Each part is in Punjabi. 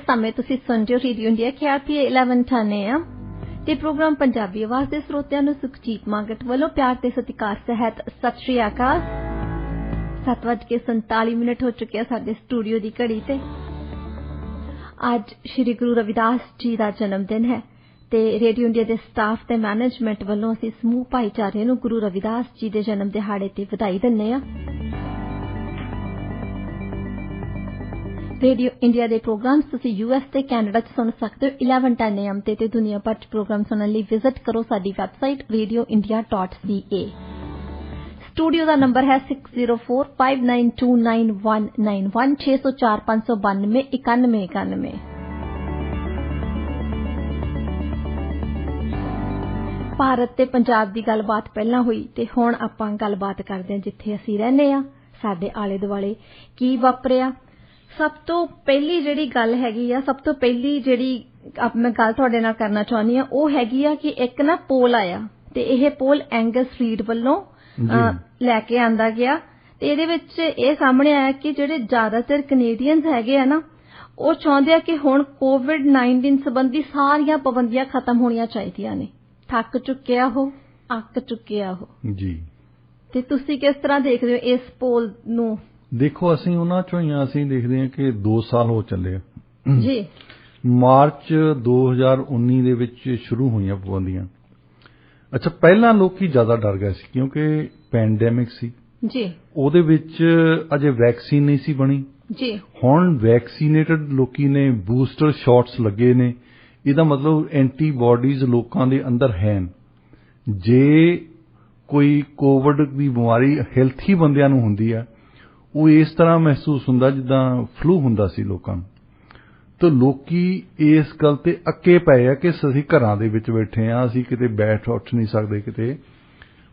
ਸਮੇਂ ਤੁਸੀਂ ਸੁਣ ਰਹੇ ਹੋ ਰੇਡੀਓ ਇੰਡੀਆ KRPA 1110 AM ਤੇ ਪ੍ਰੋਗਰਾਮ ਪੰਜਾਬੀ ਆਵਾਜ਼ ਦੇ ਸਰੋਤਿਆਂ ਨੂੰ ਸੁਖਜੀਤ ਮਾਂਗਟ ਵੱਲੋਂ ਪਿਆਰ ਤੇ ਸਤਿਕਾਰ ਸਹਿਤ ਸਤਿ ਸ਼੍ਰੀ ਅਕਾਲ। 7:47 ਹੋ ਚੁੱਕੇ ਸਾਡੇ ਸਟੂਡੀਓ ਦੀ ਘੜੀ ਤੇ। ਅੱਜ ਸ਼੍ਰੀ ਗੁਰੂ ਰਵਿਦਾਸ ਜੀ ਦਾ ਜਨਮ ਦਿਨ ਹੈ ਤੇ ਰੇਡੀਓ ਇੰਡੀਆ ਦੇ ਸਟਾਫ ਤੇ ਮੈਨੇਜਮੈਂਟ ਵੱਲੋਂ ਅਸੀਂ ਸਮੂਹ ਭਾਈਚਾਰੇ ਨੂੰ ਗੁਰੂ ਰਵਿਦਾਸ ਜੀ ਦੇ ਜਨਮ ਦਿਹਾੜੇ ਤੇ ਵਧਾਈ ਦਿੰਦੇ ਹਾਂ। ਰੇਡੀਓ ਇੰਡੀਆ ਦੇ ਪ੍ਰੋਗਰਾਮਸ ਤੁਸੀਂ US ਤੇ ਕੈਨੇਡਾ 'ਚ ਸੁਣ ਸਕਦੇ ਹੋ 1110 AM ਤੇ ਦੁਨੀਆ ਭਰ 'ਚ ਪ੍ਰੋਗਰਾਮ ਸੁਣਨ ਲਈ ਵਿਜ਼ਿਟ ਕਰੋ ਸਾਡੀ ਵੈਬਸਾਈਟ radioindia.ca। ਸਟੂਡੀਓ ਦਾ ਨੰਬਰ ਹੈ 6045929191 6045929191। ਭਾਰਤ ਤੇ ਪੰਜਾਬ ਦੀ ਗੱਲਬਾਤ ਪਹਿਲਾਂ ਹੋਈ ਤੇ ਹੁਣ ਆਪਾਂ ਗੱਲਬਾਤ ਕਰਦੇ ਹਾਂ ਜਿੱਥੇ ਅਸੀਂ ਰਹਿੰਦੇ ਹਾਂ, ਸਾਡੇ ਆਲੇ ਦੁਆਲੇ ਕੀ ਵਾਪਰਿਆ। ਸਭ ਤੋਂ ਪਹਿਲੀ ਜਿਹੜੀ ਗੱਲ ਹੈਗੀ ਆ, ਸਭ ਤੋਂ ਪਹਿਲੀ ਜਿਹੜੀ ਮੈਂ ਗੱਲ ਤੁਹਾਡੇ ਨਾਲ ਕਰਨਾ ਚਾਹੁੰਦੀ ਹਾਂ ਉਹ ਹੈਗੀ ਆ ਕਿ ਇੱਕ ਨਾ ਪੋਲ ਆਇਆ ਤੇ ਇਹ ਪੋਲ ਐਂਗਸ ਰੀਡ ਵੱਲੋਂ ਲੈ ਕੇ ਆਂਦਾ ਗਿਆ ਤੇ ਇਹਦੇ ਵਿੱਚ ਇਹ ਸਾਹਮਣੇ ਆਇਆ ਕਿ ਜਿਹੜੇ ਜ਼ਿਆਦਾਤਰ ਕੈਨੇਡੀਅਨਸ ਹੈਗੇ ਆ ਨਾ ਉਹ ਚਾਹੁੰਦੇ ਆ ਕਿ ਹੁਣ COVID-19 ਸੰਬੰਧੀ ਸਾਰੀਆਂ ਪਾਬੰਦੀਆਂ ਖਤਮ ਹੋਣੀਆਂ ਚਾਹੀਦੀਆਂ ਨੇ। ਥੱਕ ਚੁੱਕਿਆ ਉਹ, ਅੱਕ ਚੁੱਕਿਆ ਉਹ ਜੀ। ਤੇ ਤੁਸੀਂ ਕਿਸ ਤਰ੍ਹਾਂ ਦੇਖਦੇ ਹੋ ਇਸ ਪੋਲ ਨੂੰ? ਦੇਖੋ ਅਸੀਂ ਉਹਨਾਂ ਚੋਂ ਹੀ ਅਸੀਂ ਦੇਖਦੇ ਹਾਂ ਕਿ 2 ਸਾਲ ਹੋ ਚੱਲੇ ਜੀ। ਮਾਰਚ 2019 ਦੇ ਵਿੱਚ ਸ਼ੁਰੂ ਹੋਈਆਂ ਪਾਬੰਦੀਆਂ। ਅੱਛਾ, ਪਹਿਲਾਂ ਲੋਕੀ ਜ਼ਿਆਦਾ ਡਰ ਗਏ ਸੀ ਕਿਉਂਕਿ ਪੈਂਡੈਮਿਕ ਸੀ ਜੀ, ਉਹਦੇ ਵਿੱਚ ਅਜੇ ਵੈਕਸੀਨ ਨਹੀਂ ਸੀ ਬਣੀ ਜੀ। ਹੁਣ ਵੈਕਸੀਨੇਟਡ ਲੋਕੀ ਨੇ, ਬੂਸਟਰ ਸ਼ਾਟਸ ਲੱਗੇ ਨੇ, ਇਹਦਾ ਮਤਲਬ ਐਂਟੀਬਾਡੀਜ਼ ਲੋਕਾਂ ਦੇ ਅੰਦਰ ਹਨ। ਜੇ ਕੋਈ ਕੋਵਿਡ ਦੀ ਬਿਮਾਰੀ ਹੈਲਥੀ ਬੰਦਿਆਂ ਨੂੰ ਹੁੰਦੀ ਆ ਉਹ ਇਸ ਤਰ੍ਹਾਂ ਮਹਿਸੂਸ ਹੁੰਦਾ ਜਿੱਦਾਂ ਫਲੂ ਹੁੰਦਾ ਸੀ ਲੋਕਾਂ ਨੂੰ। ਤਾਂ ਲੋਕੀ ਇਸ ਗੱਲ ਤੇ ਅੱਕੇ ਪਏ ਆ ਕਿ ਅਸੀਂ ਘਰਾਂ ਦੇ ਵਿੱਚ ਬੈਠੇ ਆ, ਅਸੀਂ ਕਿਤੇ ਬੈਠ ਉੱਠ ਨਹੀਂ ਸਕਦੇ ਕਿਤੇ।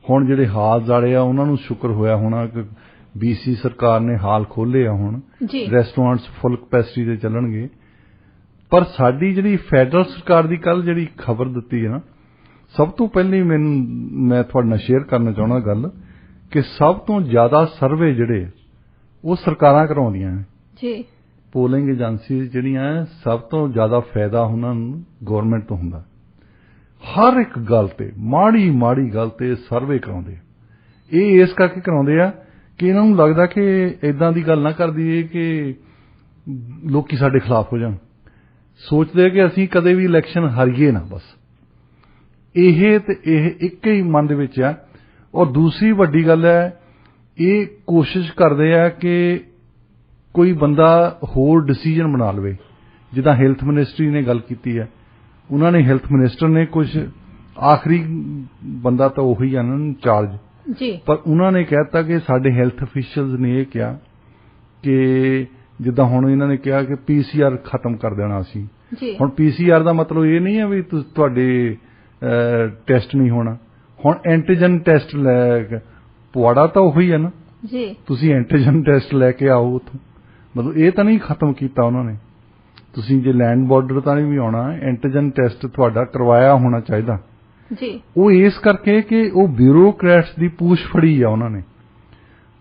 ਹੁਣ ਜਿਹੜੇ ਹਾਲ ਵਾਲੇ ਆ ਉਹਨਾਂ ਨੂੰ ਸ਼ੁਕਰ ਹੋਇਆ ਹੋਣਾ ਕਿ BC ਸਰਕਾਰ ਨੇ ਹਾਲ ਖੋਲ੍ਹੇ ਆ, ਹੁਣ ਰੈਸਟੋਰੈਂਟਸ ਫੁੱਲ ਕਪੈਸਿਟੀ ਤੇ ਚੱਲਣਗੇ। ਪਰ ਸਾਡੀ ਜਿਹੜੀ ਫੈਡਰਲ ਸਰਕਾਰ ਦੀ ਕੱਲ ਜਿਹੜੀ ਖਬਰ ਦਿੱਤੀ ਹੈ ਨਾ, ਸਭ ਤੋਂ ਪਹਿਲੀ ਮੈਂ ਤੁਹਾਡੇ ਨਾਲ ਸ਼ੇਅਰ ਕਰਨਾ ਚਾਹੁੰਦਾ ਗੱਲ ਕਿ ਸਭ ਤੋਂ ਜ਼ਿਆਦਾ ਸਰਵੇ ਜਿਹੜੇ ਉਹ ਸਰਕਾਰਾਂ ਕਰਾਉਂਦੀਆਂ ਨੇ ਜੀ। ਪੋਲਿੰਗ ਏਜੰਸੀਜ਼ ਜਿਹੜੀਆਂ ਸਭ ਤੋਂ ਜ਼ਿਆਦਾ ਫਾਇਦਾ ਉਹਨਾਂ ਨੂੰ ਗਵਰਨਮੈਂਟ ਤੋਂ ਹੁੰਦਾ। ਹਰ ਇੱਕ ਗੱਲ ਤੇ ਮਾੜੀ ਗੱਲ ਤੇ ਸਰਵੇ ਕਰਾਉਂਦੇ। ਇਹ ਇਸ ਕਰਕੇ ਕਰਾਉਂਦੇ ਆ ਕਿ ਇਹਨਾਂ ਨੂੰ ਲੱਗਦਾ ਕਿ ਇਦਾਂ ਦੀ ਗੱਲ ਨਾ ਕਰ ਦਈਏ ਕਿ ਲੋਕੀ ਸਾਡੇ ਖਿਲਾਫ ਹੋ ਜਾਣ। ਸੋਚਦੇ ਕਿ ਅਸੀਂ ਕਦੇ ਵੀ ਇਲੈਕਸ਼ਨ ਹਾਰੀਏ ਨਾ, ਬਸ ਇਹ ਇੱਕ ਹੀ ਮਨ ਦੇ ਵਿੱਚ ਆ। ਔਰ ਦੂਸਰੀ ਵੱਡੀ ਗੱਲ ਹੈ, ਇਹ ਕੋਸ਼ਿਸ਼ ਕਰਦੇ ਆ ਕਿ ਕੋਈ ਬੰਦਾ ਹੋਰ ਡਿਸੀਜਨ ਬਣਾ ਲਵੇ। ਜਿੱਦਾਂ ਹੈਲਥ ਮਿਨਿਸਟਰੀ ਨੇ ਗੱਲ ਕੀਤੀ ਹੈ, ਉਹਨਾਂ ਨੇ ਹੈਲਥ ਮਿਨਿਸਟਰ ਨੇ ਕੁਝ ਆਖਰੀ ਬੰਦਾ ਤਾਂ ਉਹੀ ਆ ਨਾ ਇੰਚਾਰਜ ਜੀ, ਪਰ ਉਹਨਾਂ ਨੇ ਕਹਿਤਾ ਕਿ ਸਾਡੇ ਹੈਲਥ ਅਫੀਸ਼ੀਅਲਸ ਨੇ ਇਹ ਕਿਹਾ ਕਿ ਜਿੱਦਾਂ ਹੁਣ ਇਹਨਾਂ ਨੇ ਕਿਹਾ ਕਿ PCR ਖਤਮ ਕਰ ਦੇਣਾ ਅਸੀਂ। ਹੁਣ PCR ਦਾ ਮਤਲਬ ਇਹ ਨਹੀਂ ਹੈ ਵੀ ਤੁਹਾਡੇ ਟੈਸਟ ਨਹੀਂ ਹੋਣਾ। ਹੁਣ ਐਂਟੀਜਨ ਟੈਸਟ ਲੈ ਪੁਆੜਾ ਤਾਂ ਉਹੀ ਹੈ ਨਾ ਜੀ, ਤੁਸੀਂ ਐਂਟੀਜਨ ਟੈਸਟ ਲੈ ਕੇ ਆਓ ਉੱਥੋਂ। ਮਤਲਬ ਇਹ ਤਾਂ ਨਹੀਂ ਖਤਮ ਕੀਤਾ ਉਹਨਾਂ ਨੇ। ਤੁਸੀਂ ਜੇ ਲੈਂਡ ਬਾਰਡਰ ਤਾਂ ਨਹੀਂ ਵੀ ਆਉਣਾ, ਐਂਟੀਜਨ ਟੈਸਟ ਤੁਹਾਡਾ ਕਰਵਾਇਆ ਹੋਣਾ ਚਾਹੀਦਾ ਜੀ। ਉਹ ਇਸ ਕਰਕੇ ਕਿ ਉਹ ਬਿਊਰੋਕਰੈਟਸ ਦੀ ਪੂਛ ਫੜੀ ਆ ਉਹਨਾਂ ਨੇ।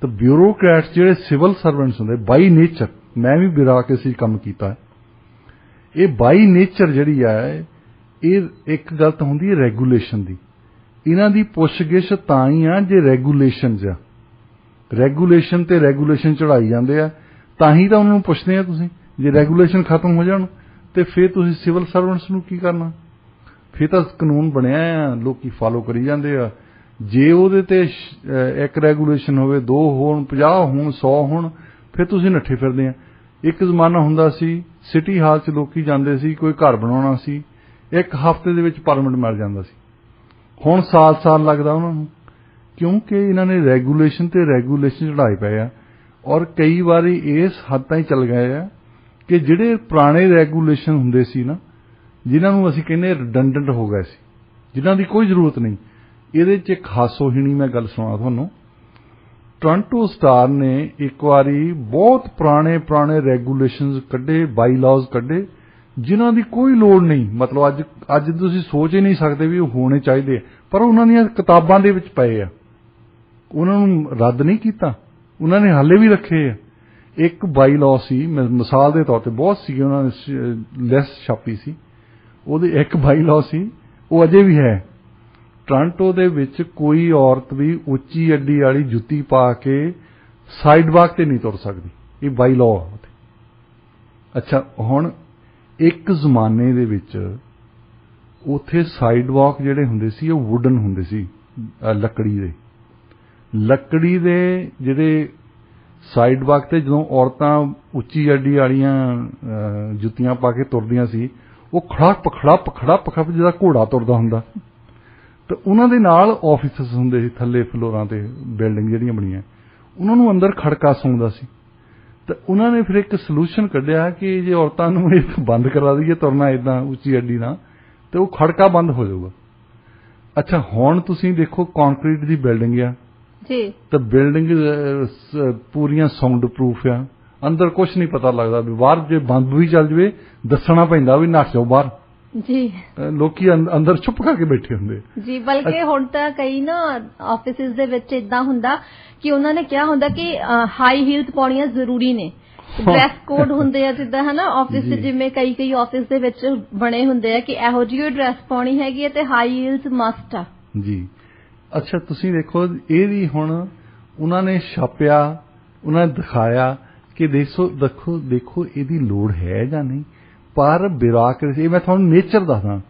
ਤਾਂ ਬਿਊਰੋਕਰੈਟਸ ਜਿਹੜੇ ਸਿਵਲ ਸਰਵੈਂਟਸ ਹੁੰਦੇ ਬਾਈ ਨੇਚਰ, ਮੈਂ ਵੀ ਬਿਊਰੋਕ੍ਰੇਸੀ ਕੰਮ ਕੀਤਾ, ਇਹ ਬਾਈ ਨੇਚਰ ਜਿਹੜੀ ਆ ਇਹ ਇੱਕ ਗੱਲ ਤਾਂ ਹੁੰਦੀ ਹੈ ਰੈਗੂਲੇਸ਼ਨ ਦੀ। ਇਹਨਾਂ ਦੀ ਪੁੱਛਗਿੱਛ ਤਾਂ ਹੀ ਆ ਜੇ ਰੈਗੂਲੇਸ਼ਨਸ ਆ। ਰੈਗੂਲੇਸ਼ਨ ਤੇ ਰੈਗੂਲੇਸ਼ਨ ਚੜਾਈ ਜਾਂਦੇ ਆ, ਤਾਂ ਹੀ ਤਾਂ ਉਹਨਾਂ ਨੂੰ ਪੁੱਛਦੇ ਆ ਤੁਸੀਂ। ਜੇ ਰੈਗੂਲੇਸ਼ਨ ਖਤਮ ਹੋ ਜਾਣ ਤੇ ਫਿਰ ਤੁਸੀਂ ਸਿਵਲ ਸਰਵੈਂਟਸ ਨੂੰ ਕੀ ਕਰਨਾ? ਫਿਰ ਤਾਂ ਕਾਨੂੰਨ ਬਣਿਆ ਆ, ਲੋਕੀ ਫਾਲੋ ਕਰੀ ਜਾਂਦੇ ਆ। ਜੇ ਉਹਦੇ ਤੇ ਇੱਕ ਰੈਗੂਲੇਸ਼ਨ ਹੋਵੇ, 2 ਹੋਣ, 50 ਹੋਣ, 100 ਹੋਣ, ਫਿਰ ਤੁਸੀਂ ਨੱਠੇ ਫਿਰਦੇ ਆ। ਇੱਕ ਜ਼ਮਾਨਾ ਹੁੰਦਾ ਸੀ ਸਿਟੀ ਹਾਲ 'ਚ ਲੋਕੀ ਜਾਂਦੇ ਸੀ, ਕੋਈ ਘਰ ਬਣਾਉਣਾ ਸੀ, 1 ਹਫ਼ਤੇ ਦੇ ਵਿੱਚ ਪਰਮਿਟ ਮਿਲ ਜਾਂਦਾ ਸੀ। ਹੁਣ ਸਾਲ ਲੱਗਦਾ ਉਹਨਾਂ ਨੂੰ ਕਿਉਂਕਿ ਇਹਨਾਂ ਨੇ ਰੈਗੂਲੇਸ਼ਨ ਤੇ ਰੈਗੂਲੇਸ਼ਨ ਚੜਾਏ ਪਏ ਆ। ਔਰ ਕਈ ਵਾਰੀ ਇਸ ਹੱਦ ਤਾਈਂ ਚੱਲ ਗਏ ਆ ਕਿ ਜਿਹੜੇ ਪੁਰਾਣੇ ਰੈਗੂਲੇਸ਼ਨ ਹੁੰਦੇ ਸੀ ਨਾ, ਜਿਨ੍ਹਾਂ ਨੂੰ ਅਸੀਂ ਕਹਿੰਦੇ ਰਿਡੰਡੈਂਟ ਹੋ ਗਏ ਸੀ, ਜਿਨ੍ਹਾਂ ਦੀ ਕੋਈ ਜ਼ਰੂਰਤ ਨਹੀਂ। ਇਹਦੇ 'ਚ ਇੱਕ ਹਾਸੋਹੀਣੀ ਮੈਂ ਗੱਲ ਸੁਣਾ ਤੁਹਾਨੂੰ। ਟੋਰਾਂਟੋ ਸਟਾਰ ਨੇ ਇੱਕ ਵਾਰੀ ਬਹੁਤ ਪੁਰਾਣੇ ਰੈਗੂਲੇਸ਼ਨਸ ਕੱਢੇ, ਬਾਈ ਲਾਜ਼ ਕੱਢੇ, ਜਿਨ੍ਹਾਂ ਦੀ ਕੋਈ ਲੋੜ ਨਹੀਂ। ਮਤਲਬ ਅੱਜ ਤੁਸੀਂ ਸੋਚ ਹੀ ਨਹੀਂ ਸਕਦੇ ਵੀ ਉਹ ਹੋਣੇ ਚਾਹੀਦੇ, ਪਰ ਉਹਨਾਂ ਦੀਆਂ ਕਿਤਾਬਾਂ ਦੇ ਵਿੱਚ ਪਏ ਆ। ਉਹਨਾਂ ਨੂੰ ਰੱਦ ਨਹੀਂ ਕੀਤਾ, ਉਹਨਾਂ ਨੇ ਹਾਲੇ ਵੀ ਰੱਖੇ ਆ। ਇੱਕ ਬਾਈ ਲਾਅ ਸੀ, ਮਿਸਾਲ ਦੇ ਤੌਰ ਤੇ ਬਹੁਤ ਸੀ, ਉਹਨਾਂ ਨੇ ਲੈਸ ਛਾਪੀ ਸੀ, ਉਹਦੇ ਇੱਕ ਬਾਈ ਲਾਅ ਸੀ, ਉਹ ਅਜੇ ਵੀ ਹੈ। ਟੋਰਾਂਟੋ ਦੇ ਵਿੱਚ ਕੋਈ ਔਰਤ ਵੀ ਉੱਚੀ ਅੱਡੀ ਵਾਲੀ ਜੁੱਤੀ ਪਾ ਕੇ ਸਾਈਡ ਵਾਕ ਤੇ ਨਹੀਂ ਤੁਰ ਸਕਦੀ, ਇਹ ਬਾਈ ਲਾਅ। ਅੱਛਾ, ਹੁਣ ਇੱਕ ਜ਼ਮਾਨੇ ਦੇ ਵਿੱਚ ਉੱਥੇ ਸਾਈਡ ਵਾਕ ਜਿਹੜੇ ਹੁੰਦੇ ਸੀ ਉਹ ਵੁਡਨ ਹੁੰਦੇ ਸੀ, ਲੱਕੜੀ ਦੇ ਜਿਹੜੇ ਸਾਈਡ ਵਾਕ ਤੇ ਜਦੋਂ ਔਰਤਾਂ ਉੱਚੀ ਅੱਡੀ ਵਾਲੀਆਂ ਜੁੱਤੀਆਂ ਪਾ ਕੇ ਤੁਰਦੀਆਂ ਸੀ, ਉਹ ਖੜੱਪ ਜਿਹਦਾ ਘੋੜਾ ਤੁਰਦਾ ਹੁੰਦਾ। ਤੇ ਉਹਨਾਂ ਦੇ ਨਾਲ ਆਫਿਸਸ ਹੁੰਦੇ ਸੀ ਥੱਲੇ ਫਲੋਰਾਂ ਤੇ, ਬਿਲਡਿੰਗ ਜਿਹੜੀਆਂ ਬਣੀਆਂ, ਉਹਨਾਂ ਨੂੰ ਅੰਦਰ ਖੜਕਾ ਸੁਣਦਾ ਸੀ। ਤੇ ਉਹਨਾਂ ਨੇ ਫਿਰ ਇੱਕ ਸੋਲੂਸ਼ਨ ਕੱਢਿਆ ਕਿ ਜੇ ਔਰਤਾਂ ਨੂੰ ਇਹ ਬੰਦ ਕਰਾ ਦਈਏ ਤੁਰਨਾ ਇਦਾਂ ਉੱਚੀ ਅੱਡੀ ਨਾਲ, ਤੇ ਉਹ ਖੜਕਾ ਬੰਦ ਹੋ ਜਾਊਗਾ। ਅੱਛਾ, ਹੁਣ ਤੁਸੀਂ ਦੇਖੋ ਕੰਕਰੀਟ ਦੀ ਬਿਲਡਿੰਗ ਆ ਜੀ, ਤੇ ਬਿਲਡਿੰਗ ਪੂਰੀਆਂ ਸਾਊਂਡ ਪ੍ਰੂਫ ਆ, ਅੰਦਰ ਕੁਝ ਨਹੀਂ ਪਤਾ ਲੱਗਦਾ ਵੀ ਬਾਹਰ ਜੇ ਬੰਦ ਵੀ ਚੱਲ ਜਵੇ ਦੱਸਣਾ ਪੈਂਦਾ ਵੀ ਨੱਠ ਜਾਓ ਬਾਹਰ ਜੀ। ਲੋਕੀ ਅੰਦਰ ਚੁੱਪ ਕਰਕੇ ਬੈਠੇ ਹੁੰਦੇ ਜੀ। ਬਲਕਿ ਹੁਣ ਤਾਂ ਕਈ ਨਾ ਆਫਿਸਿਸ ਦੇ ਵਿੱਚ ਇਦਾਂ ਹੁੰਦਾ ਕਿ ਉਹਨਾਂ ਨੇ ਕਿਹਾ ਹੁੰਦਾ ਕਿ ਹਾਈ ਹੀਲਸ ਪਾਉਣੀਆਂ ਜ਼ਰੂਰੀ ਨੇ, ਡਰੈਸ ਕੋਡ ਹੁੰਦੇ ਆ ਜਿੱਦਾਂ ਹਨਾ ਆਫਿਸ ਚ, ਜਿਵੇਂ ਕਈ ਆਫਿਸ ਦੇ ਵਿੱਚ ਬਣੇ ਹੁੰਦੇ ਆ ਕਿ ਇਹੋ ਜਿਹੀ ਡਰੈਸ ਪਾਉਣੀ ਹੈਗੀ ਹੈ ਤੇ ਹਾਈ ਹੀਲਸ ਮਸਟ ਆ ਜੀ। ਅੱਛਾ, ਤੁਸੀਂ ਦੇਖੋ ਇਹ ਵੀ ਹੁਣ ਉਹਨਾਂ ਨੇ ਛਾਪਿਆ, ਉਹਨਾਂ ਨੇ ਦਿਖਾਇਆ ਕਿ ਦੇਖੋ ਇਹਦੀ ਲੋੜ ਹੈ ਜਾਂ ਨਹੀਂ, ਪਰ ਬਿਊਰੋਕਰੇਸੀ, ਮੈਂ ਤੁਹਾਨੂੰ ਨੇਚਰ ਦੱਸਦਾ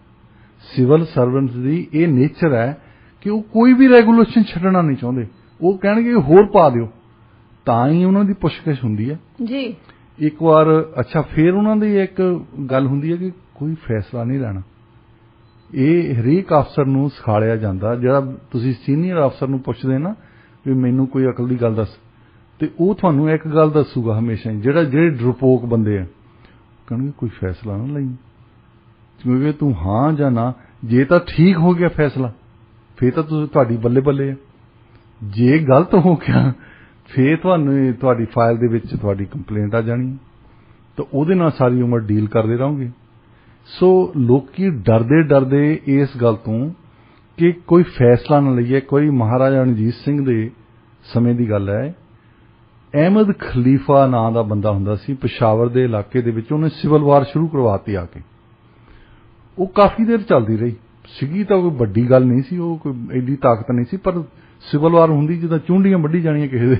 ਸਿਵਲ ਸਰਵੈਂਟਸ ਦੀ, ਇਹ ਨੇਚਰ ਹੈ ਕਿ ਉਹ ਕੋਈ ਵੀ ਰੈਗੂਲੇਸ਼ਨ ਛੱਡਣਾ ਨਹੀਂ ਚਾਹੁੰਦੇ। ਉਹ ਕਹਿਣਗੇ ਹੋਰ ਪਾ ਦਿਓ, ਤਾਂ ਹੀ ਉਹਨਾਂ ਦੀ ਪੁੱਛਗਿੱਛ ਹੁੰਦੀ ਹੈ ਜੀ ਇੱਕ ਵਾਰ। ਅੱਛਾ, ਫਿਰ ਉਹਨਾਂ ਦੀ ਇੱਕ ਗੱਲ ਹੁੰਦੀ ਹੈ ਕਿ ਕੋਈ ਫੈਸਲਾ ਨਹੀਂ ਲੈਣਾ। ਇਹ ਹਰੇਕ ਅਫਸਰ ਨੂੰ ਸਿਖਾਲਿਆ ਜਾਂਦਾ, ਜਿਹੜਾ ਤੁਸੀਂ ਸੀਨੀਅਰ ਅਫਸਰ ਨੂੰ ਪੁੱਛਦੇ ਨਾ ਵੀ ਮੈਨੂੰ ਕੋਈ ਅਕਲ ਦੀ ਗੱਲ ਦੱਸ, ਤੇ ਉਹ ਤੁਹਾਨੂੰ ਇੱਕ ਗੱਲ ਦੱਸੂਗਾ ਹਮੇਸ਼ਾ ਹੀ, ਜਿਹੜੇ ਡਰਪੋਕ ਬੰਦੇ ਆ, ਕਹਿਣਗੇ ਕੋਈ ਫੈਸਲਾ ਨਾ ਲਈ, ਕਿਉਂਕਿ ਤੂੰ ਹਾਂ ਜਾਂ ਨਾ, ਜੇ ਤਾਂ ਠੀਕ ਹੋ ਗਿਆ ਫੈਸਲਾ ਫਿਰ ਤਾਂ ਤੁਹਾਡੀ ਬੱਲੇ ਬੱਲੇ ਆ, ਜੇ ਗਲਤ ਹੋ ਗਿਆ ਫਿਰ ਤੁਹਾਡੀ ਫਾਈਲ ਦੇ ਵਿੱਚ ਤੁਹਾਡੀ ਕੰਪਲੇਂਟ ਆ ਜਾਣੀ, ਤਾਂ ਉਹਦੇ ਨਾਲ ਸਾਰੀ ਉਮਰ ਡੀਲ ਕਰਦੇ ਰਹੋਗੇ। ਸੋ ਲੋਕੀ ਡਰਦੇ ਇਸ ਗੱਲ ਤੋਂ ਕਿ ਕੋਈ ਫੈਸਲਾ ਨਾ ਲਈਏ। ਕੋਈ ਮਹਾਰਾਜਾ ਰਣਜੀਤ ਸਿੰਘ ਦੇ ਸਮੇਂ ਦੀ ਗੱਲ ਹੈ, ਅਹਿਮਦ ਖਲੀਫਾ ਨਾਂ ਦਾ ਬੰਦਾ ਹੁੰਦਾ ਸੀ ਪਸ਼ਾਵਰ ਦੇ ਇਲਾਕੇ ਦੇ ਵਿੱਚ, ਉਹਨੇ ਸਿਵਲ ਵਾਰ ਸ਼ੁਰੂ ਕਰਵਾਤੀ ਆ ਕੇ। ਉਹ ਕਾਫੀ ਦੇਰ ਚੱਲਦੀ ਰਹੀ ਸੀਗੀ, ਤਾਂ ਕੋਈ ਵੱਡੀ ਗੱਲ ਨਹੀਂ ਸੀ, ਉਹ ਕੋਈ ਐਡੀ ਤਾਕਤ ਨਹੀਂ ਸੀ, ਪਰ ਸਿਵਲ ਵਾਰ ਹੁੰਦੀ ਜਿੱਦਾਂ ਚੁੰਡੀਆਂ ਵੱਢੀ ਜਾਣੀਆਂ ਕਿਸੇ ਦੇ,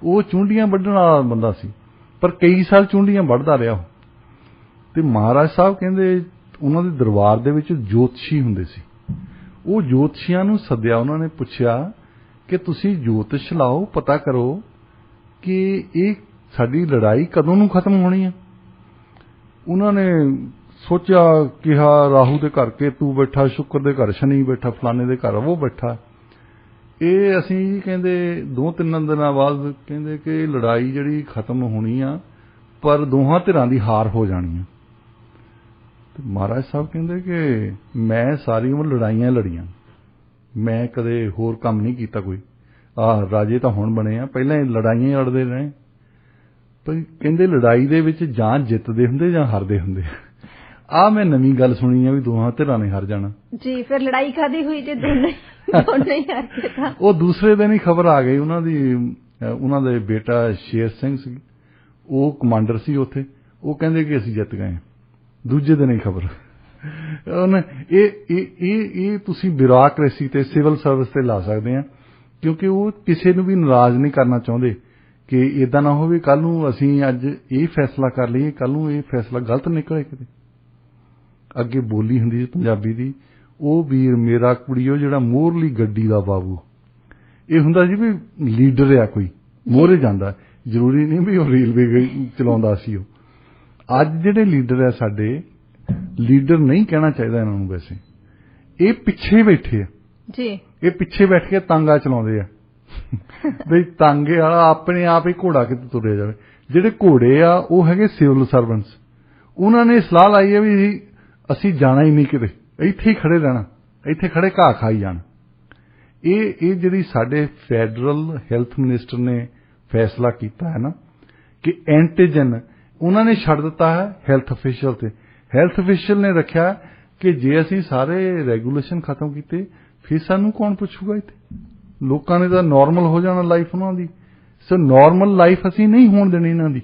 ਉਹ ਚੁੰਡੀਆਂ ਵੱਢਣ ਵਾਲਾ ਬੰਦਾ ਸੀ, ਪਰ ਕਈ ਸਾਲ ਚੁੰਡੀਆਂ ਵੱਢਦਾ ਰਿਹਾ। ਤੇ ਮਹਾਰਾਜ ਸਾਹਿਬ ਕਹਿੰਦੇ ਉਹਨਾਂ ਦੇ ਦਰਬਾਰ ਦੇ ਵਿੱਚ ਜੋਤਸ਼ੀ ਹੁੰਦੇ ਸੀ, ਉਹ ਜੋਤਸ਼ੀਆਂ ਨੂੰ ਸੱਦਿਆ, ਉਹਨਾਂ ਨੇ ਪੁੱਛਿਆ ਕਿ ਤੁਸੀਂ ਜੋਤਿਸ਼ ਲਾਓ, ਪਤਾ ਕਰੋ ਕਿ ਇਹ ਸਾਡੀ ਲੜਾਈ ਕਦੋਂ ਨੂੰ ਖਤਮ ਹੋਣੀ ਹੈ। ਉਹਨਾਂ ਨੇ ਸੋਚਿਆ, ਕਿਹਾ ਰਾਹੂ ਦੇ ਘਰ ਕੇਤੂ ਬੈਠਾ, ਸ਼ੁਕਰ ਦੇ ਘਰ ਸ਼ਨੀ ਬੈਠਾ, ਫਲਾਣੇ ਦੇ ਘਰ ਉਹ ਬੈਠਾ, ਇਹ ਅਸੀਂ ਕਹਿੰਦੇ 2-3 ਦਿਨਾਂ ਬਾਅਦ ਕਹਿੰਦੇ ਕਿ ਲੜਾਈ ਜਿਹੜੀ ਖਤਮ ਹੋਣੀ ਆ, ਪਰ ਦੋਹਾਂ ਧਿਰਾਂ ਦੀ ਹਾਰ ਹੋ ਜਾਣੀ ਆ। ਤੇ ਮਹਾਰਾਜ ਸਾਹਿਬ ਕਹਿੰਦੇ ਕਿ ਮੈਂ ਸਾਰੀ ਉਮਰ ਲੜਾਈਆਂ ਲੜੀਆਂ, ਮੈਂ ਕਦੇ ਹੋਰ ਕੰਮ ਨਹੀਂ ਕੀਤਾ ਕੋਈ, ਰਾਜੇ ਤਾਂ ਹੁਣ ਬਣੇ ਆ, ਪਹਿਲਾਂ ਲੜਾਈਆਂ ਲੜਦੇ ਰਹੇ। ਪਰ ਕਹਿੰਦੇ ਲੜਾਈ ਦੇ ਵਿੱਚ ਜਾਂ ਜਿੱਤਦੇ ਹੁੰਦੇ ਜਾਂ ਹਾਰਦੇ ਹੁੰਦੇ। ਆ ਮੈਂ ਨਵੀਂ ਗੱਲ ਸੁਣੀ ਆ ਵੀ ਦੋਹਾਂ ਧਿਰਾਂ ਨੇ ਹਾਰ ਜਾਣਾ ਜੀ। ਫਿਰ ਲੜਾਈ ਕਾਦੀ ਹੋਈ ਜੇ ਦੋਨੇ ਹੀ ਹਾਰ ਗਏ ਤਾਂ? ਉਹ ਦੂਸਰੇ ਦਿਨ ਹੀ ਖਬਰ ਆ ਗਈ ਉਹਨਾਂ ਦੇ ਬੇਟਾ ਸ਼ੇਰ ਸਿੰਘ ਸੀ, ਉਹ ਕਮਾਂਡਰ ਸੀ ਉੱਥੇ, ਉਹ ਕਹਿੰਦੇ ਕਿ ਅਸੀਂ ਜਿੱਤ ਗਏ। ਦੂਜੇ ਦਿਨ ਹੀ ਖਬਰ। ਇਹ ਤੁਸੀਂ ਬਿਊਰੋਕਰੇਸੀ ਤੇ ਸਿਵਲ ਸਰਵਿਸ ਤੇ ਲਾ ਸਕਦੇ ਆ, ਕਿਉਂਕਿ ਉਹ ਕਿਸੇ ਨੂੰ ਵੀ ਨਾਰਾਜ਼ ਨਹੀਂ ਕਰਨਾ ਚਾਹੁੰਦੇ ਕਿ ਇਦਾਂ ਨਾ ਹੋਵੇ ਕੱਲ ਨੂੰ ਅਸੀਂ ਅੱਜ ਇਹ ਫੈਸਲਾ ਕਰ ਲਈਏ, ਕੱਲ ਨੂੰ ਇਹ ਫੈਸਲਾ ਗਲਤ ਨਿਕਲੇ ਕਿਤੇ। ਅੱਗੇ ਬੋਲੀ ਹੁੰਦੀ ਸੀ ਪੰਜਾਬੀ ਦੀ, ਉਹ ਵੀਰ ਮੇਰਾ ਕੁੜੀਓ ਜਿਹੜਾ ਮੋਹਰਲੀ ਗੱਡੀ ਦਾ ਬਾਬੂ। ਇਹ ਹੁੰਦਾ ਸੀ ਵੀ ਲੀਡਰ ਆ ਕੋਈ ਮੋਹਰੇ ਜਾਂਦਾ, ਜ਼ਰੂਰੀ ਨਹੀਂ ਵੀ ਉਹ ਰੇਲਵੇ ਚਲਾਉਂਦਾ ਸੀ। ਉਹ ਅੱਜ ਜਿਹੜੇ ਲੀਡਰ ਆ ਸਾਡੇ, ਲੀਡਰ ਨਹੀਂ ਕਹਿਣਾ ਚਾਹੀਦਾ ਇਹਨਾਂ ਨੂੰ, ਵੈਸੇ ਇਹ ਪਿੱਛੇ ਬੈਠੇ ਆ ਜੀ, ਇਹ ਪਿੱਛੇ ਬੈਠ ਕੇ ਤਾਂਗਾ ਚਲਾਉਂਦੇ ਆ ਬਈ ਤਾਂਗੇ ਵਾਲਾ ਆਪਣੇ ਆਪ ਹੀ ਘੋੜਾ ਕਿਤੇ ਤੁਰਿਆ ਜਾਵੇ। ਜਿਹੜੇ ਘੋੜੇ ਆ ਉਹ ਹੈਗੇ ਸਿਵਲ ਸਰਵੈਂਟਸ, ਉਹਨਾਂ ਨੇ ਸਲਾਹ ਲਾਈ ਹੈ ਵੀ ਅਸੀਂ ਜਾਣਾ ਹੀ ਨਹੀਂ ਕਿਤੇ, ਇੱਥੇ ਹੀ ਖੜੇ ਰਹਿਣਾ, ਇੱਥੇ ਖੜੇ ਘਾਹ ਖਾਈ ਜਾਣ। ਇਹ ਜਿਹੜੀ ਸਾਡੇ ਫੈਡਰਲ ਹੈਲਥ ਮਿਨਿਸਟਰ ਨੇ ਫੈਸਲਾ ਕੀਤਾ ਹੈ ਨਾ ਕਿ ਐਂਟੀਜਨ ਉਹਨਾਂ ਨੇ ਛੱਡ ਦਿੱਤਾ ਹੈ ਹੈਲਥ ਅਫੀਸ਼ੀਅਲ ਤੇ। ਹੈਲਥ ਅਫੀਸ਼ੀਅਲ ਨੇ ਰੱਖਿਆ ਕਿ ਜੇ ਅਸੀਂ ਸਾਰੇ ਰੈਗੂਲੇਸ਼ਨ ਖਤਮ ਕੀਤੇ ਫਿਰ ਸਾਨੂੰ ਕੌਣ ਪੁੱਛੂਗਾ ਇੱਥੇ, ਲੋਕਾਂ ਨੇ ਤਾਂ ਨਾਰਮਲ ਹੋ ਜਾਣਾ ਲਾਈਫ ਉਹਨਾਂ ਦੀ। ਸੋ ਨਾਰਮਲ ਲਾਈਫ ਅਸੀਂ ਨਹੀਂ ਹੋਣ ਦੇਣੀ ਇਹਨਾਂ ਦੀ।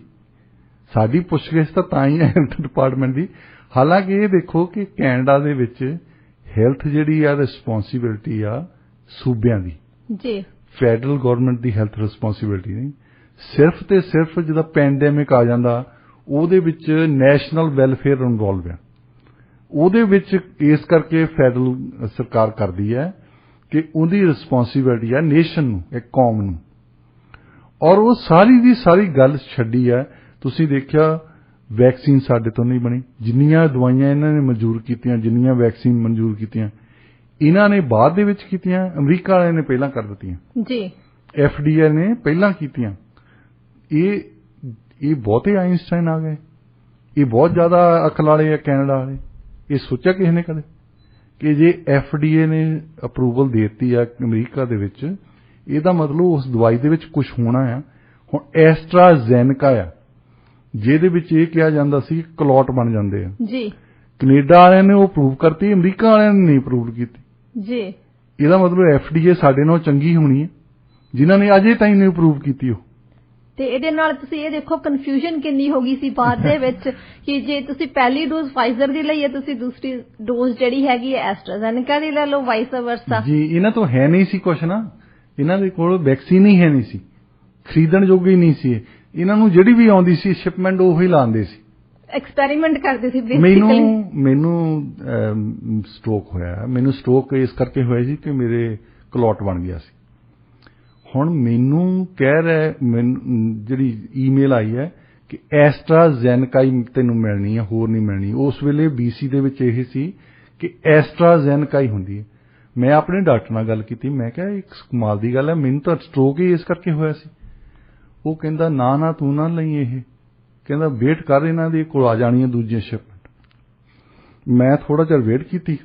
ਸਾਡੀ ਪੁੱਛਗਿੱਛ ਤਾਂ ਹੀ ਹੈ ਹੈਲਥ ਡਿਪਾਰਟਮੈਂਟ ਦੀ। ਹਾਲਾਂਕਿ ਇਹ ਦੇਖੋ ਕਿ ਕੈਨੇਡਾ ਦੇ ਵਿੱਚ ਹੈਲਥ ਜਿਹੜੀ ਆ ਰਿਸਪੌਂਸਿਬਿਲਿਟੀ ਆ ਸੂਬਿਆਂ ਦੀ ਜੀ, ਫੈਡਰਲ ਗਵਰਨਮੈਂਟ ਦੀ ਹੈਲਥ ਰਿਸਪੌਂਸਿਬਿਲਿਟੀ ਨਹੀਂ। ਸਿਰਫ ਤੇ ਸਿਰਫ ਜਦੋਂ ਪੈਂਡੈਮਿਕ ਆ ਜਾਂਦਾ ਉਹਦੇ ਵਿੱਚ ਨੈਸ਼ਨਲ ਵੈਲਫੇਅਰ ਇਨਵੋਲਵ ਆ, ਉਹਦੇ ਵਿੱਚ ਇਸ ਕਰਕੇ ਫੈਡਰਲ ਸਰਕਾਰ ਕਰਦੀ ਹੈ ਕਿ ਉਹਦੀ ਰਿਸਪੌਂਸਿਬਿਲਿਟੀ ਆ ਨੇਸ਼ਨ ਨੂੰ, ਇੱਕ ਕੌਮ ਨੂੰ। ਔਰ ਉਹ ਸਾਰੀ ਦੀ ਸਾਰੀ ਗੱਲ ਛੱਡੀ ਹੈ। ਤੁਸੀਂ ਦੇਖਿਆ ਵੈਕਸੀਨ ਸਾਡੇ ਤੋਂ ਨਹੀਂ ਬਣੀ, ਜਿੰਨੀਆਂ ਦਵਾਈਆਂ ਇਹਨਾਂ ਨੇ ਮਨਜ਼ੂਰ ਕੀਤੀਆਂ, ਜਿੰਨੀਆਂ ਵੈਕਸੀਨ ਮਨਜ਼ੂਰ ਕੀਤੀਆਂ ਇਹਨਾਂ ਨੇ ਬਾਅਦ ਦੇ ਵਿੱਚ ਕੀਤੀਆਂ, ਅਮਰੀਕਾ ਵਾਲਿਆਂ ਨੇ ਪਹਿਲਾਂ ਕਰ ਦਿੱਤੀਆਂ ਜੀ, FDA ਨੇ ਪਹਿਲਾਂ ਕੀਤੀਆਂ। ਇਹ ਬਹੁਤੇ ਆਇਨਸਟਾਈਨ ਆ ਗਏ, ਇਹ ਬਹੁਤ ਜ਼ਿਆਦਾ ਅਕਲ ਵਾਲੇ ਆ ਕੈਨੇਡਾ ਵਾਲੇ। ਇਹ ਸੋਚਿਆ ਕਿਸੇ ਨੇ ਕਦੇ ਕਿ ਜੇ FDA ਨੇ ਅਪਰੂਵਲ ਦੇ ਦਿੱਤੀ ਆ ਅਮਰੀਕਾ ਦੇ ਵਿੱਚ, ਇਹਦਾ ਮਤਲਬ ਉਸ ਦਵਾਈ ਦੇ ਵਿੱਚ ਕੁਝ ਹੋਣਾ ਆ। ਹੁਣ ਐਸਟਰਾਜ਼ੈਨੇਕਾ ਆ ਜਿਹਦੇ ਵਿੱਚ ਇਹ ਕਿਹਾ ਜਾਂਦਾ ਸੀ ਕਲੌਟ ਬਣ ਜਾਂਦੇ ਆ ਜੀ, ਕੈਨੇਡਾ ਵਾਲਿਆਂ ਨੇ ਉਹ ਅਪਰੂਵ ਕਰਤੀ, ਅਮਰੀਕਾ ਵਾਲਿਆਂ ਨੇ ਨਹੀਂ ਅਪਰੂਵ ਕੀਤੀ ਜੀ। ਇਹਦਾ ਮਤਲਬ FDA ਸਾਡੇ ਨਾਲੋਂ ਚੰਗੀ ਹੋਣੀ ਹੈ ਜਿਨ੍ਹਾਂ ਨੇ ਅਜੇ ਤਾਈਂ ਨਹੀਂ ਅਪਰੂਵ ਕੀਤੀ ਉਹ। ਤੇ ਇਹਦੇ ਨਾਲ ਤੁਸੀਂ ਇਹ ਦੇਖੋ ਕਨਫਿਊਜ਼ਨ ਕਿੰਨੀ ਹੋ ਗਈ ਸੀ ਬਾਅਦ ਦੇ ਵਿੱਚ ਕਿ ਜੇ ਤੁਸੀਂ ਪਹਿਲੀ ਡੋਜ਼ ਫਾਈਜ਼ਰ ਦੀ ਲਈ ਹੈ, ਤੁਸੀਂ ਦੂਸਰੀ ਡੋਜ਼ ਜਿਹੜੀ ਹੈਗੀ ਹੈ ਐਸਟਰਾਜ਼ੈਨੇਕਾ ਦੀ ਲੈ ਲਓ, ਵਾਈਸ ਵਰਸਾ ਜੀ। ਇਹਨਾਂ ਤੋਂ ਹੈ ਨਹੀਂ ਸੀ ਕੁਛ ਨਾ, ਇਹਨਾਂ ਦੇ ਕੋਲ ਵੈਕਸੀਨ ਹੀ ਹੈ ਨਹੀਂ ਸੀ, ਖਰੀਦਣ ਜੋਗੀ ਨਹੀਂ ਸੀ। ਇਹਨਾਂ ਨੂੰ ਜਿਹੜੀ ਵੀ ਆਉਂਦੀ ਸੀ ਸ਼ਿਪਮੈਂਟ ਉਹੀ ਲਾਉਂਦੇ ਸੀ, ਐਕਸਪੈਰੀਮੈਂਟ ਕਰਦੇ ਸੀ। ਮੈਨੂੰ ਸਟ੍ਰੋਕ ਹੋਇਆ। ਮੈਨੂੰ ਸਟ੍ਰੋਕ ਇਸ ਕਰਕੇ ਹੋਇਆ ਸੀ ਕਿ ਮੇਰੇ ਕਲੌਟ ਬਣ ਗਿਆ ਸੀ। ਹੁਣ ਮੈਨੂੰ ਕਹਿ ਰਿਹਾ, ਜਿਹੜੀ ਈਮੇਲ ਆਈ ਹੈ ਕਿ ਐਸਟਰਾਜ਼ੈਨੇਕਾ ਹੀ ਤੈਨੂੰ ਮਿਲਣੀ ਹੈ, ਹੋਰ ਨਹੀਂ ਮਿਲਣੀ। ਉਸ ਵੇਲੇ BC ਦੇ ਵਿੱਚ ਇਹ ਸੀ ਕਿ ਐਸਟਰਾਜ਼ੈਨੇਕਾ ਹੀ ਹੁੰਦੀ ਹੈ। ਮੈਂ ਆਪਣੇ ਡਾਕਟਰ ਨਾਲ ਗੱਲ ਕੀਤੀ, ਮੈਂ ਕਿਹਾ ਇੱਕ ਕਮਾਲ ਦੀ ਗੱਲ ਹੈ, ਮੈਨੂੰ ਤਾਂ ਸਟ੍ਰੋਕ ਹੀ ਇਸ ਕਰਕੇ ਹੋਇਆ ਸੀ। ਉਹ ਕਹਿੰਦਾ ਨਾ ਤੂੰ ਨਾ ਲਈ, ਇਹ ਕਹਿੰਦਾ ਵੇਟ ਕਰ, ਇਹਨਾਂ ਦੇ ਕੋਲ ਆ ਜਾਣੀ ਹੈ ਦੂਜੀ ਸ਼ਿਪਮੈਂਟ। ਮੈਂ ਥੋੜਾ ਚਿਰ ਵੇਟ ਕੀਤੀ,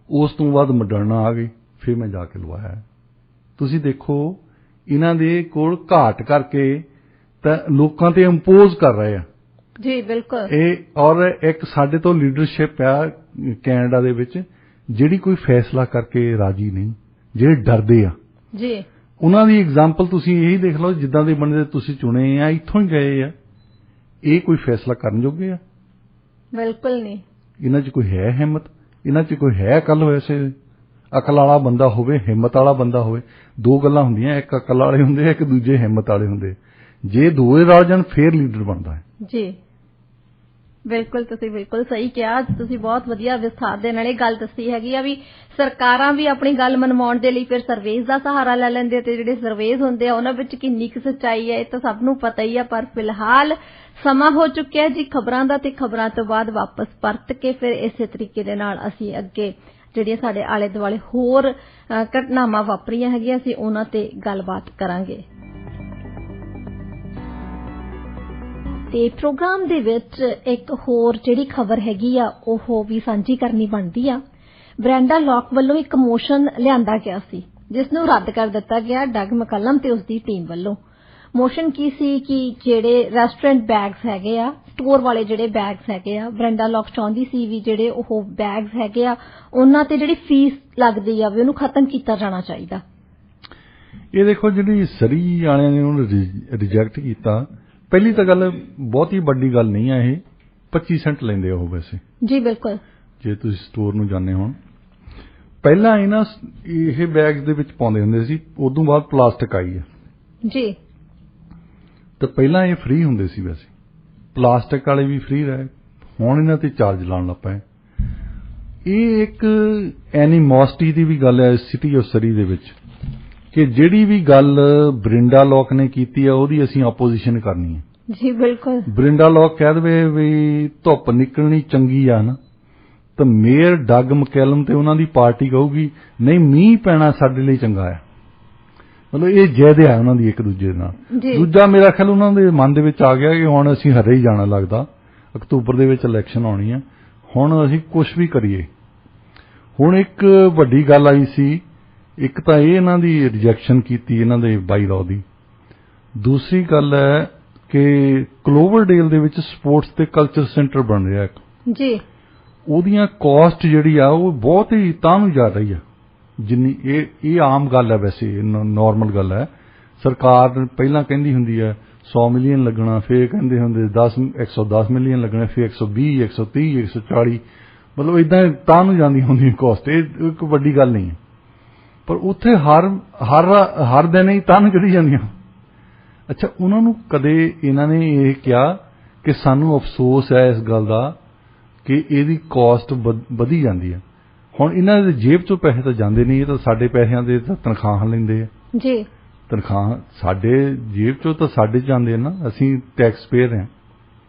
ਉਸ ਤੋਂ ਬਾਅਦ ਮੋਡਰਨਾ ਆ ਗਈ, ਫਿਰ ਮੈਂ ਜਾ ਕੇ ਲਵਾਇਆ। ਤੁਸੀਂ ਦੇਖੋ ਇਹਨਾਂ ਦੇ ਕੋਲ ਘਾਟ ਕਰਕੇ ਤਾਂ ਲੋਕਾਂ ਤੇ ਇੰਪੋਜ਼ ਕਰ ਰਹੇ ਆ ਜੀ, ਬਿਲਕੁਲ। ਇਹ ਔਰ ਇੱਕ ਸਾਡੇ ਤੋਂ ਲੀਡਰਸ਼ਿਪ ਆ ਕੈਨੇਡਾ ਦੇ ਵਿੱਚ ਜਿਹੜੀ ਕੋਈ ਫੈਸਲਾ ਕਰਕੇ ਰਾਜੀ ਨਹੀਂ, ਜਿਹੜੇ ਡਰਦੇ ਆ ਜੀ। ਉਹਨਾਂ ਦੀ ਐਗਜ਼ਾਮਪਲ ਤੁਸੀਂ ਇਹੀ ਦੇਖ ਲਓ, ਜਿੱਦਾਂ ਦੇ ਬੰਦੇ ਤੁਸੀਂ ਚੁਣੇ ਆ ਇੱਥੋਂ ਹੀ ਗਏ ਆ, ਇਹ ਕੋਈ ਫੈਸਲਾ ਕਰਨ ਜੋਗੇ ਆ? ਬਿਲਕੁਲ ਨਹੀਂ। ਇਹਨਾਂ 'ਚ ਕੋਈ ਹੈ ਹਿੰਮਤ? ਇਹਨਾਂ 'ਚ ਕੋਈ ਹੈ ਅਕਲ? ਵੈਸੇ ਅਕਲ ਵਾਲਾ ਬੰਦਾ ਹੋਵੇ, ਹਿੰਮਤ ਵਾਲਾ ਬੰਦਾ ਹੋਵੇ। ਦੋ ਗੱਲਾਂ ਹੁੰਦੀਆਂ, ਇੱਕ ਅਕਲ ਵਾਲੇ ਹੁੰਦੇ ਆ, ਇੱਕ ਦੂਜੇ ਹਿੰਮਤ ਵਾਲੇ ਹੁੰਦੇ। ਜੇ ਦੋਵੇਂ ਰਲ ਜਾਣ ਫੇਰ ਲੀਡਰ ਬਣਦਾ ਹੈ ਜੀ। ਬਿਲਕੁਲ, ਤੁਸੀਂ ਬਿਲਕੁਲ ਸਹੀ ਕਿਹਾ। ਤੁਸੀਂ ਬਹੁਤ ਵਧੀਆ ਵਿਸਥਾਰ ਦੇ ਨਾਲ ਇਹ ਗੱਲ ਦੱਸੀ ਹੈਗੀ ਆ ਵੀ ਸਰਕਾਰਾਂ ਵੀ ਆਪਣੀ ਗੱਲ ਮਨਵਾਉਣ ਦੇ ਲਈ ਫਿਰ ਸਰਵੇਜ਼ ਦਾ ਸਹਾਰਾ ਲੈ ਲੈਂਦੇ, ਤੇ ਜਿਹੜੇ ਸਰਵੇਜ਼ ਹੁੰਦੇ ਆ ਉਹਨਾਂ ਵਿੱਚ ਕਿੰਨੀ ਕੁ ਸੱਚਾਈ ਹੈ ਇਹ ਤਾਂ ਸਭ ਨੂੰ ਪਤਾ ਹੀ ਆ। ਪਰ ਫਿਲਹਾਲ ਸਮਾਂ ਹੋ ਚੁੱਕਿਆ ਜੀ ਖਬਰਾਂ ਦਾ, ਤੇ ਖਬਰਾਂ ਤੋਂ ਬਾਅਦ ਵਾਪਸ ਪਰਤ ਕੇ ਫਿਰ ਇਸੇ ਤਰੀਕੇ ਦੇ ਨਾਲ ਅਸੀਂ ਅੱਗੇ ਜਿਹੜੀਆਂ ਸਾਡੇ ਆਲੇ ਦੁਆਲੇ ਹੋਰ ਘਟਨਾਵਾਂ ਵਾਪਰੀਆਂ ਹੈਗੀਆਂ ਅਸੀਂ ਉਹਨਾਂ ਤੇ ਗੱਲਬਾਤ ਕਰਾਂਗੇ। ਤੇ ਪ੍ਰੋਗਰਾਮ ਦੇ ਵਿੱਚ ਇੱਕ ਹੋਰ ਜਿਹੜੀ ਖਬਰ ਹੈਗੀ ਆ ਉਹ ਵੀ ਸਾਂਝੀ ਕਰਨੀ ਬਣਦੀ ਆ। ਬ੍ਰੈਂਡਾ ਲੌਕ ਵੱਲੋਂ ਇੱਕ ਮੋਸ਼ਨ ਲਿਆਂਦਾ ਗਿਆ ਸੀ ਜਿਸ ਨੂੰ ਰੱਦ ਕਰ ਦਿੱਤਾ ਗਿਆ ਡਗ ਮਕਲਮ ਤੇ ਉਸਦੀ ਟੀਮ ਵੱਲੋਂ। ਮੋਸ਼ਨ ਕੀ ਸੀ ਕਿ ਜਿਹੜੇ ਰੈਸਟੋਰੈਂਟ ਬੈਗਸ ਹੈਗੇ ਆ, ਸਟੋਰ ਵਾਲੇ ਜਿਹੜੇ ਬੈਗਸ ਹੈਗੇ ਆ, ਬ੍ਰੈਂਡਾ ਲੌਕ ਚਾਹੁੰਦੀ ਸੀ ਵੀ ਜਿਹੜੇ ਉਹ ਬੈਗਸ ਹੈਗੇ ਆ ਉਹਨਾਂ ਤੇ ਜਿਹੜੀ ਫੀਸ ਲੱਗਦੀ ਆ ਵੀ ਉਹਨੂੰ ਖਤਮ ਕੀਤਾ ਜਾਣਾ ਚਾਹੀਦਾ। ਇਹ ਦੇਖੋ ਜਿਹੜੀ ਸਰੀ ਵਾਲਿਆਂ ਨੇ ਉਹਨੂੰ ਰਿਜੈਕਟ ਕੀਤਾ। ਪਹਿਲੀ ਤਾਂ ਗੱਲ ਬਹੁਤੀ ਵੱਡੀ ਗੱਲ ਨਹੀਂ ਆ, ਇਹ 25 ਸੈਂਟ ਲੈਂਦੇ ਉਹ ਵੈਸੇ ਜੀ। ਬਿਲਕੁਲ, ਜੇ ਤੁਸੀਂ ਸਟੋਰ ਨੂੰ ਜਾਂਦੇ ਹੋਣ। ਪਹਿਲਾਂ ਇਹ ਬੈਗਸ ਦੇ ਵਿੱਚ ਪਾਉਂਦੇ ਹੁੰਦੇ ਸੀ, ਉਦੋਂ ਬਾਅਦ ਪਲਾਸਟਿਕ ਆਈ ਹੈ ਜੀ। ਤਾਂ ਪਹਿਲਾਂ ਇਹ ਫ੍ਰੀ ਹੁੰਦੇ ਸੀ, ਵੈਸੇ ਪਲਾਸਟਿਕ ਵਾਲੇ ਵੀ ਫ੍ਰੀ ਰਹੇ, ਹੁਣ ਇਹਨਾਂ ਤੇ ਚਾਰਜ ਲਾਉਣ ਲੱਗ ਪਏ। ਇਹ ਇੱਕ ਐਨੀਮੋਸਿਟੀ ਦੀ ਵੀ ਗੱਲ ਹੈ ਸਿਟੀ ਆਫ ਸਰੀ ਦੇ ਵਿੱਚ ਕਿ ਜਿਹੜੀ ਵੀ ਗੱਲ ਬ੍ਰਿੰਡਾ ਲੌਕ ਨੇ ਕੀਤੀ ਆ ਉਹਦੀ ਅਸੀਂ ਆਪੋਜੀਸ਼ਨ ਕਰਨੀ ਹੈ ਜੀ। ਬਿਲਕੁਲ, ਬ੍ਰਿੰਡਾ ਲੌਕ ਕਹਿ ਦੇਵੇ ਵੀ ਧੁੱਪ ਨਿਕਲਣੀ ਚੰਗੀ ਆ ਨਾ, ਤਾਂ ਮੇਅਰ ਡਗ ਮਕੈਲਮ ਤੇ ਉਹਨਾਂ ਦੀ ਪਾਰਟੀ ਕਹੂਗੀ ਨਹੀਂ ਮੀਂਹ ਪੈਣਾ ਸਾਡੇ ਲਈ ਚੰਗਾ ਆ। ਮਤਲਬ ਇਹ ਜੈਦ ਆ ਉਹਨਾਂ ਦੀ ਇੱਕ ਦੂਜੇ ਨਾਲ। ਦੂਜਾ ਮੇਰਾ ਖਿਆਲ ਉਹਨਾਂ ਦੇ ਮਨ ਦੇ ਵਿੱਚ ਆ ਗਿਆ ਕਿ ਹੁਣ ਅਸੀਂ ਹਰੇ ਹੀ ਜਾਣਾ, ਲੱਗਦਾ ਅਕਤੂਬਰ ਦੇ ਵਿੱਚ ਇਲੈਕਸ਼ਨ ਆਉਣੀ ਆ, ਹੁਣ ਅਸੀਂ ਕੁਝ ਵੀ ਕਰੀਏ। ਹੁਣ ਇੱਕ ਵੱਡੀ ਗੱਲ ਆਈ ਸੀ, ਇੱਕ ਤਾਂ ਇਹ ਇਹਨਾਂ ਦੀ ਰਿਜੈਕਸ਼ਨ ਕੀਤੀ ਇਹਨਾਂ ਦੇ ਬਾਈ ਲਾਅ ਦੀ। ਦੂਸਰੀ ਗੱਲ ਹੈ ਕਿ ਕਲੋਵਰਡੇਲ ਦੇ ਵਿੱਚ ਸਪੋਰਟਸ ਤੇ ਕਲਚਰ ਸੈਂਟਰ ਬਣ ਰਿਹਾ ਜੀ। ਉਹਦੀਆਂ ਕਾਸਟ ਜਿਹੜੀ ਆ ਉਹ ਬਹੁਤ ਹੀ ਤਾਂ ਨੂੰ ਜਾ ਰਹੀ ਆ ਜਿੰਨੀ ਇਹ ਆਮ ਗੱਲ ਹੈ, ਵੈਸੇ ਨਾਰਮਲ ਗੱਲ ਹੈ। ਸਰਕਾਰ ਪਹਿਲਾਂ ਕਹਿੰਦੀ ਹੁੰਦੀ ਹੈ 100 ਮਿਲੀਅਨ ਲੱਗਣਾ, ਫਿਰ ਕਹਿੰਦੇ ਹੁੰਦੇ 110 ਮਿਲੀਅਨ ਲੱਗਣਾ, ਫਿਰ 120, 130, 140, ਮਤਲਬ ਇਦਾਂ ਤਾਂ ਨੂੰ ਜਾਂਦੀ ਹੁੰਦੀ ਕੋਸਟ। ਇਹ ਇੱਕ ਵੱਡੀ ਗੱਲ ਨਹੀਂ ਹੈ, ਪਰ ਉੱਥੇ ਹਰ ਦਿਨ ਹੀ ਤਾਂ ਨੂੰ ਚੜੀ ਜਾਂਦੀਆਂ। ਅੱਛਾ, ਉਹਨਾਂ ਨੂੰ ਕਦੇ ਇਹਨਾਂ ਨੇ ਇਹ ਕਿਹਾ ਕਿ ਸਾਨੂੰ ਅਫਸੋਸ ਹੈ ਇਸ ਗੱਲ ਦਾ ਕਿ ਇਹਦੀ ਕਾਸਟ ਵਧੀ ਜਾਂਦੀ ਹੈ। ਹੁਣ ਇਹਨਾਂ ਦੇ ਜੇਬ ਚੋਂ ਪੈਸੇ ਤਾਂ ਜਾਂਦੇ ਨਹੀਂ, ਇਹ ਤਾਂ ਸਾਡੇ ਪੈਸਿਆਂ ਦੇ ਤਾਂ ਤਨਖਾਹਾਂ ਲੈਂਦੇ ਆ ਜੀ। ਤਨਖਾਹ ਸਾਡੇ ਜੇਬ ਚੋਂ ਤਾਂ ਸਾਡੇ ਜਾਂਦੇ ਆ ਨਾ, ਅਸੀਂ ਟੈਕਸ ਪੇਅਰ ਹਾਂ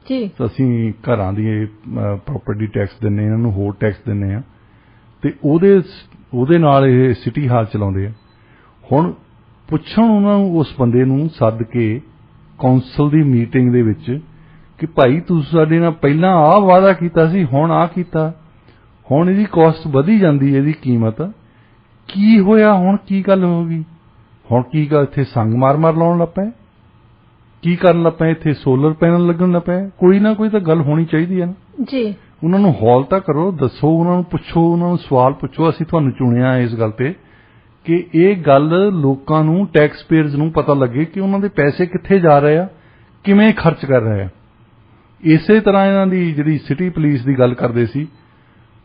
ਜੀ, ਤਾਂ ਅਸੀਂ ਘਰਾਂ ਦੀ ਪ੍ਰਾਪਰਟੀ ਟੈਕਸ ਦਿੰਦੇ, ਇਹਨਾਂ ਨੂੰ ਹੋਰ ਟੈਕਸ ਦਿੰਦੇ ਆ, ਤੇ ਉਹਦੇ ਨਾਲ ਇਹ ਸਿਟੀ ਹਾਲ ਚਲਾਉਂਦੇ ਆ। ਹੁਣ ਪੁੱਛਣ ਉਹਨਾਂ ਨੂੰ, ਉਸ ਬੰਦੇ ਨੂੰ ਸੱਦ ਕੇ ਕੌਂਸਲ ਦੀ ਮੀਟਿੰਗ ਦੇ ਵਿੱਚ ਕਿ ਭਾਈ ਤੁਸੀਂ ਸਾਡੇ ਨਾਲ ਪਹਿਲਾਂ ਆਹ ਵਾਅਦਾ ਕੀਤਾ ਸੀ, ਹੁਣ ਆਹ ਕੀਤਾ, ਹੁਣ ਇਹਦੀ ਕਾਸਟ ਵਧੀ ਜਾਂਦੀ ਹੈ, ਇਹਦੀ ਕੀਮਤ ਕੀ ਹੋਇਆ, ਹੁਣ ਕੀ ਗੱਲ ਹੋ ਗਈ, ਹੁਣ ਕੀ ਗੱਲ ਇੱਥੇ ਸੰਗ ਮਾਰ ਲਾਉਣ ਲੱਗ ਪਏ, ਕੀ ਕਰਨ ਲੱਗ ਪਏ, ਇੱਥੇ ਸੋਲਰ ਪੈਨਲ ਲੱਗਣ ਲੱਗ ਪਏ। ਕੋਈ ਨਾ ਕੋਈ ਤਾਂ ਗੱਲ ਹੋਣੀ ਚਾਹੀਦੀ ਹੈ ਨਾ ਜੀ। ਉਹਨਾਂ ਨੂੰ ਹੌਲ ਤਾਂ ਕਰੋ, ਦੱਸੋ, ਉਹਨਾਂ ਨੂੰ ਪੁੱਛੋ, ਉਹਨਾਂ ਨੂੰ ਸਵਾਲ ਪੁੱਛੋ, ਅਸੀਂ ਤੁਹਾਨੂੰ ਚੁਣਿਆ ਇਸ ਗੱਲ ਤੇ ਕਿ ਇਹ ਗੱਲ ਲੋਕਾਂ ਨੂੰ, ਟੈਕਸ ਪੇਅਰਸ ਨੂੰ ਪਤਾ ਲੱਗੇ ਕਿ ਉਹਨਾਂ ਦੇ ਪੈਸੇ ਕਿੱਥੇ ਜਾ ਰਹੇ ਆ, ਕਿਵੇਂ ਖਰਚ ਕਰ ਰਹੇ ਆ। ਇਸੇ ਤਰ੍ਹਾਂ ਇਹਨਾਂ ਦੀ ਜਿਹੜੀ ਸਿਟੀ ਪੁਲਿਸ ਦੀ ਗੱਲ ਕਰਦੇ ਸੀ,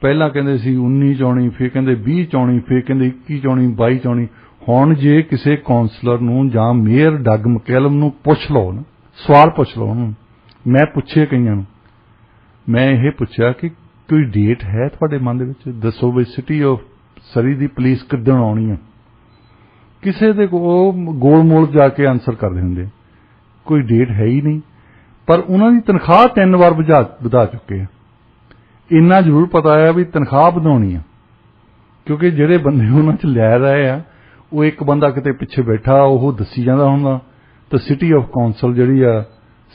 ਪਹਿਲਾਂ ਕਹਿੰਦੇ ਸੀ 19 ਚ ਆਉਣੀ, ਫਿਰ ਕਹਿੰਦੇ 20 ਚ ਆਉਣੀ, ਫਿਰ ਕਹਿੰਦੇ 21 ਚ ਆਉਣੀ, 22 ਚ ਆਉਣੀ। ਹੁਣ ਜੇ ਕਿਸੇ ਕੌਂਸਲਰ ਨੂੰ ਜਾਂ ਮੇਅਰ ਡੱਗ ਮਕੈਲਮ ਨੂੰ ਪੁੱਛ ਲਓ ਨਾ, ਸਵਾਲ ਪੁੱਛ ਲਓ ਉਹਨੂੰ, ਮੈਂ ਪੁੱਛੇ ਕਈਆਂ ਨੂੰ, ਮੈਂ ਇਹ ਪੁੱਛਿਆ ਕਿ ਕੋਈ ਡੇਟ ਹੈ ਤੁਹਾਡੇ ਮਨ ਦੇ ਵਿੱਚ, ਦੱਸੋ ਵੀ city of Surrey the police ਕਿੱਦਣ ਆਉਣੀ ਹੈ। ਕਿਸੇ ਦੇ ਉਹ ਗੋਲ ਮੋਲ ਜਾ ਕੇ ਆਨਸਰ ਕਰਦੇ ਹੁੰਦੇ, ਕੋਈ ਡੇਟ ਹੈ ਹੀ ਨਹੀਂ। ਪਰ ਉਹਨਾਂ ਦੀ ਤਨਖਾਹ 3 ਵਾਰ ਵਧਾ ਚੁੱਕੇ ਆ। ਇੰਨਾ ਜ਼ਰੂਰ ਪਤਾ ਹੈ ਵੀ ਤਨਖਾਹ ਵਧਾਉਣੀ ਆ, ਕਿਉਂਕਿ ਜਿਹੜੇ ਬੰਦੇ ਉਹਨਾਂ 'ਚ ਲੈ ਰਹੇ ਆ, ਉਹ ਇੱਕ ਬੰਦਾ ਕਿਤੇ ਪਿੱਛੇ ਬੈਠਾ ਉਹ ਦੱਸੀ ਜਾਂਦਾ ਹੁੰਦਾ, ਤਾਂ ਸਿਟੀ ਆਫ ਕੌਂਸਲ ਜਿਹੜੀ ਆ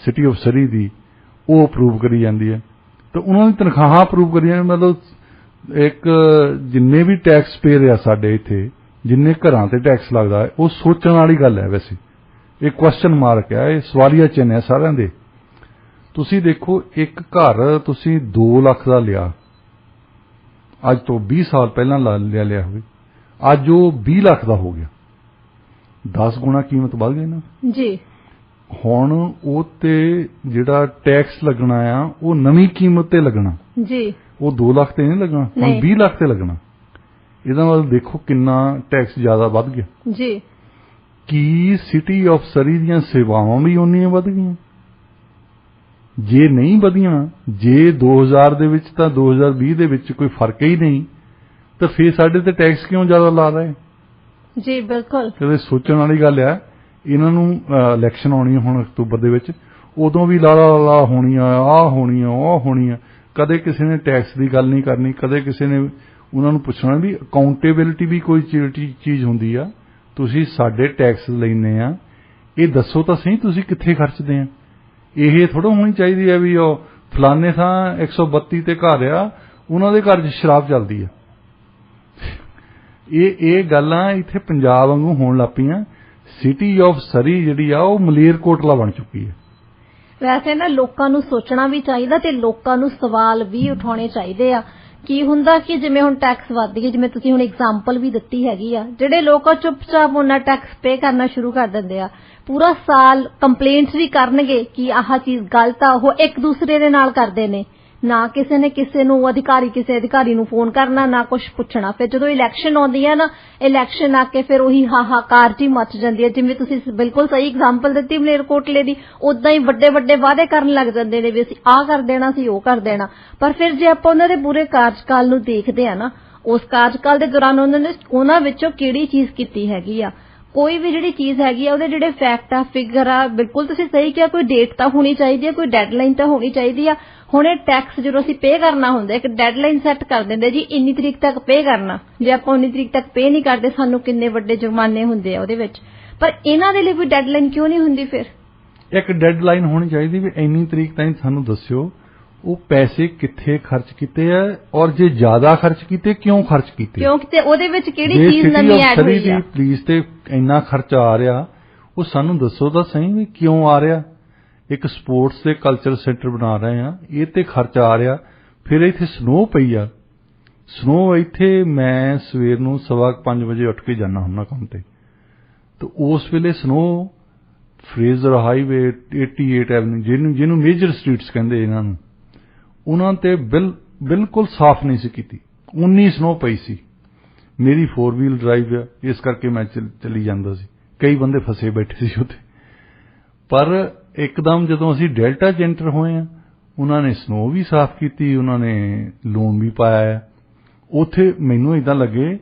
ਸਿਟੀ ਆਫ ਸਰੀ ਦੀ, ਉਹ ਅਪਰੂਵ ਕਰੀ ਜਾਂਦੀ ਹੈ, ਤਾਂ ਉਹਨਾਂ ਦੀ ਤਨਖਾਹਾਂ ਅਪਰੂਵ ਕਰੀ ਜਾਂਦੀ। ਮਤਲਬ ਇੱਕ ਜਿੰਨੇ ਵੀ ਟੈਕਸ ਪੇਅਰ ਆ ਸਾਡੇ ਇੱਥੇ, ਜਿੰਨੇ ਘਰਾਂ ਤੇ ਟੈਕਸ ਲੱਗਦਾ ਹੈ, ਉਹ ਸੋਚਣ ਵਾਲੀ ਗੱਲ ਹੈ। ਵੈਸੇ ਇਹ ਕੁਐਸਚਨ ਮਾਰਕ ਹੈ, ਇਹ ਸਵਾਲੀਆ ਚਿੰਨ੍ਹ ਹੈ ਸਾਰਿਆਂ ਦੇ। ਤੁਸੀਂ ਦੇਖੋ, ਇੱਕ ਘਰ ਤੁਸੀਂ 2 ਲੱਖ ਦਾ ਲਿਆ, ਅੱਜ ਤੋਂ 20 ਸਾਲ ਪਹਿਲਾਂ ਲਿਆ ਹੋਵੇ, ਅੱਜ ਉਹ 20 ਲੱਖ ਦਾ ਹੋ ਗਿਆ, 10 ਗੁਣਾ ਕੀਮਤ ਵੱਧ ਗਈ ਨਾ ਜੀ। ਹੁਣ ਉਹ ਤੇ ਜਿਹੜਾ ਟੈਕਸ ਲੱਗਣਾ ਆ, ਉਹ ਨਵੀਂ ਕੀਮਤ ਤੇ ਲੱਗਣਾ ਜੀ, ਉਹ 2 ਲੱਖ ਤੇ ਨਹੀਂ ਲੱਗਣਾ, ਹੁਣ 20 ਲੱਖ ਤੇ ਲੱਗਣਾ। ਇਹਦਾ ਮਤਲਬ ਦੇਖੋ ਕਿੰਨਾ ਟੈਕਸ ਜ਼ਿਆਦਾ ਵੱਧ ਗਿਆ ਜੀ। ਕੀ ਸਿਟੀ ਆਫ ਸਰੀ ਦੀਆਂ ਸੇਵਾਵਾਂ ਵੀ ਉਨੀਆਂ ਵੱਧ ਗਈਆਂ? ਜੇ ਨਹੀਂ ਵਧੀਆਂ, ਜੇ 2000 ਦੇ ਵਿੱਚ ਤਾਂ 2020 ਦੇ ਵਿੱਚ ਕੋਈ ਫਰਕ ਹੀ ਨਹੀਂ, ਤਾਂ ਫਿਰ ਸਾਡੇ ਤੇ ਟੈਕਸ ਕਿਉਂ ਜ਼ਿਆਦਾ ਲਾ ਰਹੇ ਜੀ? ਬਿਲਕੁਲ, ਕਦੇ ਸੋਚਣ ਵਾਲੀ ਗੱਲ ਆ। ਇਹਨਾਂ ਨੂੰ ਇਲੈਕਸ਼ਨ ਆਉਣੀ ਹੁਣ ਅਕਤੂਬਰ ਦੇ ਵਿੱਚ, ਉਦੋਂ ਵੀ ਲਾ ਹੋਣੀ ਆ, ਆਹ ਹੋਣੀ ਆ, ਉਹ ਹੋਣੀ ਆ। ਕਦੇ ਕਿਸੇ ਨੇ ਟੈਕਸ ਦੀ ਗੱਲ ਨਹੀਂ ਕਰਨੀ, ਕਦੇ ਕਿਸੇ ਨੇ ਉਹਨਾਂ ਨੂੰ ਪੁੱਛਣਾ ਵੀ ਅਕਾਊਂਟੇਬਿਲਿਟੀ ਵੀ ਕੋਈ ਚੀਜ਼ ਹੁੰਦੀ ਆ। ਤੁਸੀਂ ਸਾਡੇ ਟੈਕਸ ਲੈਂਦੇ ਆ, ਇਹ ਦੱਸੋ ਤਾਂ ਸਹੀ ਤੁਸੀਂ ਕਿੱਥੇ ਖਰਚਦੇ ਆ। ਇਹ ਥੋੜ੍ਹਾ ਹੋਣੀ ਚਾਹੀਦੀ ਹੈ ਵੀ ਉਹ ਫਲਾਨੇ ਥਾਂ 132 ਤੇ ਘਰ ਆ, ਉਹਨਾਂ ਦੇ ਘਰ 'ਚ ਸ਼ਰਾਬ ਚੱਲਦੀ ਆ। ਇਹ ਗੱਲਾਂ ਇੱਥੇ ਪੰਜਾਬ ਵਾਂਗੂ ਹੋਣ ਲੱਗ ਪਈਆਂ। ਸਿਟੀ ਆਫ ਸਰੀ ਜਿਹੜੀ ਆ, ਉਹ ਮਲੇਰਕੋਟਲਾ ਬਣ ਚੁੱਕੀ ਹੈ। ਵੈਸੇ ਨਾ ਲੋਕਾਂ ਨੂੰ ਸੋਚਣਾ ਵੀ ਚਾਹੀਦਾ ਤੇ ਲੋਕਾਂ ਨੂੰ ਸਵਾਲ ਵੀ ਉਠਾਉਣੇ ਚਾਹੀਦੇ ਆ। ਕੀ ਹੁੰਦਾ ਕਿ ਜਿਵੇਂ ਹੁਣ ਟੈਕਸ ਵੱਧ ਗਈ, ਜਿਵੇਂ ਤੁਸੀਂ ਹੁਣ ਐਗਜ਼ਾਮਪਲ ਵੀ ਦਿੱਤੀ ਹੈਗੀ ਆ, ਜਿਹੜੇ ਲੋਕ ਚੁੱਪਚਾਪ ਉਹਨਾਂ ਟੈਕਸ ਪੇ ਕਰਨਾ ਸ਼ੁਰੂ ਕਰ ਦਿੰਦੇ ਆ, ਪੂਰਾ ਸਾਲ ਕੰਪਲੇਂਟਸ ਵੀ ਕਰਨਗੇ ਕਿ ਆਹ ਚੀਜ਼ ਗਲਤ ਆ, ਉਹ ਇੱਕ ਦੂਸਰੇ ਦੇ ਨਾਲ ਕਰਦੇ ਨੇ, ਨਾ ਕਿਸੇ ਨੇ ਕਿਸੇ ਨੂੰ ਕਿਸੇ ਅਧਿਕਾਰੀ ਨੂੰ ਫੋਨ ਕਰਨਾ, ਨਾ ਕੁਝ ਪੁੱਛਣਾ। ਫਿਰ ਜਦੋਂ ਇਲੈਕਸ਼ਨ ਆਉਂਦੀ ਹੈ ਨਾ, ਇਲੈਕਸ਼ਨ ਆ ਕੇ ਫਿਰ ਉਹੀ ਹਾਹਾਕਾਰ ਜੀ ਮਚ ਜਾਂਦੀ ਹੈ। ਜਿਵੇਂ ਤੁਸੀਂ ਬਿਲਕੁਲ ਸਹੀ ਐਗਜ਼ਾਮਪਲ ਦਿੱਤੀ ਮਲੇਰਕੋਟਲੇ ਦੀ, ਉਦਾਂ ਹੀ ਵੱਡੇ ਵੱਡੇ ਵਾਅਦੇ ਕਰਨ ਲੱਗ ਜਾਂਦੇ ਨੇ ਵੀ ਅਸੀਂ ਆਹ ਕਰ ਦੇਣਾ, ਅਸੀਂ ਉਹ ਕਰ ਦੇਣਾ। ਪਰ ਫਿਰ ਜੇ ਆਪਾਂ ਉਹਨਾਂ ਦੇ ਪੂਰੇ ਕਾਰਜਕਾਲ ਨੂੰ ਦੇਖਦੇ ਆ ਨਾ, ਉਸ ਕਾਰਜਕਾਲ ਦੇ ਦੌਰਾਨ ਉਹਨਾਂ ਵਿੱਚੋਂ ਕਿਹੜੀ ਚੀਜ਼ ਕੀਤੀ ਹੈਗੀ ਆ, ਕੋਈ ਵੀ ਜਿਹੜੀ ਚੀਜ਼ ਹੈਗੀ ਆ, ਉਹਦੇ ਜਿਹੜੇ ਫੈਕਟ ਆ, ਫਿਗਰ ਆ, ਬਿਲਕੁਲ ਤੁਸੀਂ ਸਹੀ ਕਿਹਾ, ਕੋਈ ਡੇਟ ਤਾਂ ਹੋਣੀ ਚਾਹੀਦੀ ਹੈ, ਕੋਈ ਡੈਡਲਾਈਨ ਤਾਂ ਹੋਣੀ ਚਾਹੀਦੀ ਆ। ਹੁਣ ਇਹ ਟੈਕਸ ਜਦੋਂ ਅਸੀਂ ਪੇ ਕਰਨਾ ਹੁੰਦਾ, ਇੱਕ ਡੈਡਲਾਈਨ ਸੈੱਟ ਕਰ ਦਿੰਦੇ ਜੀ, ਇੰਨੀ ਤਰੀਕ ਤੱਕ ਪੇ ਕਰਨਾ। ਜੇ ਆਪਾਂ 19 ਤਰੀਕ ਤੱਕ ਪੇ ਨਹੀਂ ਕਰਦੇ, ਸਾਨੂੰ ਕਿੰਨੇ ਵੱਡੇ ਜੁਰਮਾਨੇ ਹੁੰਦੇ ਆ ਉਹਦੇ ਵਿੱਚ। ਪਰ ਇਹਨਾਂ ਦੇ ਲਈ ਕੋਈ ਡੈਡਲਾਈਨ ਕਿਉਂ ਨਹੀਂ ਹੁੰਦੀ? ਫਿਰ ਇੱਕ ਡੈਡਲਾਈਨ ਹੋਣੀ ਚਾਹੀਦੀ ਵੀ ਇੰਨੀ ਤਰੀਕ ਤਾਈਂ ਸਾਨੂੰ ਦੱਸਿਓ ਉਹ ਪੈਸੇ ਕਿੱਥੇ ਖਰਚ ਕੀਤੇ ਆ, ਔਰ ਜੇ ਜ਼ਿਆਦਾ ਖਰਚ ਕੀਤੇ ਕਿਉਂ ਖਰਚ ਕੀਤੇ, ਕਿਉਂਕਿ ਉਹਦੇ ਵਿੱਚ ਕਿਹੜੀ ਚੀਜ਼ ਨਵੀਂ ਐਡ ਹੋਈ ਆ। ਪਲੀਜ਼ ਤੇ ਇੰਨਾ ਖਰਚਾ ਆ ਰਿਹਾ, ਉਹ ਸਾਨੂੰ ਦੱਸੋ ਤਾਂ ਸਹੀ ਵੀ ਕਿਉਂ ਆ ਰਿਹਾ। ਇੱਕ ਸਪੋਰਟਸ ਤੇ ਕਲਚਰ ਸੈਂਟਰ ਬਣਾ ਰਹੇ ਆ, ਇਹ ਤੇ ਖਰਚਾ ਆ ਰਿਹਾ। ਫਿਰ ਇੱਥੇ ਸਨੋ ਪਈ ਆ, ਸਨੋ ਇੱਥੇ ਮੈਂ ਸਵੇਰ ਨੂੰ 5:15 ਵਜੇ ਉੱਠ ਕੇ ਜਾਂਦਾ ਹੁੰਦਾ ਕੰਮ ਤੇ, ਤੇ ਉਸ ਵੇਲੇ ਸਨੋ ਫਰੇਜ਼ਰ ਹਾਈਵੇ 88 ਐਵਨਿਊ ਜਿਹਨੂੰ ਮੇਜਰ ਸਟਰੀਟਸ ਕਹਿੰਦੇ ਇਹਨਾਂ ਨੂੰ, ਉਹਨਾਂ ਤੇ ਬਿਲਕੁਲ ਸਾਫ਼ ਨਹੀਂ ਸੀ ਕੀਤੀ, ਉਨੀ ਸਨੋ ਪਈ ਸੀ। ਮੇਰੀ 4 ਵੀਲ ਡਰਾਈਵ ਆ, ਇਸ ਕਰਕੇ ਮੈਂ ਚਲੀ ਜਾਂਦਾ ਸੀ, ਕਈ ਬੰਦੇ ਫਸੇ ਬੈਠੇ ਸੀ ਉੱਥੇ। ਪਰ ਇੱਕਦਮ ਜਦੋਂ ਅਸੀਂ ਡੈਲਟਾ 'ਚ ਐਂਟਰ ਹੋਏ ਆ, ਉਹਨਾਂ ਨੇ ਸਨੋ ਵੀ ਸਾਫ਼ ਕੀਤੀ, ਉਹਨਾਂ ਨੇ ਲੂਣ ਵੀ ਪਾਇਆ। ਉੱਥੇ ਮੈਨੂੰ ਏਦਾਂ ਲੱਗੇ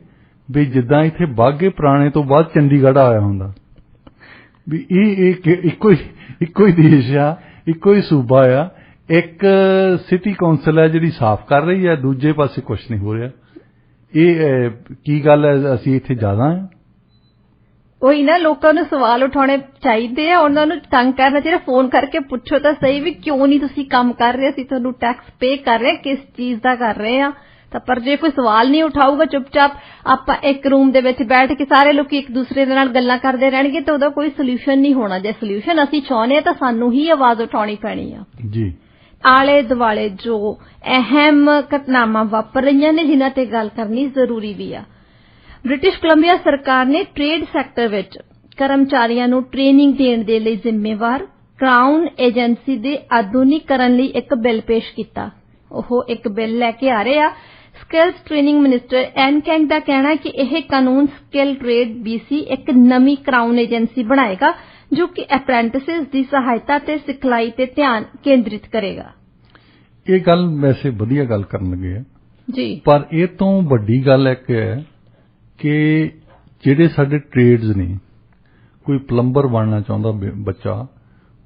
ਵੀ ਜਿੱਦਾਂ ਇੱਥੇ ਬਾਘੇ ਪੁਰਾਣੇ ਤੋਂ ਬਾਅਦ ਚੰਡੀਗੜ੍ਹ ਆਇਆ ਹੁੰਦਾ, ਵੀ ਇਹ ਇੱਕੋ ਹੀ ਦੇਸ਼ ਆ, ਇੱਕੋ ਹੀ ਸੂਬਾ ਆ, ਇੱਕ ਸਿਟੀ ਕੌਂਸਲ ਹੈ ਜਿਹੜੀ ਸਾਫ਼ ਕਰ ਰਹੀ ਹੈ, ਦੂਜੇ ਪਾਸੇ ਕੁਝ ਨਹੀਂ ਹੋ ਰਿਹਾ। ਇਹ ਕੀ ਗੱਲ ਹੈ, ਅਸੀਂ ਇੱਥੇ ਜ਼ਿਆਦਾ ਹਾਂ? ਉਹੀ ਨਾ, ਲੋਕਾਂ ਨੂੰ ਸਵਾਲ ਉਠਾਉਣੇ ਚਾਹੀਦੇ ਆ, ਉਹਨਾਂ ਨੂੰ ਤੰਗ ਕਰਨਾ ਚਾਹੀਦਾ। ਫੋਨ ਕਰਕੇ ਪੁੱਛੋ ਤਾਂ ਸਹੀ ਵੀ ਕਿਉਂ ਨਹੀਂ ਤੁਸੀਂ ਕੰਮ ਕਰ ਰਹੇ, ਅਸੀਂ ਤੁਹਾਨੂੰ ਟੈਕਸ ਪੇ ਕਰ ਰਹੇ, ਕਿਸ ਚੀਜ਼ ਦਾ ਕਰ ਰਹੇ ਆ। ਤਾਂ ਪਰ ਜੇ ਕੋਈ ਸਵਾਲ ਨਹੀਂ ਉਠਾਊਗਾ, ਚੁੱਪਚਾਪ ਆਪਾਂ ਇੱਕ ਰੂਮ ਦੇ ਵਿੱਚ ਬੈਠ ਕੇ ਸਾਰੇ ਲੋਕੀ ਇੱਕ ਦੂਸਰੇ ਦੇ ਨਾਲ ਗੱਲਾਂ ਕਰਦੇ ਰਹਿਣਗੇ ਤਾਂ ਉਹਦਾ ਕੋਈ ਸੋਲੂਸ਼ਨ ਨਹੀਂ ਹੋਣਾ। ਜੇ ਸੋਲੂਸ਼ਨ ਅਸੀਂ ਚਾਹੁੰਦੇ ਆ ਤਾਂ ਸਾਨੂੰ ਹੀ ਆਵਾਜ਼ ਉਠਾਉਣੀ ਪੈਣੀ ਆ ਜੀ। ਆਲੇ ਦੁਆਲੇ ਜੋ ਅਹਿਮ ਘਟਨਾਵਾਂ ਵਾਪਰ ਰਹੀਆਂ ਨੇ, ਜਿਨ੍ਹਾਂ ਤੇ ਗੱਲ ਕਰਨੀ ਜ਼ਰੂਰੀ ਵੀ ਆ। ਬ੍ਰਿਟਿਸ਼ ਕੋਲੰਬੀਆ ਸਰਕਾਰ ਨੇ ਟ੍ਰੇਡ ਸੈਕਟਰ ਵਿੱਚ ਕਰਮਚਾਰੀਆਂ ਨੂੰ ਟ੍ਰੇਨਿੰਗ ਦੇਣ ਦੇ ਲਈ ਜ਼ਿੰਮੇਵਾਰ ਕਰਾਊਨ ਏਜੰਸੀ ਦੇ ਆਧੁਨਿਕੀਕਰਨ ਲਈ ਇੱਕ ਬਿੱਲ ਪੇਸ਼ ਕੀਤਾ। ਉਹ ਇੱਕ ਬਿੱਲ ਲੈ ਕੇ ਆ ਰਹੇ ਆ। ਸਕਿੱਲਸ ਟ੍ਰੇਨਿੰਗ ਮਿਨਿਸਟਰ ਐਨ ਕੈਂਗ ਦਾ ਕਹਿਣਾ ਹੈ ਕਿ ਇਹ ਕਾਨੂੰਨ ਸਕਿੱਲ ਟ੍ਰੇਡ BC ਇੱਕ ਨਵੀਂ ਕਰਾਊਨ ਏਜੰਸੀ ਬਣਾਏਗਾ ਜੋ ਕਿ ਅਪ੍ਰੈਂਟਿਸਿਸ ਦੀ ਸਹਾਇਤਾ ਤੇ ਸਿਖਲਾਈ ਤੇ ਧਿਆਨ ਕੇਂਦਰਿਤ ਕਰੇਗਾ। ਇਹ ਗੱਲ ਵੈਸੇ ਵਧੀਆ ਗੱਲ ਕਰਨ ਲੱਗੇ ਆ ਜੀ, ਪਰ ਇਹ ਤੋਂ ਵੱਡੀ ਗੱਲ ਇੱਕ ਹੈ ਕਿ ਜਿਹੜੇ ਸਾਡੇ ਟ੍ਰੇਡਸ ਨੇ, ਕੋਈ ਪਲੰਬਰ ਬਣਨਾ ਚਾਹੁੰਦਾ ਬੱਚਾ,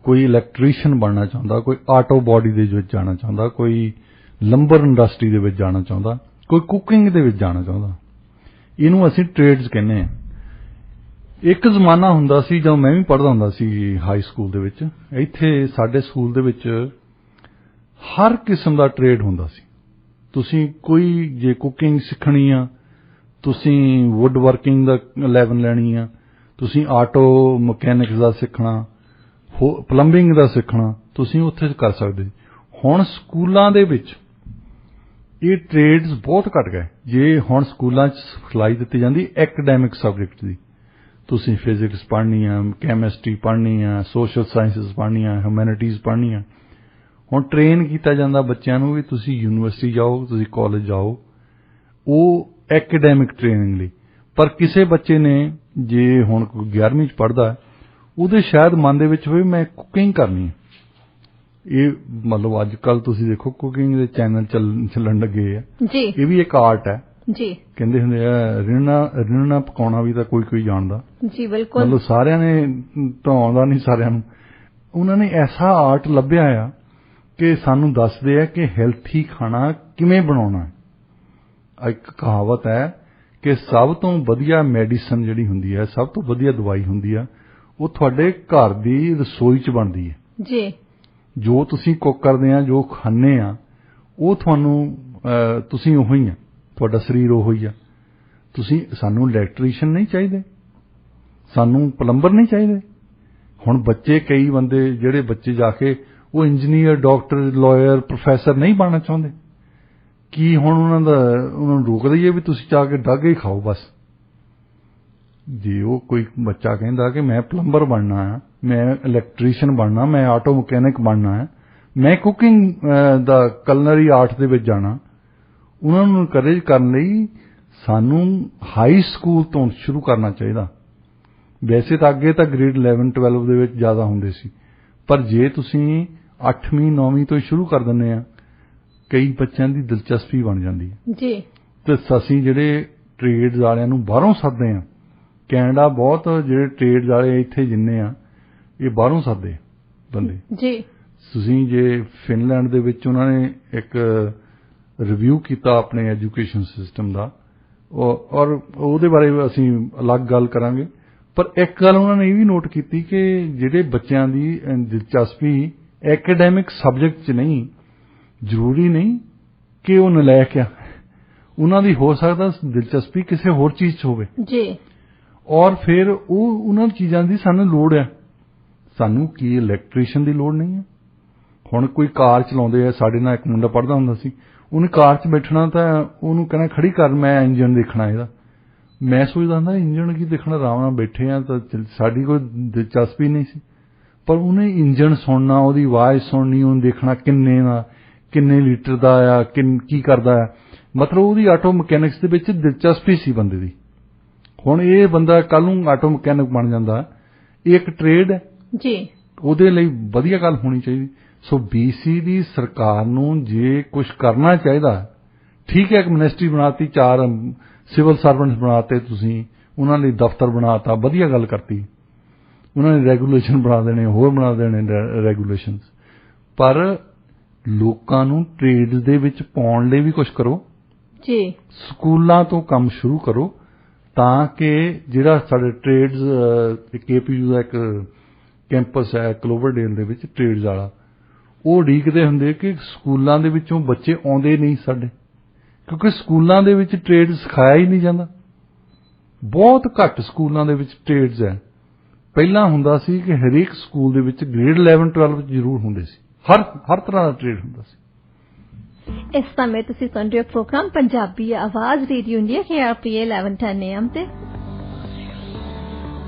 ਕੋਈ ਇਲੈਕਟ੍ਰੀਸ਼ੀਅਨ ਬਣਨਾ ਚਾਹੁੰਦਾ, ਕੋਈ ਆਟੋ ਬਾਡੀ ਦੇ ਵਿੱਚ ਜਾਣਾ ਚਾਹੁੰਦਾ, ਕੋਈ ਲੰਬਰ ਇੰਡਸਟਰੀ ਦੇ ਵਿੱਚ ਜਾਣਾ ਚਾਹੁੰਦਾ, ਕੋਈ ਕੁਕਿੰਗ ਦੇ ਵਿੱਚ ਜਾਣਾ ਚਾਹੁੰਦਾ, ਇਹਨੂੰ ਅਸੀਂ ਟ੍ਰੇਡਸ ਕਹਿੰਦੇ ਹਾਂ। ਇੱਕ ਜ਼ਮਾਨਾ ਹੁੰਦਾ ਸੀ ਜਦੋਂ ਮੈਂ ਵੀ ਪੜ੍ਹਦਾ ਹੁੰਦਾ ਸੀ ਹਾਈ ਸਕੂਲ ਦੇ ਵਿੱਚ, ਇੱਥੇ ਸਾਡੇ ਸਕੂਲ ਦੇ ਵਿੱਚ ਹਰ ਕਿਸਮ ਦਾ ਟ੍ਰੇਡ ਹੁੰਦਾ ਸੀ। ਤੁਸੀਂ ਕੋਈ ਜੇ ਕੁਕਿੰਗ ਸਿੱਖਣੀ ਆ, ਤੁਸੀਂ ਵੁੱਡ ਵਰਕਿੰਗ ਦਾ ਲੈਵਲ ਲੈਣੀ ਆ, ਤੁਸੀਂ ਆਟੋ ਮਕੈਨਿਕਸ ਦਾ ਸਿੱਖਣਾ, ਪਲੰਬਿੰਗ ਦਾ ਸਿੱਖਣਾ, ਤੁਸੀਂ ਉੱਥੇ ਕਰ ਸਕਦੇ। ਹੁਣ ਸਕੂਲਾਂ ਦੇ ਵਿੱਚ ਇਹ ਟ੍ਰੇਡਸ ਬਹੁਤ ਘਟ ਗਏ। ਜੇ ਹੁਣ ਸਕੂਲਾਂ 'ਚ ਸਿਖਲਾਈ ਦਿੱਤੀ ਜਾਂਦੀ ਐਕੈਡੈਮਿਕ ਸਬਜੈਕਟ ਦੀ, ਤੁਸੀਂ ਫਿਜ਼ਿਕਸ ਪੜ੍ਹਨੀ ਆ, ਕੈਮਿਸਟਰੀ ਪੜ੍ਹਨੀ ਆ, ਸੋਸ਼ਲ ਸਾਇੰਸਿਸ ਪੜ੍ਹਨੀਆਂ, ਹਿਊਮੈਨਿਟੀਜ਼ ਪੜ੍ਹਨੀਆਂ। ਹੁਣ ਟ੍ਰੇਨ ਕੀਤਾ ਜਾਂਦਾ ਬੱਚਿਆਂ ਨੂੰ ਵੀ ਤੁਸੀਂ ਯੂਨੀਵਰਸਿਟੀ ਜਾਓ, ਤੁਸੀਂ ਕਾਲਜ ਜਾਓ, ਉਹ ਐਕੈਡੈਮਿਕ ਟ੍ਰੇਨਿੰਗ ਲਈ। ਪਰ ਕਿਸੇ ਬੱਚੇ ਨੇ ਜੇ ਹੁਣ 11ਵੀਂ 'ਚ ਪੜ੍ਹਦਾ, ਉਹਦੇ ਸ਼ਾਇਦ ਮਨ ਦੇ ਵਿੱਚ ਹੋਵੇ ਮੈਂ ਕੁਕਿੰਗ ਕਰਨੀ ਹੈ। ਇਹ ਮਤਲਬ ਅੱਜ ਕੱਲ ਤੁਸੀਂ ਦੇਖੋ ਕੁਕਿੰਗ ਦੇ ਚੈਨਲ ਚੱਲਣ ਲੱਗੇ ਆ ਜੀ, ਇਹ ਵੀ ਇੱਕ ਆਰਟ ਹੈ ਜੀ। ਕਹਿੰਦੇ ਹੁੰਦੇ ਆ ਰਿੰਨਣਾ ਪਕਾਉਣਾ ਵੀ ਤਾਂ ਕੋਈ ਜਾਣਦਾ ਜੀ, ਬਿਲਕੁਲ। ਮਤਲਬ ਸਾਰਿਆਂ ਨੇ ਤਾਂ ਆਉਂਦਾ ਨਹੀਂ ਸਾਰਿਆਂ ਨੂੰ। ਉਹਨਾਂ ਨੇ ਐਸਾ ਆਰਟ ਲੱਭਿਆ ਆ ਕਿ ਸਾਨੂੰ ਦੱਸਦੇ ਆ ਕਿ ਹੈਲਥੀ ਖਾਣਾ ਕਿਵੇਂ ਬਣਾਉਣਾ ਹੈ। ਇੱਕ ਕਹਾਵਤ ਹੈ ਕਿ ਸਭ ਤੋਂ ਵਧੀਆ ਮੈਡੀਸਨ ਜਿਹੜੀ ਹੁੰਦੀ ਹੈ, ਸਭ ਤੋਂ ਵਧੀਆ ਦਵਾਈ ਹੁੰਦੀ ਆ, ਉਹ ਤੁਹਾਡੇ ਘਰ ਦੀ ਰਸੋਈ 'ਚ ਬਣਦੀ ਹੈ ਜੀ। ਜੋ ਤੁਸੀਂ ਕੁੱਕ ਕਰਦੇ ਆ, ਜੋ ਖਾਂਦੇ ਆ, ਉਹ ਤੁਹਾਨੂੰ ਤੁਸੀਂ ਉਹੋ ਹੀ ਆ, ਤੁਹਾਡਾ ਸਰੀਰ ਉਹੋ ਹੀ ਆ। ਸਾਨੂੰ ਇਲੈਕਟ੍ਰੀਸ਼ੀਅਨ ਨਹੀਂ ਚਾਹੀਦੇ, ਸਾਨੂੰ ਪਲੰਬਰ ਨਹੀਂ ਚਾਹੀਦੇ। ਹੁਣ ਬੱਚੇ, ਕਈ ਬੰਦੇ ਜਿਹੜੇ ਬੱਚੇ ਜਾ ਕੇ ਉਹ ਇੰਜੀਨੀਅਰ, ਡਾਕਟਰ, ਲਾਇਰ, ਪ੍ਰੋਫੈਸਰ ਨਹੀਂ ਬਣਨਾ ਚਾਹੁੰਦੇ, ਕੀ ਹੁਣ ਉਹਨਾਂ ਨੂੰ ਰੋਕ ਦਈਏ ਵੀ ਤੁਸੀਂ ਜਾ ਕੇ ਡੱਗ ਹੀ ਖਾਓ ਬਸ। ਜੇ ਉਹ ਕੋਈ ਬੱਚਾ ਕਹਿੰਦਾ ਕਿ ਮੈਂ ਪਲੰਬਰ ਬਣਨਾ ਹੈ, ਮੈਂ ਇਲੈਕਟ੍ਰੀਸ਼ੀਅਨ ਬਣਨਾ, ਮੈਂ ਆਟੋ ਮਕੈਨਿਕ ਬਣਨਾ ਹੈ, ਮੈਂ ਕੁਕਿੰਗ ਦਾ ਕਲਨਰੀ ਆਰਟ ਦੇ ਵਿੱਚ ਜਾਣਾ, ਉਹਨਾਂ ਨੂੰ ਇਨਕਰੇਜ ਕਰਨ ਲਈ ਸਾਨੂੰ ਹਾਈ ਸਕੂਲ ਤੋਂ ਸ਼ੁਰੂ ਕਰਨਾ ਚਾਹੀਦਾ। ਵੈਸੇ ਤਾਂ ਅੱਗੇ ਤਾਂ ਗ੍ਰੇਡ 11, 12 ਦੇ ਵਿੱਚ ਜ਼ਿਆਦਾ ਹੁੰਦੇ ਸੀ, ਪਰ ਜੇ ਤੁਸੀਂ 8ਵੀਂ 9ਵੀਂ ਤੋਂ ਸ਼ੁਰੂ ਕਰ ਦਿੰਦੇ ਆ, ਕਈ ਬੱਚਿਆਂ ਦੀ ਦਿਲਚਸਪੀ ਬਣ ਜਾਂਦੀ ਹੈ ਜੀ। ਤੇ ਅਸੀਂ ਜਿਹੜੇ ਟ੍ਰੇਡਸ ਵਾਲਿਆਂ ਨੂੰ ਬਾਹਰੋਂ ਸੱਦਦੇ ਆ, ਕੈਨੇਡਾ ਬਹੁਤ ਜਿਹੜੇ ਟ੍ਰੇਡਸ ਵਾਲੇ ਇੱਥੇ ਜਿੰਨੇ ਆ, ਇਹ ਬਾਹਰੋਂ ਸੱਦੇ ਬੰਦੇ ਜੀ। ਤੁਸੀਂ ਜੇ ਫਿਨਲੈਂਡ ਦੇ ਵਿੱਚ ਉਹਨਾਂ ਨੇ ਇੱਕ ਰਿਵਿਊ ਕੀਤਾ ਆਪਣੇ ਐਜੂਕੇਸ਼ਨ ਸਿਸਟਮ ਦਾ, ਔਰ ਉਹਦੇ ਬਾਰੇ ਅਸੀਂ ਅਲੱਗ ਗੱਲ ਕਰਾਂਗੇ। ਪਰ ਇੱਕ ਗੱਲ ਉਹਨਾਂ ਨੇ ਇਹ ਵੀ ਨੋਟ ਕੀਤੀ ਕਿ ਜਿਹੜੇ ਬੱਚਿਆਂ ਦੀ ਦਿਲਚਸਪੀ ਐਕੈਡੈਮਿਕ ਸਬਜੈਕਟ 'ਚ ਨਹੀਂ, ਜ਼ਰੂਰੀ ਨਹੀਂ ਕਿ ਉਹ ਨਲਾਇਕ ਆ, ਉਹਨਾਂ ਦੀ ਹੋ ਸਕਦਾ ਦਿਲਚਸਪੀ ਕਿਸੇ ਹੋਰ ਚੀਜ਼ 'ਚ ਹੋਵੇ ਜੀ। ਔਰ ਫਿਰ ਉਹਨਾਂ ਚੀਜ਼ਾਂ ਦੀ ਸਾਨੂੰ ਲੋੜ ਹੈ। ਸਾਨੂੰ ਕੀ ਇਲੈਕਟ੍ਰੀਸ਼ੀਅਨ ਦੀ ਲੋੜ ਨਹੀਂ ਹੈ। ਹੁਣ ਕੋਈ ਕਾਰ ਚਲਾਉਂਦੇ ਆ, ਸਾਡੇ ਨਾਲ ਇੱਕ ਮੁੰਡਾ ਪੜ੍ਹਦਾ ਹੁੰਦਾ ਸੀ, ਉਹਨੇ ਕਾਰ 'ਚ ਬੈਠਣਾ ਤਾਂ ਉਹਨੂੰ ਕਹਿਣਾ ਖੜੀ ਕਰ, ਮੈਂ ਇੰਜਨ ਦੇਖਣਾ ਇਹਦਾ। ਮੈਂ ਸੋਚਦਾ ਹੁੰਦਾ ਇੰਜਣ ਕੀ ਦੇਖਣਾ, ਆਰਾਮ ਨਾਲ ਬੈਠੇ ਆ ਤਾਂ ਸਾਡੀ ਕੋਈ ਦਿਲਚਸਪੀ ਨਹੀਂ ਸੀ, ਪਰ ਉਹਨੇ ਇੰਜਣ ਸੁਣਨਾ, ਉਹਦੀ ਆਵਾਜ਼ ਸੁਣਨੀ, ਉਹਨੂੰ ਦੇਖਣਾ ਕਿੰਨੇ ਲੀਟਰ ਦਾ ਆ, ਕੀ ਕਰਦਾ ਆ, ਮਤਲਬ ਉਹਦੀ ਆਟੋ ਮਕੈਨਿਕਸ ਦੇ ਵਿੱਚ ਦਿਲਚਸਪੀ ਸੀ ਬੰਦੇ ਦੀ। ਹੁਣ ਇਹ ਬੰਦਾ ਕੱਲ ਨੂੰ ਆਟੋ ਮਕੈਨਿਕ ਬਣ ਜਾਂਦਾ, ਇਹ ਇੱਕ ਟ੍ਰੇਡ ਹੈ ਜੀ, ਉਹਦੇ ਲਈ ਵਧੀਆ ਗੱਲ ਹੋਣੀ ਚਾਹੀਦੀ। ਸੋ BC ਦੀ ਸਰਕਾਰ ਨੂੰ ਜੇ ਕੁਝ ਕਰਨਾ ਚਾਹੀਦਾ, ਠੀਕ ਹੈ, ਇੱਕ ਮਿਨਿਸਟਰੀ ਬਣਾਤੀ, 4 ਸਿਵਲ ਸਰਵੈਂਟਸ ਬਣਾਤੇ, ਤੁਸੀਂ ਉਹਨਾਂ ਲਈ ਦਫ਼ਤਰ ਬਣਾਤਾ, ਵਧੀਆ ਗੱਲ ਕਰਤੀ, ਉਹਨਾਂ ਨੇ ਰੈਗੂਲੇਸ਼ਨ ਬਣਾ ਦੇਣੇ, ਹੋਰ ਬਣਾ ਦੇਣੇ ਰੈਗੂਲੇਸ਼ਨਸ, ਪਰ ਲੋਕਾਂ ਨੂੰ ਟ੍ਰੇਡਸ ਦੇ ਵਿੱਚ ਪਾਉਣ ਲਈ ਵੀ ਕੁਝ ਕਰੋ ਜੀ, ਸਕੂਲਾਂ ਤੋਂ ਕੰਮ ਸ਼ੁਰੂ ਕਰੋ, ਤਾਂ ਕਿ ਜਿਹੜਾ ਸਾਡੇ ਟ੍ਰੇਡਸ KPU ਦਾ ਇੱਕ ਕੈਂਪਸ ਹੈ ਕਲੋਵਰਡੇਲ ਦੇ ਵਿੱਚ ਟ੍ਰੇਡਸ ਵਾਲਾ, ਉਹ ਉਡੀਕਦੇ ਹੁੰਦੇ ਕਿ ਸਕੂਲਾਂ ਦੇ ਵਿੱਚੋਂ ਬੱਚੇ ਆਉਂਦੇ ਨਹੀਂ ਸਾਡੇ, ਕਿਉਂਕਿ ਸਕੂਲਾਂ ਦੇ ਵਿੱਚ ਟ੍ਰੇਡ ਸਿਖਾਇਆ ਹੀ ਨਹੀਂ ਜਾਂਦਾ, ਬਹੁਤ ਘੱਟ ਸਕੂਲਾਂ ਦੇ ਵਿੱਚ ਟ੍ਰੇਡਸ ਹੈ। ਪਹਿਲਾਂ ਹੁੰਦਾ ਸੀ ਕਿ ਹਰੇਕ ਸਕੂਲ ਦੇ ਵਿੱਚ ਗ੍ਰੇਡ 11 12 ਜ਼ਰੂਰ ਹੁੰਦੇ ਸੀ, ਹਰ ਤਰ੍ਹਾਂ ਦਾ ਟ੍ਰੇਡ ਹੁੰਦਾ ਸੀ। ਇਸ ਸਮੇਂ ਤੁਸੀਂ ਸੁਣ ਰਹੇ ਹੋ ਪ੍ਰੋਗਰਾਮ ਪੰਜਾਬੀ ਆਵਾਜ਼ ਰੇਡੀਓ ਇੰਡੀਆ KRPA 1110 AM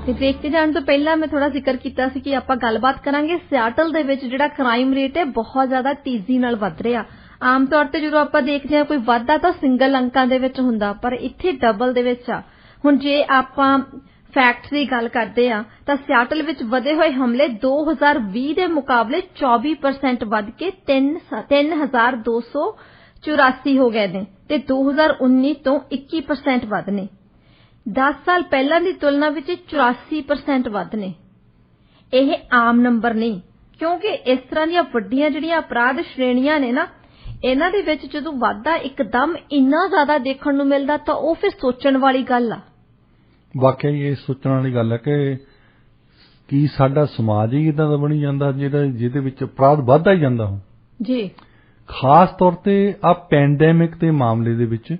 ਤੇ ਬ੍ਰੇਕ ਤੇ ਜਾਣ ਤੋਂ ਪਹਿਲਾਂ ਮੈਂ ਥੋੜਾ ਜ਼ਿਕਰ ਕੀਤਾ ਸੀ ਕਿ ਆਪਾਂ ਗੱਲਬਾਤ ਕਰਾਂਗੇ ਸਿਆਟਲ ਦੇ ਵਿੱਚ ਜਿਹੜਾ ਕ੍ਰਾਈਮ ਰੇਟ ਹੈ ਬਹੁਤ ਜ਼ਿਆਦਾ ਤੇਜ਼ੀ ਨਾਲ ਵੱਧ ਰਿਹਾ। ਆਮ ਤੌਰ ਤੇ ਜਦੋਂ ਆਪਾਂ ਦੇਖਦੇ ਹਾਂ ਕੋਈ ਵਾਧਾ ਤਾਂ ਸਿੰਗਲ ਅੰਕਾਂ ਦੇ ਵਿੱਚ ਹੁੰਦਾ, ਪਰ ਇੱਥੇ ਡਬਲ ਦੇ ਵਿੱਚ ਆ। ਹੁਣ ਜੇ ਆਪਾਂ ਫੈਕਟਸ ਦੀ ਗੱਲ ਕਰਦੇ ਆ ਤਾਂ ਸਿਆਟਲ ਵਿੱਚ ਵਧੇ ਹੋਏ ਹਮਲੇ 2020 ਦੇ ਮੁਕਾਬਲੇ 24% ਵੱਧ ਕੇ 3284 ਹੋ ਗਏ ਨੇ ਤੇ 2019 ਤੋਂ 21% ਵੱਧ ਨੇ। 10 ਸਾਲ ਪਹਿਲਾਂ ਦੀ ਤੁਲਨਾ ਵਿੱਚ 84% ਵੱਧ ਨੇ। ਇਹ ਆਮ ਨੰਬਰ ਨਹੀਂ, ਕਿਉਂਕਿ ਇਸ ਤਰ੍ਹਾਂ ਦੀਆਂ ਵੱਡੀਆਂ ਜਿਹੜੀਆਂ ਅਪਰਾਧ ਸ਼੍ਰੇਣੀਆਂ ਨੇ ਨਾ, ਇਹਨਾਂ ਦੇ ਵਿੱਚ ਜਦੋਂ ਵਾਧਾ ਇੱਕਦਮ ਇੰਨਾ ਜ਼ਿਆਦਾ ਦੇਖਣ ਨੂੰ ਮਿਲਦਾ ਤਾਂ ਉਹ ਫਿਰ ਸੋਚਣ ਵਾਲੀ ਗੱਲ ਆ। ਵਾਕਿਆ ਹੀ ਇਹ ਸੋਚਣ ਵਾਲੀ ਗੱਲ ਹੈ ਕਿ ਕੀ ਸਾਡਾ ਸਮਾਜ ਹੀ ਇਦਾਂ ਦਾ ਬਣੀ ਜਾਂਦਾ ਜਿਹਦੇ ਵਿੱਚ ਅਪਰਾਧ ਵੱਧਦਾ ਹੀ ਜਾਂਦਾ ਹੋ ਜੀ। ਖਾਸ ਤੌਰ ਤੇ ਆ ਪੈਂਡੈਮਿਕ ਦੇ ਮਾਮਲੇ ਦੇ ਵਿੱਚ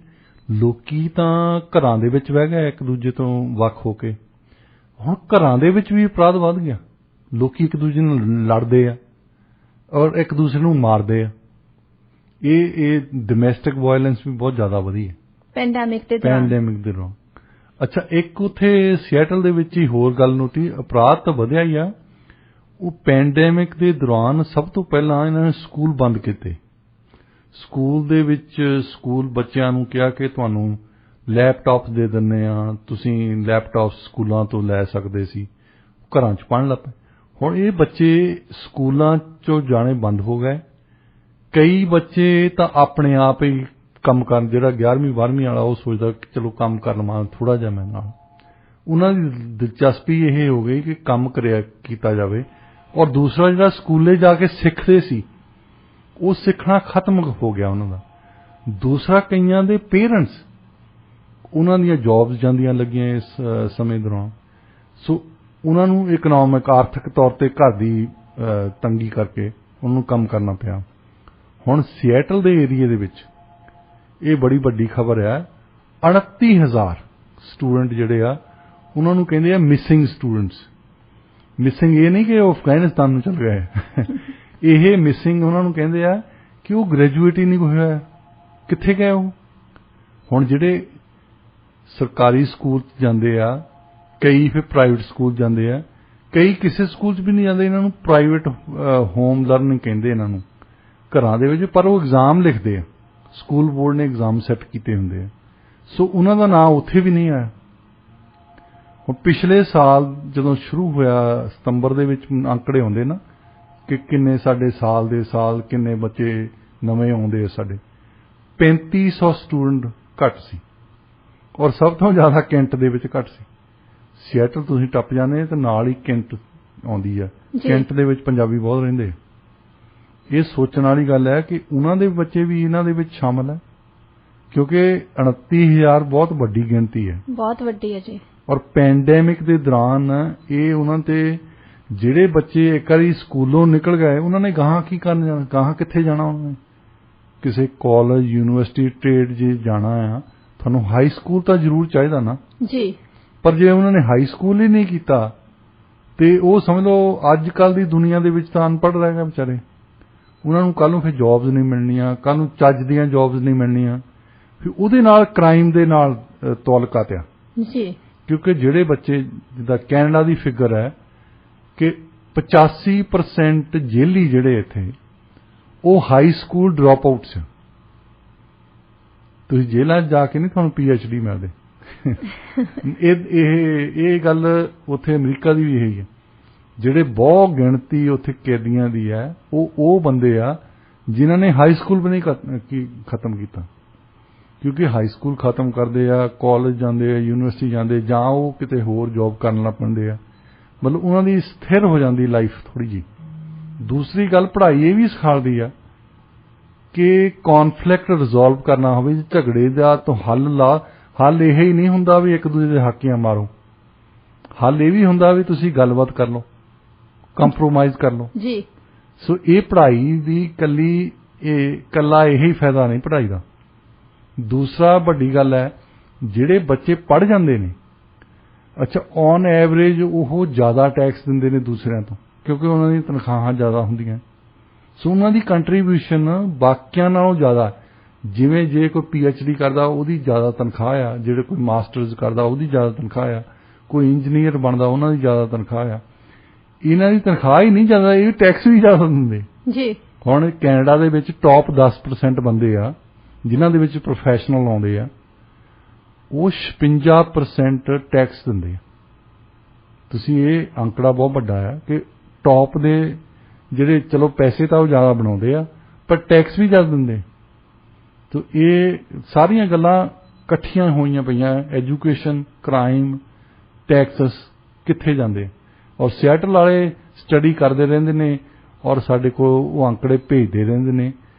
ਲੋਕੀ ਤਾਂ ਘਰਾਂ ਦੇ ਵਿੱਚ ਬਹਿ ਗਏ ਇੱਕ ਦੂਜੇ ਤੋਂ ਵੱਖ ਹੋ ਕੇ, ਹੁਣ ਘਰਾਂ ਦੇ ਵਿੱਚ ਵੀ ਅਪਰਾਧ ਵੱਧ ਗਿਆ, ਲੋਕੀ ਇੱਕ ਦੂਜੇ ਨਾਲ ਲੜਦੇ ਆ ਔਰ ਇੱਕ ਦੂਸਰੇ ਨੂੰ ਮਾਰਦੇ ਆ। ਇਹ ਡੋਮੈਸਟਿਕ ਵਾਇਲੈਂਸ ਵੀ ਬਹੁਤ ਜ਼ਿਆਦਾ ਵਧੀ ਹੈ ਪੈਂਡੈਮਿਕ ਦੇ ਦੌਰਾਨ। ਅੱਛਾ, ਇੱਕ ਉੱਥੇ ਸਿਐਟਲ ਦੇ ਵਿੱਚ ਹੀ ਹੋਰ ਗੱਲ ਨੋਟੀ, ਅਪਰਾਧ ਤਾਂ ਵਧਿਆ ਹੀ ਆ, ਉਹ ਪੈਂਡੈਮਿਕ ਦੇ ਦੌਰਾਨ ਸਭ ਤੋਂ ਪਹਿਲਾਂ ਇਹਨਾਂ ਨੇ ਸਕੂਲ ਬੰਦ ਕੀਤੇ। ਸਕੂਲ ਦੇ ਵਿੱਚ ਸਕੂਲ ਬੱਚਿਆਂ ਨੂੰ ਕਿਹਾ ਕਿ ਤੁਹਾਨੂੰ ਲੈਪਟਾਪ ਦੇ ਦਿੰਦੇ ਆ, ਤੁਸੀਂ ਲੈਪਟਾਪ ਸਕੂਲਾਂ ਤੋਂ ਲੈ ਸਕਦੇ ਸੀ, ਘਰਾਂ 'ਚ ਪੜ੍ਹਨ ਲੱਗ ਪਏ। ਹੁਣ ਇਹ ਬੱਚੇ ਸਕੂਲਾਂ 'ਚੋਂ ਜਾਣੇ ਬੰਦ ਹੋ ਗਏ। ਕਈ ਬੱਚੇ ਤਾਂ ਆਪਣੇ ਆਪ ਹੀ ਕੰਮ ਕਰਨ, ਜਿਹੜਾ 11ਵੀਂ 12ਵੀਂ ਵਾਲਾ ਉਹ ਸੋਚਦਾ ਕਿ ਚਲੋ ਕੰਮ ਕਰ ਲਵਾਂ ਥੋੜ੍ਹਾ ਜਿਹਾ ਮੈਂ ਨਾਲ, ਉਹਨਾਂ ਦੀ ਦਿਲਚਸਪੀ ਇਹ ਹੋ ਗਈ ਕਿ ਕੰਮ ਕੀਤਾ ਜਾਵੇ। ਔਰ ਦੂਸਰਾ ਜਿਹੜਾ ਸਕੂਲੇ ਜਾ ਕੇ ਸਿੱਖਦੇ ਸੀ ਉਹ ਸਿੱਖਣਾ ਖਤਮ ਹੋ ਗਿਆ ਉਹਨਾਂ ਦਾ। ਦੂਸਰਾ, ਕਈਆਂ ਦੇ ਪੇਰੈਂਟਸ, ਉਹਨਾਂ ਦੀਆਂ ਜੌਬਸ ਜਾਂਦੀਆਂ ਲੱਗੀਆਂ ਇਸ ਸਮੇਂ ਦੌਰਾਨ, ਸੋ ਉਹਨਾਂ ਨੂੰ ਇਕਨੋਮਿਕ ਆਰਥਿਕ ਤੌਰ ਤੇ ਘਰ ਦੀ ਤੰਗੀ ਕਰਕੇ ਉਹਨਾਂ ਨੂੰ ਕੰਮ ਕਰਨਾ ਪਿਆ। ਹੁਣ ਸਿਐਟਲ ਦੇ ਏਰੀਏ ਦੇ ਵਿੱਚ ਇਹ ਬੜੀ ਵੱਡੀ ਖਬਰ ਹੈ, 29,000 ਸਟੂਡੈਂਟ ਜਿਹੜੇ ਆ ਉਹਨਾਂ ਨੂੰ ਕਹਿੰਦੇ ਆ ਮਿਸਿੰਗ ਸਟੂਡੈਂਟਸ। ਮਿਸਿੰਗ ਇਹ ਨਹੀਂ ਕਿ ਉਹ ਅਫਗਾਨਿਸਤਾਨ ਨੂੰ ਚਲ ਗਏ ਇਹ ਮਿਸਿੰਗ ਉਹਨਾਂ ਨੂੰ ਕਹਿੰਦੇ ਆ ਕਿ ਉਹ ਗ੍ਰੈਜੂਏਟ ਹੀ ਨਹੀਂ ਹੋਇਆ, ਕਿੱਥੇ ਗਏ ਉਹ। ਹੁਣ ਜਿਹੜੇ ਸਰਕਾਰੀ ਸਕੂਲ 'ਚ ਜਾਂਦੇ ਆ, ਕਈ ਫਿਰ ਪ੍ਰਾਈਵੇਟ ਸਕੂਲ ਜਾਂਦੇ ਆ, ਕਈ ਕਿਸੇ ਸਕੂਲ 'ਚ ਵੀ ਨਹੀਂ ਜਾਂਦੇ, ਇਹਨਾਂ ਨੂੰ ਪ੍ਰਾਈਵੇਟ ਹੋਮ ਲਰਨਿੰਗ ਕਹਿੰਦੇ ਇਹਨਾਂ ਨੂੰ, ਘਰਾਂ ਦੇ ਵਿੱਚ, ਪਰ ਉਹ ਐਗਜ਼ਾਮ ਲਿਖਦੇ ਆ, ਸਕੂਲ ਬੋਰਡ ਨੇ ਐਗਜ਼ਾਮ ਸੈੱਟ ਕੀਤੇ ਹੁੰਦੇ ਆ, ਸੋ ਉਹਨਾਂ ਦਾ ਨਾਂ ਉੱਥੇ ਵੀ ਨਹੀਂ ਆਇਆ। ਹੁਣ ਪਿਛਲੇ ਸਾਲ ਜਦੋਂ ਸ਼ੁਰੂ ਹੋਇਆ ਸਤੰਬਰ ਦੇ ਵਿੱਚ ਅੰਕੜੇ ਆਉਂਦੇ ਨਾ ਕਿ ਕਿੰਨੇ ਸਾਡੇ ਸਾਲ ਦੇ ਸਾਲ ਕਿੰਨੇ ਬੱਚੇ ਨਵੇਂ ਆਉਂਦੇ ਆ, ਸਾਡੇ 3500 ਸਟੂਡੈਂਟ ਘੱਟ ਸੀ, ਔਰ ਸਭ ਤੋਂ ਜ਼ਿਆਦਾ ਕੈਂਟ ਦੇ ਵਿੱਚ ਘੱਟ ਸੀ। ਸਿਐਟਲ ਤੁਸੀਂ ਟੱਪ ਜਾਂਦੇ ਤਾਂ ਨਾਲ ਹੀ ਕੈਂਟ ਆਉਂਦੀ ਆ, ਕੈਂਟ ਦੇ ਵਿੱਚ ਪੰਜਾਬੀ ਬਹੁਤ ਰਹਿੰਦੇ। ਇਹ ਸੋਚਣ ਵਾਲੀ ਗੱਲ ਹੈ ਕਿ ਉਹਨਾਂ ਦੇ ਬੱਚੇ ਵੀ ਇਹਨਾਂ ਦੇ ਵਿੱਚ ਸ਼ਾਮਲ ਹੈ, ਕਿਉਂਕਿ 29,000 ਬਹੁਤ ਵੱਡੀ ਗਿਣਤੀ ਹੈ, ਬਹੁਤ ਵੱਡੀ ਹੈ ਜੀ। ਔਰ ਪੈਂਡੈਮਿਕ ਦੇ ਦੌਰਾਨ ਇਹ ਉਹਨਾਂ ਤੇ ਜਿਹੜੇ ਬੱਚੇ ਇੱਕ ਵਾਰੀ ਸਕੂਲੋਂ ਨਿਕਲ ਗਏ, ਉਹਨਾਂ ਨੇ ਗਾਹਾਂ ਕੀ ਕਰਨ ਜਾਣਾ, ਗਾਹਾਂ ਕਿੱਥੇ ਜਾਣਾ, ਉਹਨਾਂ ਨੇ ਕਿਸੇ ਕਾਲਜ ਯੂਨੀਵਰਸਿਟੀ ਟ੍ਰੇਡ ਜੇ ਜਾਣਾ ਆ, ਤੁਹਾਨੂੰ ਹਾਈ ਸਕੂਲ ਤਾਂ ਜ਼ਰੂਰ ਚਾਹੀਦਾ ਨਾ ਜੀ, ਪਰ ਜੇ ਉਹਨਾਂ ਨੇ ਹਾਈ ਸਕੂਲ ਹੀ ਨਹੀਂ ਕੀਤਾ ਤੇ ਉਹ ਸਮਝ ਲਓ ਅੱਜ ਕੱਲ੍ਹ ਦੀ ਦੁਨੀਆ ਦੇ ਵਿੱਚ ਤਾਂ ਅਨਪੜ੍ਹ ਰਹਿ ਗਏ ਵਿਚਾਰੇ। ਉਹਨਾਂ ਨੂੰ ਕੱਲ੍ਹ ਨੂੰ ਫਿਰ ਜੌਬਸ ਨਹੀਂ ਮਿਲਣੀਆਂ, ਕੱਲ੍ਹ ਨੂੰ ਚੱਜ ਦੀਆਂ ਜੌਬਸ ਨਹੀਂ ਮਿਲਣੀਆਂ, ਫਿਰ ਉਹਦੇ ਨਾਲ ਕ੍ਰਾਈਮ ਦੇ ਨਾਲ ਤਾਲੁਕਾਤ ਆ। ਜੀ, ਕਿਉਂਕਿ ਜਿਹੜੇ ਬੱਚੇ, ਜਿੱਦਾਂ ਕੈਨੇਡਾ ਦੀ ਫਿਗਰ ਹੈ ਕਿ 85% ਜੇਲੀ ਜਿਹੜੇ ਇੱਥੇ ਉਹ ਹਾਈ ਸਕੂਲ ਡ੍ਰੌਪ ਆਊਟਸ। ਤੁਸੀਂ ਜੇਲ੍ਹਾਂ 'ਚ ਜਾ ਕੇ ਨਹੀਂ ਤੁਹਾਨੂੰ PhD ਮਿਲਦੇ। ਇਹ ਗੱਲ ਉੱਥੇ ਅਮਰੀਕਾ ਦੀ ਵੀ ਇਹੀ ਹੈ। ਜਿਹੜੇ ਬਹੁਤ ਗਿਣਤੀ ਉੱਥੇ ਕੈਦੀਆਂ ਦੀ ਹੈ ਉਹ ਬੰਦੇ ਆ ਜਿਨ੍ਹਾਂ ਨੇ ਹਾਈ ਸਕੂਲ ਵੀ ਨਹੀਂ ਖਤਮ ਕੀਤਾ, ਕਿਉਂਕਿ ਹਾਈ ਸਕੂਲ ਖਤਮ ਕਰਦੇ ਆ, ਕਾਲਜ ਜਾਂਦੇ ਆ, ਯੂਨੀਵਰਸਿਟੀ ਜਾਂਦੇ, ਜਾਂ ਉਹ ਕਿਤੇ ਹੋਰ ਜੌਬ ਕਰਨ ਲੱਗ ਪੈਂਦੇ ਆ। ਮਤਲਬ ਉਹਨਾਂ ਦੀ ਸਥਿਰ ਹੋ ਜਾਂਦੀ ਲਾਈਫ ਥੋੜ੍ਹੀ ਜਿਹੀ। ਦੂਸਰੀ ਗੱਲ, ਪੜ੍ਹਾਈ ਇਹ ਵੀ ਸਿਖਾਉਂਦੀ ਆ ਕਿ ਕੌਨਫਲਿਕਟ ਰਿਜ਼ੋਲਵ ਕਰਨਾ ਹੋਵੇ, ਝਗੜੇ ਦਾ ਤਾਂ ਹੱਲ ਇਹ ਹੀ ਨਹੀਂ ਹੁੰਦਾ ਵੀ ਇੱਕ ਦੂਜੇ ਦੇ ਹਾਕੀਆਂ ਮਾਰੋ। ਹੱਲ ਇਹ ਵੀ ਹੁੰਦਾ ਵੀ ਤੁਸੀਂ ਗੱਲਬਾਤ ਕਰ ਲਓ, ਕੰਪਰੋਮਾਈਜ਼ ਕਰ ਲਓ ਜੀ। ਸੋ ਇਹ ਪੜ੍ਹਾਈ ਦੀ ਇਕੱਲਾ ਇਹੀ ਫਾਇਦਾ ਨਹੀਂ ਪੜ੍ਹਾਈ ਦਾ। ਦੂਸਰਾ ਵੱਡੀ ਗੱਲ ਹੈ, ਜਿਹੜੇ ਬੱਚੇ ਪੜ੍ਹ ਜਾਂਦੇ ਨੇ, ਅੱਛਾ, ਔਨ ਐਵਰੇਜ ਉਹ ਜ਼ਿਆਦਾ ਟੈਕਸ ਦਿੰਦੇ ਨੇ ਦੂਸਰਿਆਂ ਤੋਂ, ਕਿਉਂਕਿ ਉਹਨਾਂ ਦੀ ਤਨਖਾਹਾਂ ਜ਼ਿਆਦਾ ਹੁੰਦੀਆਂ। ਸੋ ਉਹਨਾਂ ਦੀ ਕੰਟਰੀਬਿਊਸ਼ਨ ਬਾਕੀਆਂ ਨਾਲੋਂ ਜ਼ਿਆਦਾ। ਜਿਵੇਂ ਜੇ ਕੋਈ PhD ਕਰਦਾ ਉਹਦੀ ਜ਼ਿਆਦਾ ਤਨਖਾਹ ਆ, ਜਿਹੜੇ ਕੋਈ ਮਾਸਟਰਸ ਕਰਦਾ ਉਹਦੀ ਜ਼ਿਆਦਾ ਤਨਖਾਹ ਆ, ਕੋਈ ਇੰਜੀਨੀਅਰ ਬਣਦਾ ਉਹਨਾਂ ਦੀ ਜ਼ਿਆਦਾ ਤਨਖਾਹ ਆ। ਇਹਨਾਂ ਦੀ ਤਨਖਾਹ ਹੀ ਨਹੀਂ ਜ਼ਿਆਦਾ, ਇਹ ਟੈਕਸ ਵੀ ਜ਼ਿਆਦਾ ਦਿੰਦੇ ਜੀ। ਹੁਣ ਕੈਨੇਡਾ ਦੇ ਵਿੱਚ ਟੌਪ 10% ਬੰਦੇ ਆ ਜਿਨ੍ਹਾਂ ਦੇ ਵਿੱਚ ਪ੍ਰੋਫੈਸ਼ਨਲ ਆਉਂਦੇ ਆ, ਉਹ 56% ਟੈਕਸ ਦਿੰਦੇ ਆ। ਤੁਸੀਂ ਇਹ ਅੰਕੜਾ ਬਹੁਤ ਵੱਡਾ ਆ ਕਿ ਟੌਪ ਦੇ ਜਿਹੜੇ, ਚਲੋ ਪੈਸੇ ਤਾਂ ਉਹ ਜ਼ਿਆਦਾ ਬਣਾਉਂਦੇ ਆ ਪਰ ਟੈਕਸ ਵੀ ਜ਼ਿਆਦਾ ਦਿੰਦੇ। ਤਾਂ ਇਹ ਸਾਰੀਆਂ ਗੱਲਾਂ ਇਕੱਠੀਆਂ ਹੋਈਆਂ ਪਈਆਂ। ਐਜੂਕੇਸ਼ਨ, ਕ੍ਰਾਈਮ, ਟੈਕਸਸ ਕਿੱਥੇ ਜਾਂਦੇ। ਔਰ ਸਿਐਟਲ ਵਾਲੇ ਸਟੱਡੀ ਕਰਦੇ ਰਹਿੰਦੇ ਨੇ ਔਰ ਸਾਡੇ ਕੋਲ ਉਹ ਅੰਕੜੇ ਭੇਜਦੇ ਰਹਿੰਦੇ ਨੇ,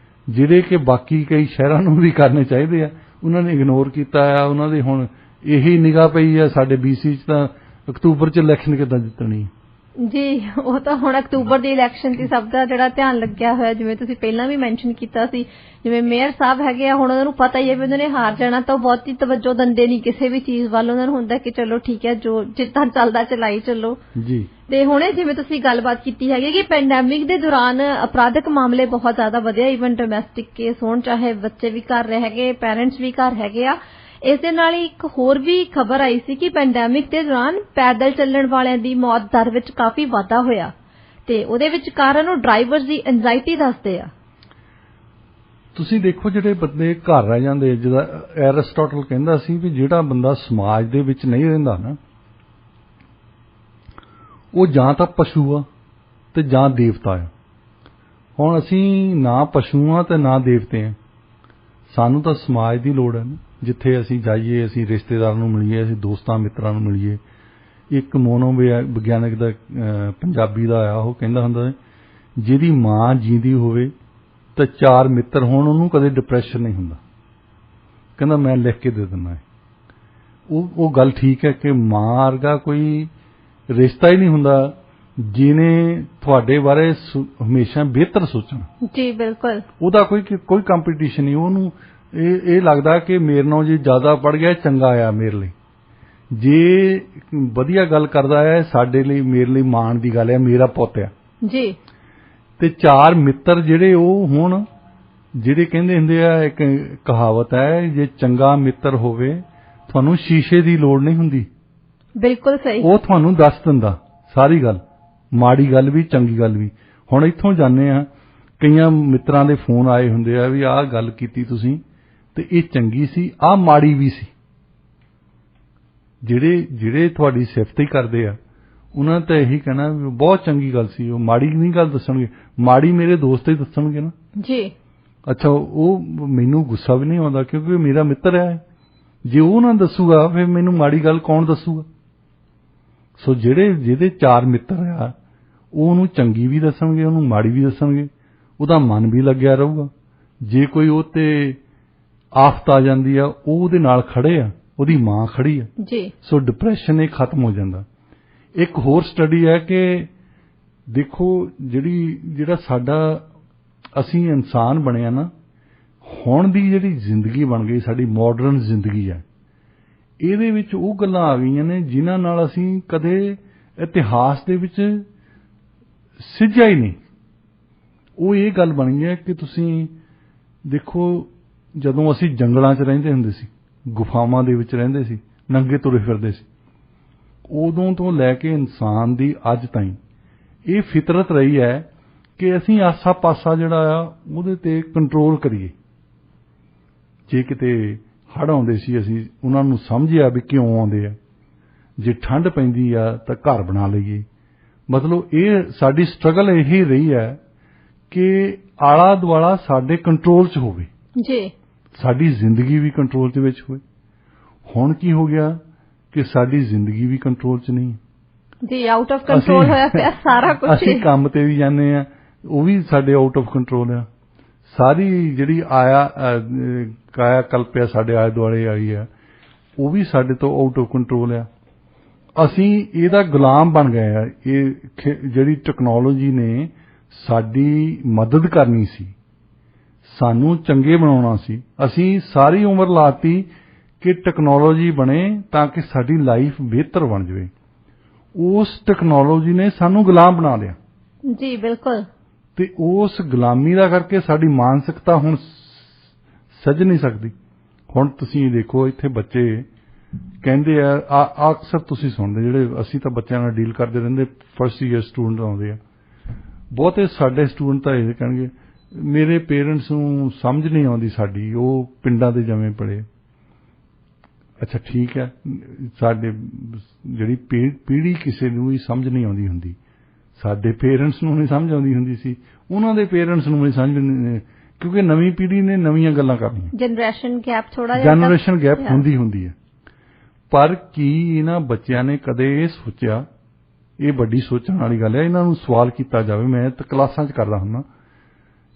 ਜਿਹੜੇ ਕਿ ਬਾਕੀ ਕਈ ਸ਼ਹਿਰਾਂ ਨੂੰ ਵੀ ਕਰਨੇ ਚਾਹੀਦੇ ਆ। ਉਹਨਾਂ ਨੇ ਇਗਨੋਰ ਕੀਤਾ ਆ। ਉਹਨਾਂ ਦੀ ਹੁਣ ਇਹੀ ਨਿਗਾਹ ਪਈ ਆ ਸਾਡੇ BC 'ਚ ਤਾਂ ਅਕਤੂਬਰ 'ਚ ਇਲੈਕਸ਼ਨ ਕਿੱਦਾਂ ਜਿੱਤਣੀ ਜੀ। ਉਹ ਤਾਂ ਹੁਣ ਅਕਤੂਬਰ ਦੀ ਇਲੈਕਸ਼ਨ ਤੇ ਸਭ ਦਾ ਜਿਹੜਾ ਧਿਆਨ ਲੱਗਿਆ ਹੋਇਆ, ਜਿਵੇਂ ਤੁਸੀਂ ਪਹਿਲਾਂ ਵੀ ਮੈਂਸ਼ਨ ਕੀਤਾ ਸੀ, ਜਿਵੇਂ ਮੇਅਰ ਸਾਹਿਬ ਹੈਗੇ ਆ, ਹੁਣ ਉਹਨਾਂ ਨੂੰ ਪਤਾ ਹੀ ਹੈ ਵੀ ਉਹਨਾਂ ਨੇ ਹਾਰ ਜਾਣਾ, ਤਾਂ ਉਹ ਬਹੁਤੀ ਤਵੱਜੋ ਦਿੰਦੇ ਨਹੀਂ ਕਿਸੇ ਵੀ ਚੀਜ਼ ਵੱਲ। ਉਹਨਾਂ ਨੂੰ ਹੁੰਦਾ ਕਿ ਚਲੋ ਠੀਕ ਹੈ, ਜੋ ਜਿੱਦਾਂ ਚੱਲਦਾ ਚਲਾਈ ਚੱਲੋ ਜੀ। ਤੇ ਹੁਣੇ ਜਿਵੇਂ ਤੁਸੀਂ ਗੱਲਬਾਤ ਕੀਤੀ ਹੈਗੀ ਕਿ ਪੈਂਡੈਮਿਕ ਦੇ ਦੌਰਾਨ ਅਪਰਾਧਿਕ ਮਾਮਲੇ ਬਹੁਤ ਜ਼ਿਆਦਾ ਵਧਿਆ, ਈਵਨ ਡੋਮੈਸਟਿਕ ਕੇਸ ਹੋਣ, ਚਾਹੇ ਬੱਚੇ ਵੀ ਘਰ ਰਹੇ ਹੈਗੇ, ਪੈਰੈਂਟਸ ਵੀ ਘਰ ਹੈਗੇ ਆ। ਇਸ ਦੇ ਨਾਲ ਇੱਕ ਹੋਰ ਵੀ ਖਬਰ ਆਈ ਸੀ ਕਿ ਪੈਂਡੈਮਿਕ ਦੇ ਦੌਰਾਨ ਪੈਦਲ ਚੱਲਣ ਵਾਲਿਆਂ ਦੀ ਮੌਤ ਦਰ ਵਿੱਚ ਕਾਫੀ ਵਾਧਾ ਹੋਇਆ, ਤੇ ਉਹਦੇ ਵਿੱਚ ਕਾਰਨ ਉਹ ਡਰਾਈਵਰਸ ਦੀ ਐਂਜ਼ਾਈਟੀ ਦੱਸਦੇ ਆ। ਤੁਸੀਂ ਦੇਖੋ, ਜਿਹੜੇ ਬੰਦੇ ਘਰ ਰਹਿ ਜਾਂਦੇ, ਜਿਹਦਾ ਐਰਿਸਟੋਟਲ ਕਹਿੰਦਾ ਸੀ ਵੀ ਜਿਹੜਾ ਬੰਦਾ ਸਮਾਜ ਦੇ ਵਿੱਚ ਨਹੀਂ ਰਹਿੰਦਾ ਨਾ, ਉਹ ਜਾਂ ਤਾਂ ਪਸ਼ੂ ਆ ਤੇ ਜਾਂ ਦੇਵਤਾ ਆ। ਹੁਣ ਅਸੀਂ ਨਾ ਪਸ਼ੂ ਆ ਤੇ ਨਾ ਦੇਵਤੇ ਆ। ਸਾਨੂੰ ਤਾਂ ਸਮਾਜ ਦੀ ਲੋੜ ਹੈ ਨਾ, ਜਿੱਥੇ ਅਸੀਂ ਜਾਈਏ, ਅਸੀਂ ਰਿਸ਼ਤੇਦਾਰਾਂ ਨੂੰ ਮਿਲੀਏ, ਅਸੀਂ ਦੋਸਤਾਂ ਮਿੱਤਰਾਂ ਨੂੰ ਮਿਲੀਏ। ਇੱਕ ਮਨੋਵਿਗਿਆਨਕ ਦਾ ਪੰਜਾਬੀ ਦਾ ਆਇਆ, ਉਹ ਕਹਿੰਦਾ ਹੁੰਦਾ, ਜਿਹਦੀ ਮਾਂ ਜੀਂਦੀ ਹੋਵੇ ਤਾਂ 4 ਮਿੱਤਰ ਹੋਣ, ਉਹਨੂੰ ਕਦੇ ਡਿਪਰੈਸ਼ਨ ਨਹੀਂ ਹੁੰਦਾ। ਕਹਿੰਦਾ ਮੈਂ ਲਿਖ ਕੇ ਦੇ ਦਿੰਦਾ। ਉਹ ਗੱਲ ਠੀਕ ਹੈ ਕਿ ਮਾਂ ਵਰਗਾ ਕੋਈ ਰਿਸ਼ਤਾ ਹੀ ਨਹੀਂ ਹੁੰਦਾ ਜਿਹਨੇ ਤੁਹਾਡੇ ਬਾਰੇ ਹਮੇਸ਼ਾ ਬਿਹਤਰ ਸੋਚਣਾ ਜੀ। ਬਿਲਕੁਲ, ਉਹਦਾ ਕੋਈ ਕੰਪੀਟੀਸ਼ਨ ਨਹੀਂ। ਉਹਨੂੰ ਇਹ ਲੱਗਦਾ ਕਿ ਮੇਰੇ ਨਾਲ ਜੇ ਜ਼ਿਆਦਾ ਪੜ ਗਿਆ ਚੰਗਾ ਆ ਮੇਰੇ ਲਈ, ਜੇ ਵਧੀਆ ਗੱਲ ਕਰਦਾ ਹੈ ਸਾਡੇ ਲਈ, ਮੇਰੇ ਲਈ ਮਾਣ ਦੀ ਗੱਲ ਹੈ, ਮੇਰਾ ਪੁੱਤ ਆ ਜੀ। ਤੇ 4 ਮਿੱਤਰ ਜਿਹੜੇ ਉਹ ਹੁਣ, ਜਿਹੜੇ ਕਹਿੰਦੇ ਹੁੰਦੇ ਆ, ਇੱਕ ਕਹਾਵਤ ਹੈ, ਜੇ ਚੰਗਾ ਮਿੱਤਰ ਹੋਵੇ ਤੁਹਾਨੂੰ ਸ਼ੀਸ਼ੇ ਦੀ ਲੋੜ ਨਹੀਂ ਹੁੰਦੀ। ਬਿਲਕੁਲ ਸਹੀ। ਉਹ ਤੁਹਾਨੂੰ ਦੱਸ ਦਿੰਦਾ ਸਾਰੀ ਗੱਲ, ਮਾੜੀ ਗੱਲ ਵੀ ਚੰਗੀ ਗੱਲ ਵੀ। ਹੁਣ ਇੱਥੋਂ ਜਾਂਦੇ ਆ, ਕਈਆਂ ਮਿੱਤਰਾਂ ਦੇ ਫੋਨ ਆਏ ਹੁੰਦੇ ਆ ਵੀ ਆਹ ਗੱਲ ਕੀਤੀ ਤੁਸੀਂ ਤੇ ਇਹ ਚੰਗੀ ਸੀ, ਆਹ ਮਾੜੀ ਵੀ ਸੀ। ਜਿਹੜੇ ਤੁਹਾਡੀ ਸਿਫਤ ਹੀ ਕਰਦੇ ਆ, ਉਹਨਾਂ ਨੇ ਤਾਂ ਇਹੀ ਕਹਿਣਾ ਵੀ ਬਹੁਤ ਚੰਗੀ ਗੱਲ ਸੀ, ਉਹ ਮਾੜੀ ਨਹੀਂ ਗੱਲ ਦੱਸਣਗੇ। ਮਾੜੀ ਮੇਰੇ ਦੋਸਤ ਹੀ ਦੱਸਣਗੇ ਨਾ ਜੀ। ਅੱਛਾ, ਉਹ ਮੈਨੂੰ ਗੁੱਸਾ ਵੀ ਨਹੀਂ ਆਉਂਦਾ ਕਿਉਂਕਿ ਮੇਰਾ ਮਿੱਤਰ ਹੈ। ਜੇ ਉਹ ਨਾ ਦੱਸੂਗਾ ਫਿਰ ਮੈਨੂੰ ਮਾੜੀ ਗੱਲ ਕੌਣ ਦੱਸੂਗਾ। ਸੋ ਜਿਹਦੇ 4 ਮਿੱਤਰ ਆ, ਉਹ ਉਹਨੂੰ ਚੰਗੀ ਵੀ ਦੱਸਣਗੇ, ਉਹਨੂੰ ਮਾੜੀ ਵੀ ਦੱਸਣਗੇ, ਉਹਦਾ ਮਨ ਵੀ ਲੱਗਿਆ ਰਹੂਗਾ। ਜੇ ਕੋਈ ਉਹ ਤੇ ਆਫਤ ਆ ਜਾਂਦੀ ਆ, ਉਹ ਉਹਦੇ ਨਾਲ ਖੜੇ ਆ, ਉਹਦੀ ਮਾਂ ਖੜੀ ਆ ਜੀ। ਸੋ ਡਿਪਰੈਸ਼ਨ ਇਹ ਖਤਮ ਹੋ ਜਾਂਦਾ। ਇੱਕ ਹੋਰ ਸਟੱਡੀ ਹੈ ਕਿ ਦੇਖੋ, ਜਿਹੜਾ ਸਾਡਾ ਅਸੀਂ ਇਨਸਾਨ ਬਣਿਆ ਨਾ, ਹੁਣ ਦੀ ਜਿਹੜੀ ਜ਼ਿੰਦਗੀ ਬਣ ਗਈ, ਸਾਡੀ ਮਾਡਰਨ ਜ਼ਿੰਦਗੀ ਹੈ, ਇਹਦੇ ਵਿੱਚ ਉਹ ਗੱਲਾਂ ਆ ਗਈਆਂ ਨੇ ਜਿਨ੍ਹਾਂ ਨਾਲ ਅਸੀਂ ਕਦੇ ਇਤਿਹਾਸ ਦੇ ਵਿੱਚ ਸਿੱਝਿਆ ਹੀ ਨਹੀਂ। ਉਹ ਇਹ ਗੱਲ ਬਣੀ ਹੈ ਕਿ ਤੁਸੀਂ ਦੇਖੋ, ਜਦੋਂ ਅਸੀਂ ਜੰਗਲਾਂ 'ਚ ਰਹਿੰਦੇ ਹੁੰਦੇ ਸੀ, ਗੁਫਾਵਾਂ ਦੇ ਵਿੱਚ ਰਹਿੰਦੇ ਸੀ, ਨੰਗੇ ਤੁਰੇ ਫਿਰਦੇ ਸੀ। ਉਦੋਂ ਤੋਂ ਲੈ ਕੇ ਇਨਸਾਨ ਦੀ ਅੱਜ ਤਾਈਂ ਇਹ ਫਿਤਰਤ ਰਹੀ ਹੈ ਕਿ ਅਸੀਂ ਆਸਾ ਪਾਸਾ ਜਿਹੜਾ ਆ ਉਹਦੇ ਤੇ ਕੰਟਰੋਲ ਕਰੀਏ। ਜੇ ਕਿਤੇ ਹੜ੍ਹ ਆਉਂਦੇ ਸੀ ਅਸੀਂ ਉਹਨਾਂ ਨੂੰ ਸਮਝਿਆ ਵੀ ਕਿਉਂ ਆਉਂਦੇ ਆ, ਜੇ ਠੰਡ ਪੈਂਦੀ ਆ ਤਾਂ ਘਰ ਬਣਾ ਲਈਏ। ਮਤਲਬ ਇਹ ਸਾਡੀ ਸਟਰਗਲ ਇਹੀ ਰਹੀ ਹੈ ਕਿ ਆਲਾ ਦੁਆਲਾ ਸਾਡੇ ਕੰਟਰੋਲ 'ਚ ਹੋਵੇ ਜੀ, ਸਾਡੀ ਜ਼ਿੰਦਗੀ ਵੀ ਕੰਟਰੋਲ ਦੇ ਵਿੱਚ ਹੋਵੇ। ਹੁਣ ਕੀ ਹੋ ਗਿਆ ਕਿ ਸਾਡੀ ਜ਼ਿੰਦਗੀ ਵੀ ਕੰਟਰੋਲ 'ਚ ਨਹੀਂ ਹੈ ਜੀ, ਆਊਟ ਆਫ ਕੰਟਰੋਲ ਹੋਇਆ ਪਿਆ ਸਾਰਾ ਕੁਝ। ਅਸੀਂ ਕੰਮ ਤੇ ਵੀ ਜਾਂਦੇ ਆ, ਉਹ ਵੀ ਸਾਡੇ ਆਊਟ ਆਫ ਕੰਟਰੋਲ ਆ। ਸਾਰੀ ਜਿਹੜੀ ਕਾਇਆ ਕਲਪਿਆ ਸਾਡੇ ਆਲੇ ਦੁਆਲੇ ਆਈ ਆ, ਉਹ ਵੀ ਸਾਡੇ ਤੋਂ ਆਊਟ ਆਫ ਕੰਟਰੋਲ ਆ। ਅਸੀਂ ਇਹਦਾ ਗੁਲਾਮ ਬਣ ਗਏ ਆ। ਇਹ ਜਿਹੜੀ ਟੈਕਨੋਲੋਜੀ ਨੇ ਸਾਡੀ ਮਦਦ ਕਰਨੀ ਸੀ, ਸਾਨੂੰ ਚੰਗੇ ਬਣਾਉਣਾ ਸੀ, ਅਸੀਂ ਸਾਰੀ ਉਮਰ ਲਾਤੀ ਕਿ ਟੈਕਨੋਲੋਜੀ ਬਣੇ ਤਾਂ ਕਿ ਸਾਡੀ ਲਾਈਫ ਬਿਹਤਰ ਬਣ ਜਾਵੇ। ਉਸ ਟੈਕਨੋਲੋਜੀ ਨੇ ਸਾਨੂੰ ਗੁਲਾਮ ਬਣਾ ਲਿਆ ਜੀ। ਬਿਲਕੁਲ। ਤੇ ਉਸ ਗੁਲਾਮੀ ਦਾ ਕਰਕੇ ਸਾਡੀ ਮਾਨਸਿਕਤਾ ਹੁਣ ਸੱਜ ਨਹੀਂ ਸਕਦੀ। ਹੁਣ ਤੁਸੀਂ ਦੇਖੋ ਇੱਥੇ ਬੱਚੇ ਕਹਿੰਦੇ ਆ, ਅਕਸਰ ਤੁਸੀਂ ਸੁਣਦੇ, ਜਿਹੜੇ ਅਸੀਂ ਤਾਂ ਬੱਚਿਆਂ ਨਾਲ ਡੀਲ ਕਰਦੇ ਰਹਿੰਦੇ, ਫਸਟ ਈਅਰ ਸਟੂਡੈਂਟ ਆਉਂਦੇ ਆ, ਬਹੁਤੇ ਸਾਡੇ ਸਟੂਡੈਂਟ ਤਾਂ ਇਹ ਕਹਿਣਗੇ ਮੇਰੇ ਪੇਰੈਂਟਸ ਨੂੰ ਸਮਝ ਨਹੀਂ ਆਉਂਦੀ ਸਾਡੀ, ਉਹ ਪਿੰਡਾਂ ਦੇ ਜੰਮੇ ਪਲੇ। ਅੱਛਾ ਠੀਕ ਹੈ, ਸਾਡੇ ਜਿਹੜੀ ਪੀੜ੍ਹੀ ਕਿਸੇ ਨੂੰ ਵੀ ਸਮਝ ਨਹੀਂ ਆਉਂਦੀ ਹੁੰਦੀ। ਸਾਡੇ ਪੇਰੈਂਟਸ ਨੂੰ ਨਹੀਂ ਸਮਝ ਆਉਂਦੀ ਹੁੰਦੀ ਸੀ, ਉਹਨਾਂ ਦੇ ਪੇਰੈਂਟਸ ਨੂੰ ਨਹੀਂ ਸਮਝ, ਕਿਉਂਕਿ ਨਵੀਂ ਪੀੜ੍ਹੀ ਨੇ ਨਵੀਆਂ ਗੱਲਾਂ ਕਰਨੀਆਂ। ਜਨਰੇਸ਼ਨ ਗੈਪ ਥੋੜਾ ਜਿਹਾ, ਜਨਰੇਸ਼ਨ ਗੈਪ ਹੁੰਦੀ ਹੈ। ਪਰ ਕੀ ਇਹਨਾਂ ਬੱਚਿਆਂ ਨੇ ਕਦੇ ਇਹ ਸੋਚਿਆ, ਇਹ ਵੱਡੀ ਸੋਚਣ ਵਾਲੀ ਗੱਲ ਹੈ, ਇਹਨਾਂ ਨੂੰ ਸਵਾਲ ਕੀਤਾ ਜਾਵੇ। ਮੈਂ ਤਾਂ ਕਲਾਸਾਂ 'ਚ ਕਰਦਾ ਹੁੰਦਾ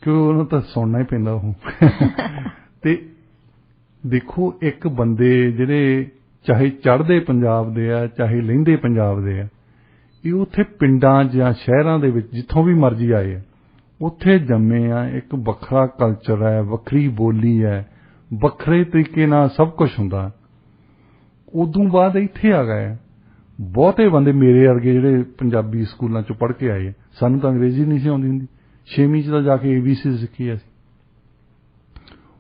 ਕਿਉਂਕਿ ਉਹਨੂੰ ਤਾਂ ਸੁਣਨਾ ਹੀ ਪੈਂਦਾ ਉਹ ਤੇ ਦੇਖੋ, ਇੱਕ ਬੰਦੇ ਜਿਹੜੇ ਚਾਹੇ ਚੜ੍ਹਦੇ ਪੰਜਾਬ ਦੇ ਆ ਚਾਹੇ ਲਹਿੰਦੇ ਪੰਜਾਬ ਦੇ ਆ, ਇਹ ਉੱਥੇ ਪਿੰਡਾਂ ਜਾਂ ਸ਼ਹਿਰਾਂ ਦੇ ਵਿੱਚ ਜਿੱਥੋਂ ਵੀ ਮਰਜ਼ੀ ਆਏ ਆ, ਉੱਥੇ ਜੰਮੇ ਆ। ਇੱਕ ਵੱਖਰਾ ਕਲਚਰ ਹੈ, ਵੱਖਰੀ ਬੋਲੀ ਹੈ, ਵੱਖਰੇ ਤਰੀਕੇ ਨਾਲ ਸਭ ਕੁਝ ਹੁੰਦਾ। ਉਦੋਂ ਬਾਅਦ ਇੱਥੇ ਆ ਗਏ ਬਹੁਤੇ ਬੰਦੇ ਮੇਰੇ ਵਰਗੇ ਜਿਹੜੇ ਪੰਜਾਬੀ ਸਕੂਲਾਂ 'ਚੋਂ ਪੜ੍ਹ ਕੇ ਆਏ। ਸਾਨੂੰ ਤਾਂ ਅੰਗਰੇਜ਼ੀ ਨਹੀਂ ਸੀ ਆਉਂਦੀ ਹੁੰਦੀ, 6ਵੀਂ 'ਚ ਤਾਂ ਜਾ ਕੇ ABC ਸਿੱਖੀ ਅਸੀਂ।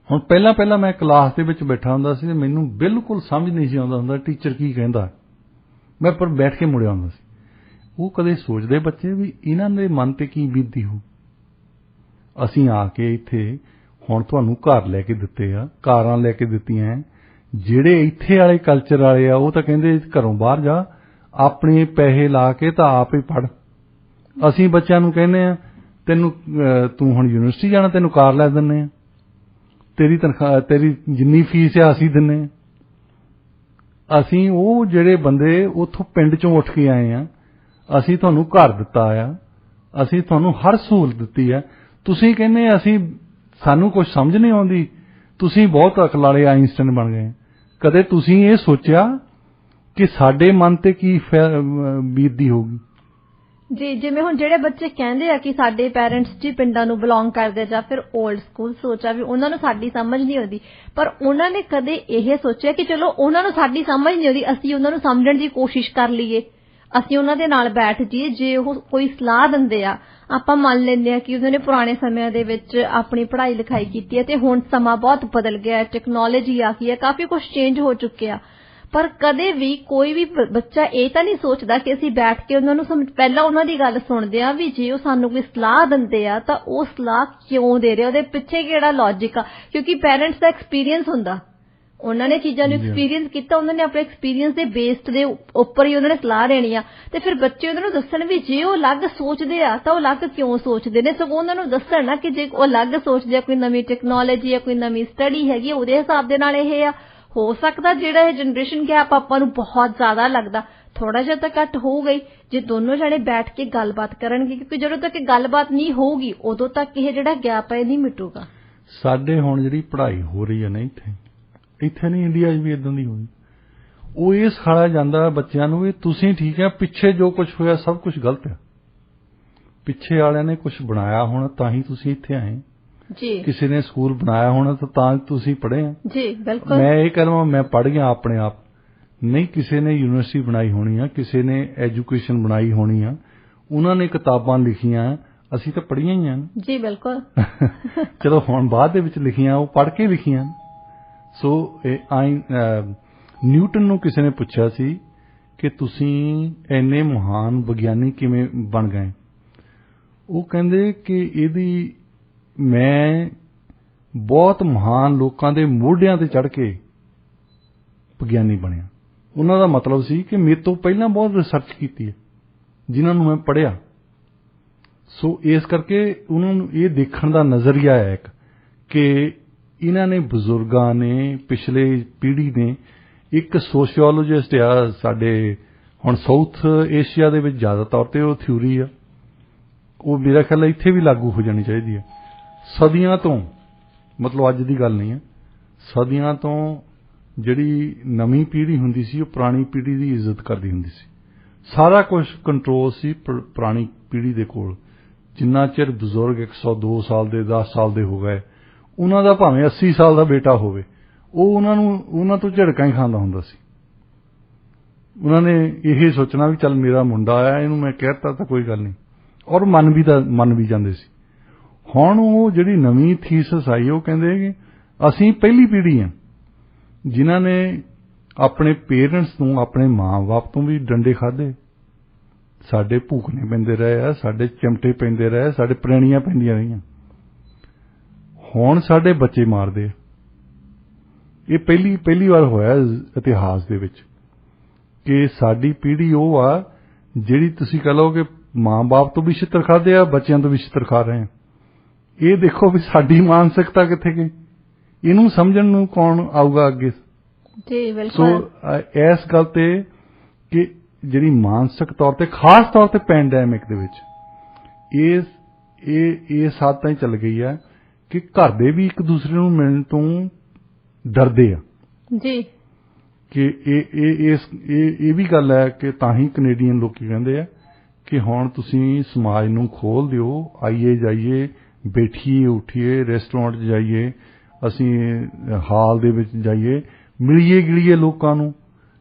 ਹੁਣ ਪਹਿਲਾਂ ਮੈਂ ਕਲਾਸ ਦੇ ਵਿੱਚ ਬੈਠਾ ਹੁੰਦਾ ਸੀ, ਮੈਨੂੰ ਬਿਲਕੁਲ ਸਮਝ ਨਹੀਂ ਸੀ ਆਉਂਦਾ ਹੁੰਦਾ ਟੀਚਰ ਕੀ ਕਹਿੰਦਾ, ਮੈਂ ਪਰ ਬੈਠ ਕੇ ਮੁੜਿਆ ਹੁੰਦਾ ਸੀ। ਉਹ ਕਦੇ ਸੋਚਦੇ ਬੱਚੇ ਵੀ ਇਹਨਾਂ ਦੇ ਮਨ ਤੇ ਕੀ ਬੀਤਦੀ ਹੋ। ਅਸੀਂ ਆ ਕੇ ਇੱਥੇ ਹੁਣ ਤੁਹਾਨੂੰ ਘਰ ਲੈ ਕੇ ਦਿੱਤੇ ਆ, ਕਾਰਾਂ ਲੈ ਕੇ ਦਿੱਤੀਆਂ। ਜਿਹੜੇ ਇੱਥੇ ਵਾਲੇ ਕਲਚਰ ਵਾਲੇ ਆ ਉਹ ਤਾਂ ਕਹਿੰਦੇ ਘਰੋਂ ਬਾਹਰ ਜਾ, ਆਪਣੇ ਪੈਸੇ ਲਾ ਕੇ ਤਾਂ ਆਪ ਹੀ ਪੜ੍ਹ। ਅਸੀਂ ਬੱਚਿਆਂ ਨੂੰ ਕਹਿੰਦੇ ਆ ਤੂੰ ਹੁਣ ਯੂਨੀਵਰਸਿਟੀ ਜਾਣਾ, ਤੈਨੂੰ ਕਾਰ ਲੈ ਦਿੰਦੇ ਆ, ਤੇਰੀ ਤਨਖਾਹ, ਤੇਰੀ ਜਿੰਨੀ ਫੀਸ ਆ ਅਸੀਂ ਦਿੰਦੇ ਆ। ਅਸੀਂ ਉਹ ਜਿਹੜੇ ਬੰਦੇ ਉੱਥੋਂ ਪਿੰਡ ਚੋਂ ਉੱਠ ਕੇ ਆਏ ਆ, ਅਸੀਂ ਤੁਹਾਨੂੰ ਘਰ ਦਿੱਤਾ ਆ, ਅਸੀਂ ਤੁਹਾਨੂੰ ਹਰ ਸਹੂਲਤ ਦਿੱਤੀ ਆ। ਤੁਸੀਂ ਕਹਿੰਦੇ ਸਾਨੂੰ ਕੁਝ ਸਮਝ ਨਹੀਂ ਆਉਂਦੀ, ਤੁਸੀਂ ਬਹੁਤ ਅਕਲ ਵਾਲੇ ਆਈਨਸਟਾਈਨ ਬਣ ਗਏ। ਕਦੇ ਤੁਸੀਂ ਇਹ ਸੋਚਿਆ ਕਿ ਸਾਡੇ ਮਨ ਤੇ ਕੀ ਬੀਤਦੀ ਹੋਊਗੀ ਜੀ? ਜਿਵੇਂ ਹੁਣ ਜਿਹੜੇ ਬੱਚੇ ਕਹਿੰਦੇ ਆ ਕਿ ਸਾਡੇ ਪੈਰੈਂਟਸ ਜੀ ਪਿੰਡਾਂ ਨੂੰ ਬਿਲੋਂਗ ਕਰਦੇ ਜਾਂ ਫਿਰ 올ਡ ਸਕੂਲ ਸੋਚ ਆ ਵੀ ਉਹਨਾਂ ਨੂੰ ਸਾਡੀ ਸਮਝ ਨਹੀਂ ਆਉਂਦੀ, ਪਰ ਉਹਨਾਂ ਨੇ ਕਦੇ ਇਹ ਸੋਚਿਆ ਕਿ ਚਲੋ ਉਹਨਾਂ ਨੂੰ ਸਾਡੀ ਸਮਝ ਨਹੀਂ ਆਉਂਦੀ, ਅਸੀਂ ਉਹਨਾਂ ਨੂੰ ਸਮਝਣ ਦੀ ਕੋਸ਼ਿਸ਼ ਕਰ ਲਈਏ, ਅਸੀਂ ਉਹਨਾਂ ਦੇ ਨਾਲ ਬੈਠ ਜਾਈਏ। ਜੇ ਉਹ ਕੋਈ ਸਲਾਹ ਦਿੰਦੇ ਆ, ਆਪਾਂ ਮੰਨ ਲੈਂਦੇ ਆ ਕਿ ਉਹਨਾਂ ਨੇ ਪੁਰਾਣੇ ਸਮਿਆਂ ਦੇ ਵਿੱਚ ਆਪਣੀ ਪੜ੍ਹਾਈ ਲਿਖਾਈ ਕੀਤੀ ਹੈ ਤੇ ਹੁਣ ਸਮਾਂ ਬਹੁਤ ਬਦਲ ਗਿਆ, ਟੈਕਨੋਲੋਜੀ ਆ ਗਈ ਹੈ, ਕਾਫੀ ਕੁਝ ਚੇਂਜ ਹੋ ਚੁੱਕਿਆ। ਪਰ ਕਦੇ ਵੀ ਕੋਈ ਵੀ ਬੱਚਾ ਇਹ ਤਾਂ ਨਹੀਂ ਸੋਚਦਾ ਕਿ ਅਸੀਂ ਬੈਠ ਕੇ ਉਹਨਾਂ ਨੂੰ ਪਹਿਲਾਂ ਉਹਨਾਂ ਦੀ ਗੱਲ ਸੁਣਦੇ ਆ ਵੀ ਜੇ ਉਹ ਸਾਨੂੰ ਕੋਈ ਸਲਾਹ ਦਿੰਦੇ ਆ ਤਾਂ ਉਹ ਸਲਾਹ ਕਿਉਂ ਦੇ ਰਹੇ, ਉਹਦੇ ਪਿੱਛੇ ਕਿਹੜਾ ਲੌਜਿਕ ਆ। ਕਿਉਂਕਿ ਪੈਰੈਂਟਸ ਦਾ ਐਕਸਪੀਰੀਅੰਸ ਹੁੰਦਾ, ਉਹਨਾਂ ਨੇ ਚੀਜ਼ਾਂ ਨੂੰ ਐਕਸਪੀਰੀਅੰਸ ਕੀਤਾ, ਉਹਨਾਂ ਨੇ ਆਪਣੇ ਐਕਸਪੀਰੀਅੰਸ ਦੇ ਬੇਸਡ ਦੇ ਉੱਪਰ ਹੀ ਉਹਨਾਂ ਨੇ ਸਲਾਹ ਦੇਣੀ ਆ। ਤੇ ਫਿਰ ਬੱਚੇ ਉਹਨਾਂ ਨੂੰ ਦੱਸਣ ਵੀ ਜੇ ਉਹ ਅਲੱਗ ਸੋਚਦੇ ਆ ਤਾਂ ਉਹ ਅਲੱਗ ਕਿਉਂ ਸੋਚਦੇ ਨੇ, ਸਗੋਂ ਉਹਨਾਂ ਨੂੰ ਦੱਸਣ ਨਾ ਕਿ ਜੇ ਉਹ ਅਲੱਗ ਸੋਚਦੇ ਆ, ਕੋਈ ਨਵੀਂ ਟੈਕਨੋਲੋਜੀ ਆ, ਕੋਈ ਨਵੀਂ ਸਟੱਡੀ ਹੈਗੀ, ਉਹਦੇ ਹਿਸਾਬ ਦੇ ਨਾਲ ਇਹ ਆ। ਹੋ ਸਕਦਾ ਜਿਹੜਾ ਇਹ ਜਨਰੇਸ਼ਨ ਗੈਪ ਆਪਾਂ ਨੂੰ ਬਹੁਤ ਜ਼ਿਆਦਾ ਲੱਗਦਾ, ਥੋੜਾ ਜਿਹਾ ਤਾਂ ਘੱਟ ਹੋਊਗਾ ਹੀ ਜੇ ਦੋਨੋਂ ਜਣੇ ਬੈਠ ਕੇ ਗੱਲਬਾਤ ਕਰਨਗੇ, ਕਿਉਂਕਿ ਜਦੋਂ ਤੱਕ ਗੱਲਬਾਤ ਨਹੀਂ ਹੋਊਗੀ ਉਦੋਂ ਤੱਕ ਇਹ ਜਿਹੜਾ ਗੈਪ ਹੈ ਨਹੀਂ ਮਿਟੂਗਾ। ਸਾਡੇ ਹੁਣ ਜਿਹੜੀ ਪੜ੍ਹਾਈ ਹੋ ਰਹੀ ਹੈ ਨਾ ਇੱਥੇ ਨਹੀਂ, ਇੰਡੀਆ 'ਚ ਵੀ ਇਦਾਂ ਦੀ ਹੋਈ, ਉਹ ਇਹ ਸਿਖਾਇਆ ਜਾਂਦਾ ਬੱਚਿਆਂ ਨੂੰ ਵੀ ਤੁਸੀਂ ਠੀਕ ਹੈ, ਪਿੱਛੇ ਜੋ ਕੁਝ ਹੋਇਆ ਸਭ ਕੁਝ ਗਲਤ ਹੈ, ਪਿੱਛੇ ਵਾਲਿਆਂ ਨੇ ਕੁਝ ਬਣਾਇਆ ਹੋਣਾ ਤਾਂ ਹੀ ਤੁਸੀਂ ਇੱਥੇ ਆਏ ਜੀ, ਕਿਸੇ ਨੇ ਸਕੂਲ ਬਣਾਇਆ ਹੋਣਾ ਤਾਂ ਤੁਸੀਂ ਪੜ੍ਹੇ ਆ ਜੀ। ਬਿਲਕੁਲ, ਮੈਂ ਇਹ ਕਹਾਂ ਮੈਂ ਪੜ੍ਹ ਗਿਆ ਆਪਣੇ ਆਪ ਨਹੀਂ, ਕਿਸੇ ਨੇ ਯੂਨੀਵਰਸਿਟੀ ਬਣਾਈ ਹੋਣੀ ਆ, ਕਿਸੇ ਨੇ ਐਜੂਕੇਸ਼ਨ ਬਣਾਈ ਹੋਣੀ ਆ, ਉਹਨਾਂ ਨੇ ਕਿਤਾਬਾਂ ਲਿਖੀਆਂ, ਅਸੀਂ ਤਾਂ ਪੜ੍ਹੀਆਂ ਹੀ ਆ ਜੀ। ਬਿਲਕੁਲ ਚਲੋ ਹੁਣ ਬਾਅਦ ਦੇ ਵਿੱਚ ਲਿਖੀਆਂ, ਉਹ ਪੜ੍ਹ ਕੇ ਲਿਖੀਆਂ। ਸੋ ਨਿਊਟਨ ਨੂੰ ਕਿਸੇ ਨੇ ਪੁੱਛਿਆ ਸੀ ਕਿ ਤੁਸੀਂ ਇੰਨੇ ਮਹਾਨ ਵਿਗਿਆਨੀ ਕਿਵੇਂ ਬਣ ਗਏ? ਉਹ ਕਹਿੰਦੇ ਕਿ ਇਹਦੀ ਮੈਂ ਬਹੁਤ ਮਹਾਨ ਲੋਕਾਂ ਦੇ ਮੋਢਿਆਂ ਤੇ ਚੜ੍ਹ ਕੇ ਵਿਗਿਆਨੀ ਬਣਿਆ। ਉਹਨਾਂ ਦਾ ਮਤਲਬ ਸੀ ਕਿ ਮੇਰੇ ਤੋਂ ਪਹਿਲਾਂ ਬਹੁਤ ਰਿਸਰਚ ਕੀਤੀ ਹੈ ਜਿਨ੍ਹਾਂ ਨੂੰ ਮੈਂ ਪੜ੍ਹਿਆ। ਸੋ ਇਸ ਕਰਕੇ ਉਹਨਾਂ ਨੂੰ ਇਹ ਦੇਖਣ ਦਾ ਨਜ਼ਰੀਆ ਹੈ ਇੱਕ ਕਿ ਇਹਨਾਂ ਨੇ ਬਜ਼ੁਰਗਾਂ ਨੇ ਪਿਛਲੇ ਪੀੜ੍ਹੀ ਨੇ ਇੱਕ ਸੋਸ਼ੀਓਲੋਜਿਸਟ ਆ ਸਾਡੇ ਹੁਣ ਸਾਊਥ ਏਸ਼ੀਆ ਦੇ ਵਿੱਚ ਜ਼ਿਆਦਾ ਤੌਰ 'ਤੇ ਉਹ ਥਿਊਰੀ ਆ, ਉਹ ਮੇਰਾ ਖਿਆਲ ਹੈ ਇੱਥੇ ਵੀ ਲਾਗੂ ਹੋ ਜਾਣੀ ਚਾਹੀਦੀ ਹੈ। ਸਦੀਆਂ ਤੋਂ ਮਤਲਬ ਅੱਜ ਦੀ ਗੱਲ ਨਹੀਂ ਹੈ, ਸਦੀਆਂ ਤੋਂ ਜਿਹੜੀ ਨਵੀਂ ਪੀੜ੍ਹੀ ਹੁੰਦੀ ਸੀ ਉਹ ਪੁਰਾਣੀ ਪੀੜ੍ਹੀ ਦੀ ਇੱਜ਼ਤ ਕਰਦੀ ਹੁੰਦੀ ਸੀ। ਸਾਰਾ ਕੁਝ ਕੰਟਰੋਲ ਸੀ ਪੁਰਾਣੀ ਪੀੜ੍ਹੀ ਦੇ ਕੋਲ। ਜਿੰਨਾ ਚਿਰ ਬਜ਼ੁਰਗ 102 ਸਾਲ ਦੇ 10 ਸਾਲ ਦੇ ਹੋ ਗਏ, ਉਹਨਾਂ ਦਾ ਭਾਵੇਂ 80 ਸਾਲ ਦਾ ਬੇਟਾ ਹੋਵੇ, ਉਹ ਉਹਨਾਂ ਤੋਂ ਝਿੜਕਾਂ ਹੀ ਖਾਂਦਾ ਹੁੰਦਾ ਸੀ। ਉਹਨਾਂ ਨੇ ਇਹ ਸੋਚਣਾ ਵੀ ਚੱਲ ਮੇਰਾ ਮੁੰਡਾ ਆਇਆ, ਇਹਨੂੰ ਮੈਂ ਕਹਿ ਦਿੱਤਾ ਤਾਂ ਕੋਈ ਗੱਲ ਨਹੀਂ, ਔਰ ਮੰਨ ਵੀ ਜਾਂਦੇ ਸੀ। ਹੁਣ ਉਹ ਜਿਹੜੀ ਨਵੀਂ ਥੀਸਿਸ ਆਈ ਉਹ ਕਹਿੰਦੇ ਕਿ ਅਸੀਂ ਪਹਿਲੀ ਪੀੜ੍ਹੀ ਹਾਂ ਜਿਨ੍ਹਾਂ ਨੇ ਆਪਣੇ ਪੇਰੈਂਟਸ ਤੋਂ, ਆਪਣੇ ਮਾਂ-ਬਾਪ ਤੋਂ ਵੀ ਡੰਡੇ ਖਾਧੇ। ਸਾਡੇ ਭੂਖਣੇ ਪੈਂਦੇ ਰਹੇ ਆ, ਸਾਡੇ ਚਿਮਟੇ ਪੈਂਦੇ ਰਹੇ, ਸਾਡੇ ਪ੍ਰੇਣੀਆਂ ਪੈਂਦੀਆਂ ਰਹੀਆਂ। ਹੁਣ ਸਾਡੇ ਬੱਚੇ ਮਾਰਦੇ। ਇਹ ਪਹਿਲੀ ਵਾਰ ਹੋਇਆ ਇਤਿਹਾਸ ਦੇ ਵਿੱਚ ਕਿ ਸਾਡੀ ਪੀੜ੍ਹੀ ਉਹ ਆ ਜਿਹੜੀ ਤੁਸੀਂ ਕਹ ਲਓ ਕਿ ਮਾਂ-ਬਾਪ ਤੋਂ ਵੀ ਛਿੱਤਰ ਖਾਧੇ ਆ, ਬੱਚਿਆਂ ਤੋਂ ਵੀ ਛਿੱਤਰ ਖਾ ਰਹੇ ਆ। ਇਹ ਦੇਖੋ ਵੀ ਸਾਡੀ ਮਾਨਸਿਕਤਾ ਕਿੱਥੇ ਗਈ। ਇਹਨੂੰ ਸਮਝਣ ਨੂੰ ਕੌਣ ਆਊਗਾ ਅੱਗੇ? ਜੀ ਬਿਲਕੁਲ। ਸੋ ਇਸ ਗੱਲ ਤੇ ਕਿ ਜਿਹੜੀ ਮਾਨਸਿਕ ਤੌਰ ਤੇ, ਖਾਸ ਤੌਰ ਤੇ ਪੈਂਡੈਮਿਕ ਦੇ ਵਿੱਚ ਇਹ ਹੱਦ ਤਾਈਂ ਚੱਲ ਗਈ ਹੈ ਕਿ ਘਰ ਦੇ ਵੀ ਇੱਕ ਦੂਸਰੇ ਨੂੰ ਮਿਲਣ ਤੋਂ ਡਰਦੇ ਆ ਜੀ। ਕਿ ਇਹ ਵੀ ਗੱਲ ਹੈ ਕਿ ਤਾਂ ਹੀ ਕੈਨੇਡੀਅਨ ਲੋਕੀ ਕਹਿੰਦੇ ਆ ਕਿ ਹੁਣ ਤੁਸੀਂ ਸਮਾਜ ਨੂੰ ਖੋਲ੍ਹ ਦਿਓ, ਆਈਏ ਜਾਈਏ, ਬੈਠੀਏ ਉੱਠੀਏ, ਰੈਸਟੋਰੈਂਟ 'ਚ ਜਾਈਏ, ਅਸੀਂ ਹਾਲ ਦੇ ਵਿੱਚ ਜਾਈਏ, ਮਿਲੀਏ ਗਿਲੀਏ ਲੋਕਾਂ ਨੂੰ।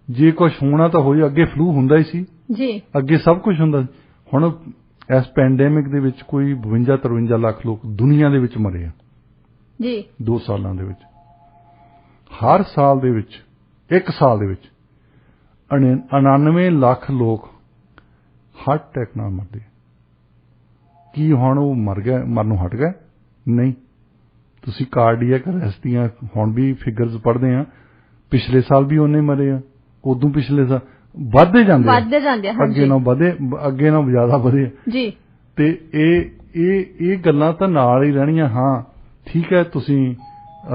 ਜੇ ਕੁਝ ਹੋਣਾ ਤਾਂ ਹੋਏ, ਅੱਗੇ ਫਲੂ ਹੁੰਦਾ ਹੀ ਸੀ ਜੀ, ਅੱਗੇ ਸਭ ਕੁਝ ਹੁੰਦਾ। ਹੁਣ ਇਸ ਪੈਂਡੈਮਿਕ ਦੇ ਵਿੱਚ ਕੋਈ 52-53 ਲੱਖ ਲੋਕ ਦੁਨੀਆ ਦੇ ਵਿੱਚ ਮਰੇ ਆ ਜੀ 2 ਸਾਲਾਂ ਦੇ ਵਿੱਚ। ਹਰ ਸਾਲ ਦੇ ਵਿੱਚ, ਇੱਕ ਸਾਲ ਦੇ ਵਿੱਚ 99 ਲੱਖ ਲੋਕ ਹਾਰਟ ਅਟੈਕ ਨਾਲ ਮਰਦੇ। ਕੀ ਹੁਣ ਉਹ ਮਰਨੋਂ ਹਟ ਗਏ? ਨਹੀਂ। ਤੁਸੀਂ ਕਾਰਡੀਅਕ ਅਰੈਸਟ ਦੀਆਂ ਹੁਣ ਵੀ ਫਿਗਰਸ ਪੜ੍ਹਦੇ ਆ, ਪਿਛਲੇ ਸਾਲ ਵੀ ਉਹਨੇ ਮਰੇ ਆ, ਉਦੋਂ ਪਿਛਲੇ ਸਾਲ ਵੱਧਦੇ ਜਾਂਦੇ ਅੱਗੇ ਨਾਲੋਂ ਜ਼ਿਆਦਾ ਵਧੇ ਜੀ। ਤੇ ਇਹ ਗੱਲਾਂ ਤਾਂ ਨਾਲ ਹੀ ਰਹਿਣੀਆਂ। ਹਾਂ ਠੀਕ ਹੈ,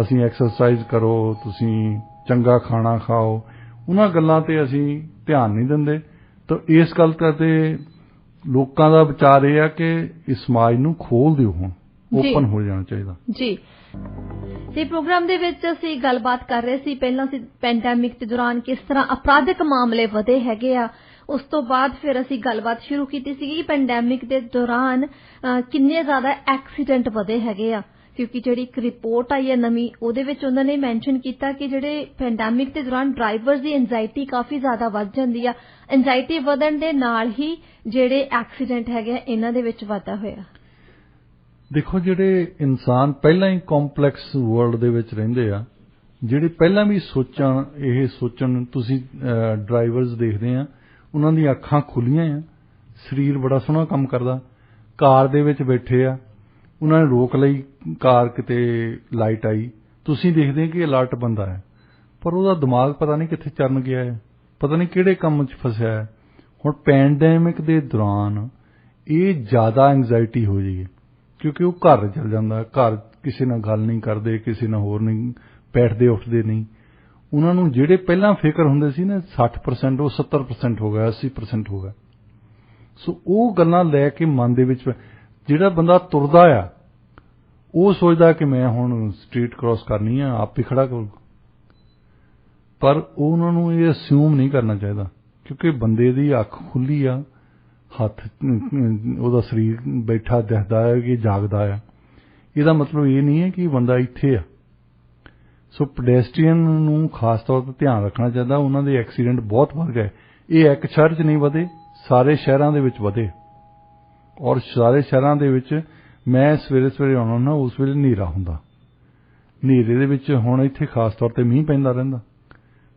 ਅਸੀਂ ਐਕਸਰਸਾਈਜ਼ ਕਰੋ, ਤੁਸੀਂ ਚੰਗਾ ਖਾਣਾ ਖਾਓ, ਉਹਨਾਂ ਗੱਲਾਂ ਤੇ ਅਸੀਂ ਧਿਆਨ ਨਹੀਂ ਦਿੰਦੇ। ਤਾਂ ਇਸ ਗੱਲ ਤੇ ਲੋਕਾਂ ਦਾ ਵਿਚਾਰ ਇਹ ਆ ਕਿ ਇਸ ਸਮਾਜ ਨੂੰ ਖੋਲ੍ਹ ਦਿਓ, ਹੁਣ ਓਪਨ ਹੋ ਜਾਣਾ ਚਾਹੀਦਾ ਜੀ। ਜੀ ਪ੍ਰੋਗਰਾਮ ਦੇ ਵਿੱਚ ਅਸੀਂ ਗੱਲਬਾਤ ਕਰ ਰਹੇ ਸੀ, ਪਹਿਲਾਂ ਅਸੀਂ ਪੈਂਡੈਮਿਕ ਦੇ ਦੌਰਾਨ ਕਿਸ ਤਰ੍ਹਾਂ ਅਪਰਾਧਿਕ ਮਾਮਲੇ ਵਧੇ ਹੈਗੇ ਆ, ਉਸ ਤੋਂ ਬਾਅਦ ਫਿਰ ਅਸੀਂ ਗੱਲਬਾਤ ਸ਼ੁਰੂ ਕੀਤੀ ਸੀ ਕਿ ਪੈਂਡੈਮਿਕ ਦੇ ਦੌਰਾਨ ਕਿੰਨੇ ਜ਼ਿਆਦਾ ਐਕਸੀਡੈਂਟ ਵਧੇ ਹੈਗੇ ਆ। ਕਿਉਂਕਿ ਜਿਹੜੀ ਇੱਕ ਰਿਪੋਰਟ ਆਈ ਹੈ ਨਵੀਂ, ਉਹਦੇ ਵਿੱਚ ਉਹਨਾਂ ਨੇ ਮੈਂਸ਼ਨ ਕੀਤਾ ਕਿ ਜਿਹੜੇ ਪੈਂਡੈਮਿਕ ਦੇ ਦੌਰਾਨ ਡਰਾਈਵਰਸ ਦੀ ਐਂਜ਼ਾਈਟੀ ਕਾਫੀ ਜ਼ਿਆਦਾ ਵੱਧ ਜਾਂਦੀ ਆ। ਐਂਜ਼ਾਈਟੀ ਵਧਣ ਦੇ ਨਾਲ ਹੀ ਜਿਹੜੇ ਐਕਸੀਡੈਂਟ ਹੈਗੇ ਇਹਨਾਂ ਦੇ ਵਿੱਚ ਵਾਧਾ ਹੋਇਆ। ਦੇਖੋ, ਜਿਹੜੇ ਇਨਸਾਨ ਪਹਿਲਾਂ ਹੀ ਕੰਪਲੈਕਸ ਵਰਲਡ ਦੇ ਵਿੱਚ ਰਹਿੰਦੇ ਆ, ਜਿਹੜੇ ਪਹਿਲਾਂ ਵੀ ਸੋਚਣ ਤੁਸੀਂ ਡਰਾਈਵਰਸ ਦੇਖਦੇ ਆ, ਉਹਨਾਂ ਦੀਆਂ ਅੱਖਾਂ ਖੁੱਲੀਆਂ ਆ, ਸਰੀਰ ਬੜਾ ਸੋਹਣਾ ਕੰਮ ਕਰਦਾ। ਕਾਰ ਦੇ ਵਿੱਚ ਬੈਠੇ ਆ, ਉਹਨਾਂ ਨੇ ਰੋਕ ਲਈ ਕਾਰ, ਕਿਤੇ ਲਾਈਟ ਆਈ, ਤੁਸੀਂ ਦੇਖਦੇ ਕਿ ਅਲਰਟ ਬੰਦਾ ਹੈ, ਪਰ ਉਹਦਾ ਦਿਮਾਗ ਪਤਾ ਨਹੀਂ ਕਿੱਥੇ ਚਰਨ ਗਿਆ ਹੈ, ਪਤਾ ਨਹੀਂ ਕਿਹੜੇ ਕੰਮ 'ਚ ਫਸਿਆ ਹੈ। ਹੁਣ ਪੈਂਡੈਮਿਕ ਦੇ ਦੌਰਾਨ ਇਹ ਜ਼ਿਆਦਾ ਐਂਜ਼ਾਈਟੀ ਹੋ ਜਾਈ, ਕਿਉਂਕਿ ਉਹ ਘਰ ਚਲ ਜਾਂਦਾ, ਘਰ ਕਿਸੇ ਨਾਲ ਗੱਲ ਨਹੀਂ ਕਰਦੇ, ਕਿਸੇ ਨਾਲ ਹੋਰ ਨਹੀਂ ਬੈਠਦੇ ਉੱਠਦੇ ਨਹੀਂ। ਉਹਨਾਂ ਨੂੰ ਜਿਹੜੇ ਪਹਿਲਾਂ ਫਿਕਰ ਹੁੰਦੇ ਸੀ ਨਾ 60%, ਉਹ 70% ਹੋ ਗਿਆ, 80% ਹੋ ਗਿਆ। ਸੋ ਉਹ ਗੱਲਾਂ ਲੈ ਕੇ ਮਨ ਦੇ ਵਿੱਚ, ਜਿਹੜਾ ਬੰਦਾ ਤੁਰਦਾ ਆ ਉਹ ਸੋਚਦਾ ਕਿ ਮੈਂ ਹੁਣ ਸਟਰੀਟ ਕ੍ਰਾਸ ਕਰਨੀ ਆ, ਆਪ ਹੀ ਖੜਾ ਕਰੂਗਾ, ਪਰ ਉਹਨਾਂ ਨੂੰ ਇਹ ਅਸਿਊਮ ਨਹੀਂ ਕਰਨਾ ਚਾਹੀਦਾ, ਕਿਉਂਕਿ ਬੰਦੇ ਦੀ ਅੱਖ ਖੁੱਲੀ ਆ, ਹੱਥ ਉਹਦਾ ਸਰੀਰ ਬੈਠਾ ਦਿਖਦਾ ਹੈ ਕਿ ਜਾਗਦਾ ਆ। ਇਹਦਾ ਮਤਲਬ ਇਹ ਨਹੀਂ ਹੈ ਕਿ ਬੰਦਾ ਇੱਥੇ ਆ। ਸੋ ਪੈਡੈਸਟਰੀਅਨ ਨੂੰ ਖਾਸ ਤੌਰ 'ਤੇ ਧਿਆਨ ਰੱਖਣਾ ਚਾਹੀਦਾ। ਉਹਨਾਂ ਦੇ ਐਕਸੀਡੈਂਟ ਬਹੁਤ ਵੱਧ ਗਏ। ਇਹ ਇੱਕ ਸ਼ਹਿਰ 'ਚ ਨਹੀਂ ਵਧੇ, ਸਾਰੇ ਸ਼ਹਿਰਾਂ ਦੇ ਵਿੱਚ ਵਧੇ, ਔਰ ਸਾਰੇ ਸ਼ਹਿਰਾਂ ਦੇ ਵਿੱਚ ਮੈਂ ਸਵੇਰੇ ਆਉਣਾ ਹੁੰਦਾ, ਉਸ ਵੇਲੇ ਹਨੇਰਾ ਹੁੰਦਾ। ਹਨੇਰੇ ਦੇ ਵਿੱਚ ਹੁਣ ਇੱਥੇ ਖਾਸ ਤੌਰ 'ਤੇ ਮੀਂਹ ਪੈਂਦਾ ਰਹਿੰਦਾ,